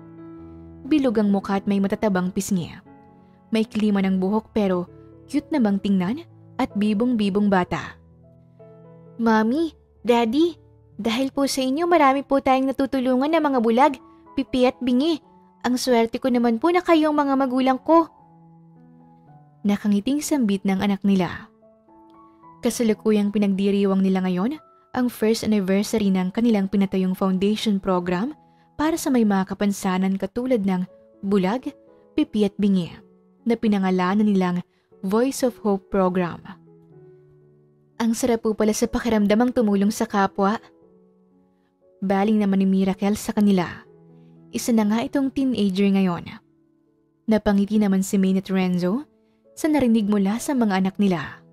Bilog ang mukha at may matatabang pisngi. May klima ng buhok pero cute namang tingnan at bibong-bibong bata. Mami, Daddy, dahil po sa inyo marami po tayong natutulungan na mga bulag, pipi at bingi. Ang swerte ko naman po na kayong mga magulang ko. Nakangiting sambit ng anak nila. Kasalukuyang pinagdiriwang nila ngayon ang first anniversary ng kanilang pinatayong foundation program para sa may mga kapansanan katulad ng bulag, pipi at bingi na pinangalanan nilang Voice of Hope program. Ang sarap po pala sa pakiramdamang tumulong sa kapwa. Baling naman ni Miracle sa kanila. Isa na nga itong teenager ngayon. Napangiti naman si Maine at Renzo sa narinig mula sa mga anak nila.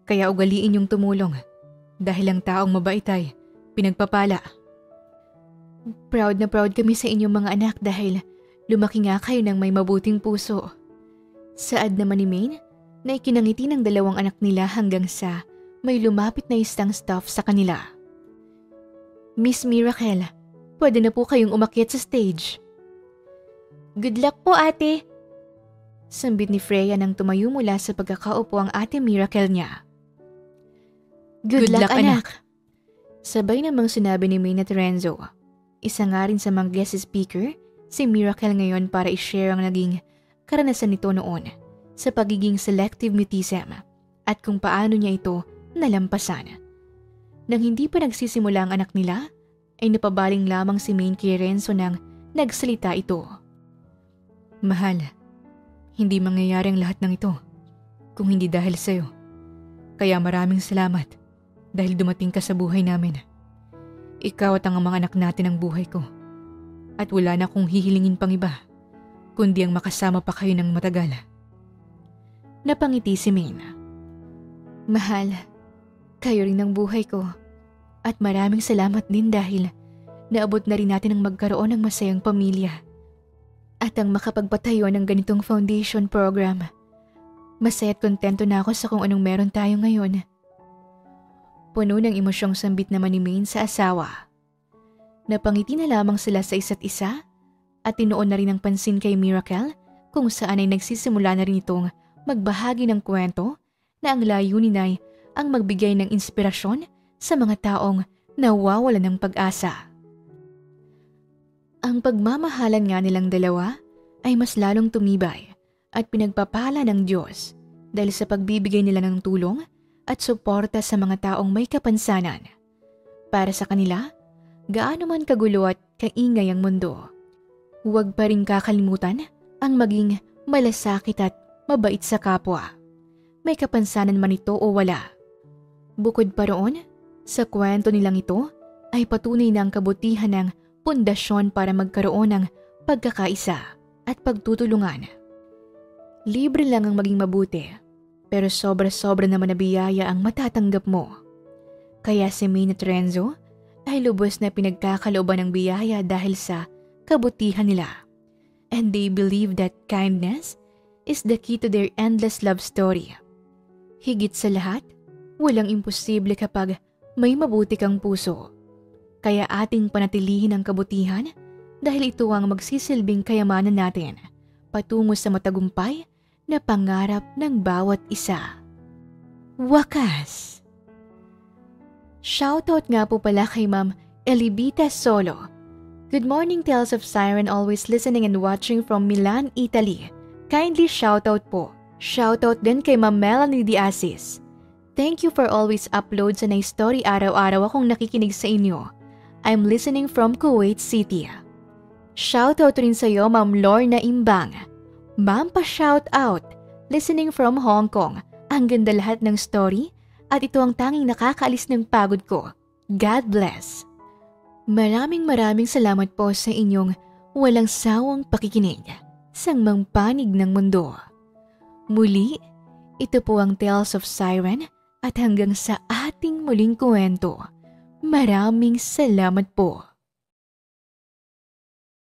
Kaya ugaliin yung tumulong dahil ang taong mabait ay pinagpapala. Proud na proud kami sa inyong mga anak dahil lumaki nga kayo ng may mabuting puso. Saad naman ni Maine na ikinangiti ng dalawang anak nila hanggang sa may lumapit na isang staff sa kanila. Miss Miracle, pwede na po kayong umakyat sa stage. Good luck po ate! Sambit ni Freya nang tumayo mula sa pagkakaupo ang ate Miracle niya. Good luck anak! Sabay namang sinabi ni Maine at Renzo. Isa nga rin sa mga guest speaker, si Miracle ngayon para i-share ang naging karanasan nito noon sa pagiging selective mutism at kung paano niya ito nalampasan. Nang hindi pa nagsisimula ang anak nila, ay napabaling lamang si Maine kay Renzo nang nagsalita ito. Mahal, hindi mangyayari ang lahat ng ito kung hindi dahil sa'yo. Kaya maraming salamat dahil dumating ka sa buhay namin. Ikaw at ang mga anak natin ang buhay ko. At wala na akong hihilingin pang iba, kundi ang makasama pa kayo ng matagal. Napangiti si Maine. Mahal, kayo rin ang buhay ko. At maraming salamat din dahil naabot na rin natin ang magkaroon ng masayang pamilya. At ang makapagpatayo ng ganitong foundation program. Masaya at kontento na ako sa kung anong meron tayo ngayon. Puno ng emosyong sambit naman ni Maine sa asawa. Napangiti na lamang sila sa isa't isa at tinuon na rin ang pansin kay Miracle kung saan ay nagsisimula na rin itong magbahagi ng kwento na ang layunin ay ang magbigay ng inspirasyon sa mga taong nawawalan ng pag-asa. Ang pagmamahalan nga nilang dalawa ay mas lalong tumibay at pinagpapala ng Diyos dahil sa pagbibigay nila ng tulong at suporta sa mga taong may kapansanan. Para sa kanila, gaano man kagulo at kaingay ang mundo, huwag pa rin kakalimutan ang maging malasakit at mabait sa kapwa. May kapansanan man ito o wala. Bukod pa roon, sa kwento nilang ito ay patunay na ang kabutihan ng pundasyon para magkaroon ng pagkakaisa at pagtutulungan. Libre lang ang maging mabuti, pero sobra-sobra naman na biyaya ang matatanggap mo. Kaya si Maine at Renzo ay lubos na pinagkakalooban ng biyaya dahil sa kabutihan nila. And they believe that kindness is the key to their endless love story. Higit sa lahat, walang imposible kapag may mabuti kang puso. Kaya ating panatilihin ang kabutihan dahil ito ang magsisilbing kayamanan natin patungo sa matagumpay na pangarap ng bawat isa. Wakas! Shoutout nga po pala kay Ma'am Elibita Solo. Good morning, Tales of Siren, always listening and watching from Milan, Italy. Kindly shoutout po. Shoutout din kay Ma'am Melanie Diazis. Thank you for always upload sa nice story araw-araw akong nakikinig sa inyo. I'm listening from Kuwait City. Shoutout rin sa iyo, Ma'am Lorna Imbang. Ma'am pa-shoutout. Listening from Hong Kong. Ang ganda lahat ng story at ito ang tanging nakakaalis ng pagod ko. God bless. Maraming salamat po sa inyong walang sawang pakikinig sa mang panig ng mundo. Muli, ito po ang Tales of Siren at hanggang sa ating muling kwento. Maraming salamat po.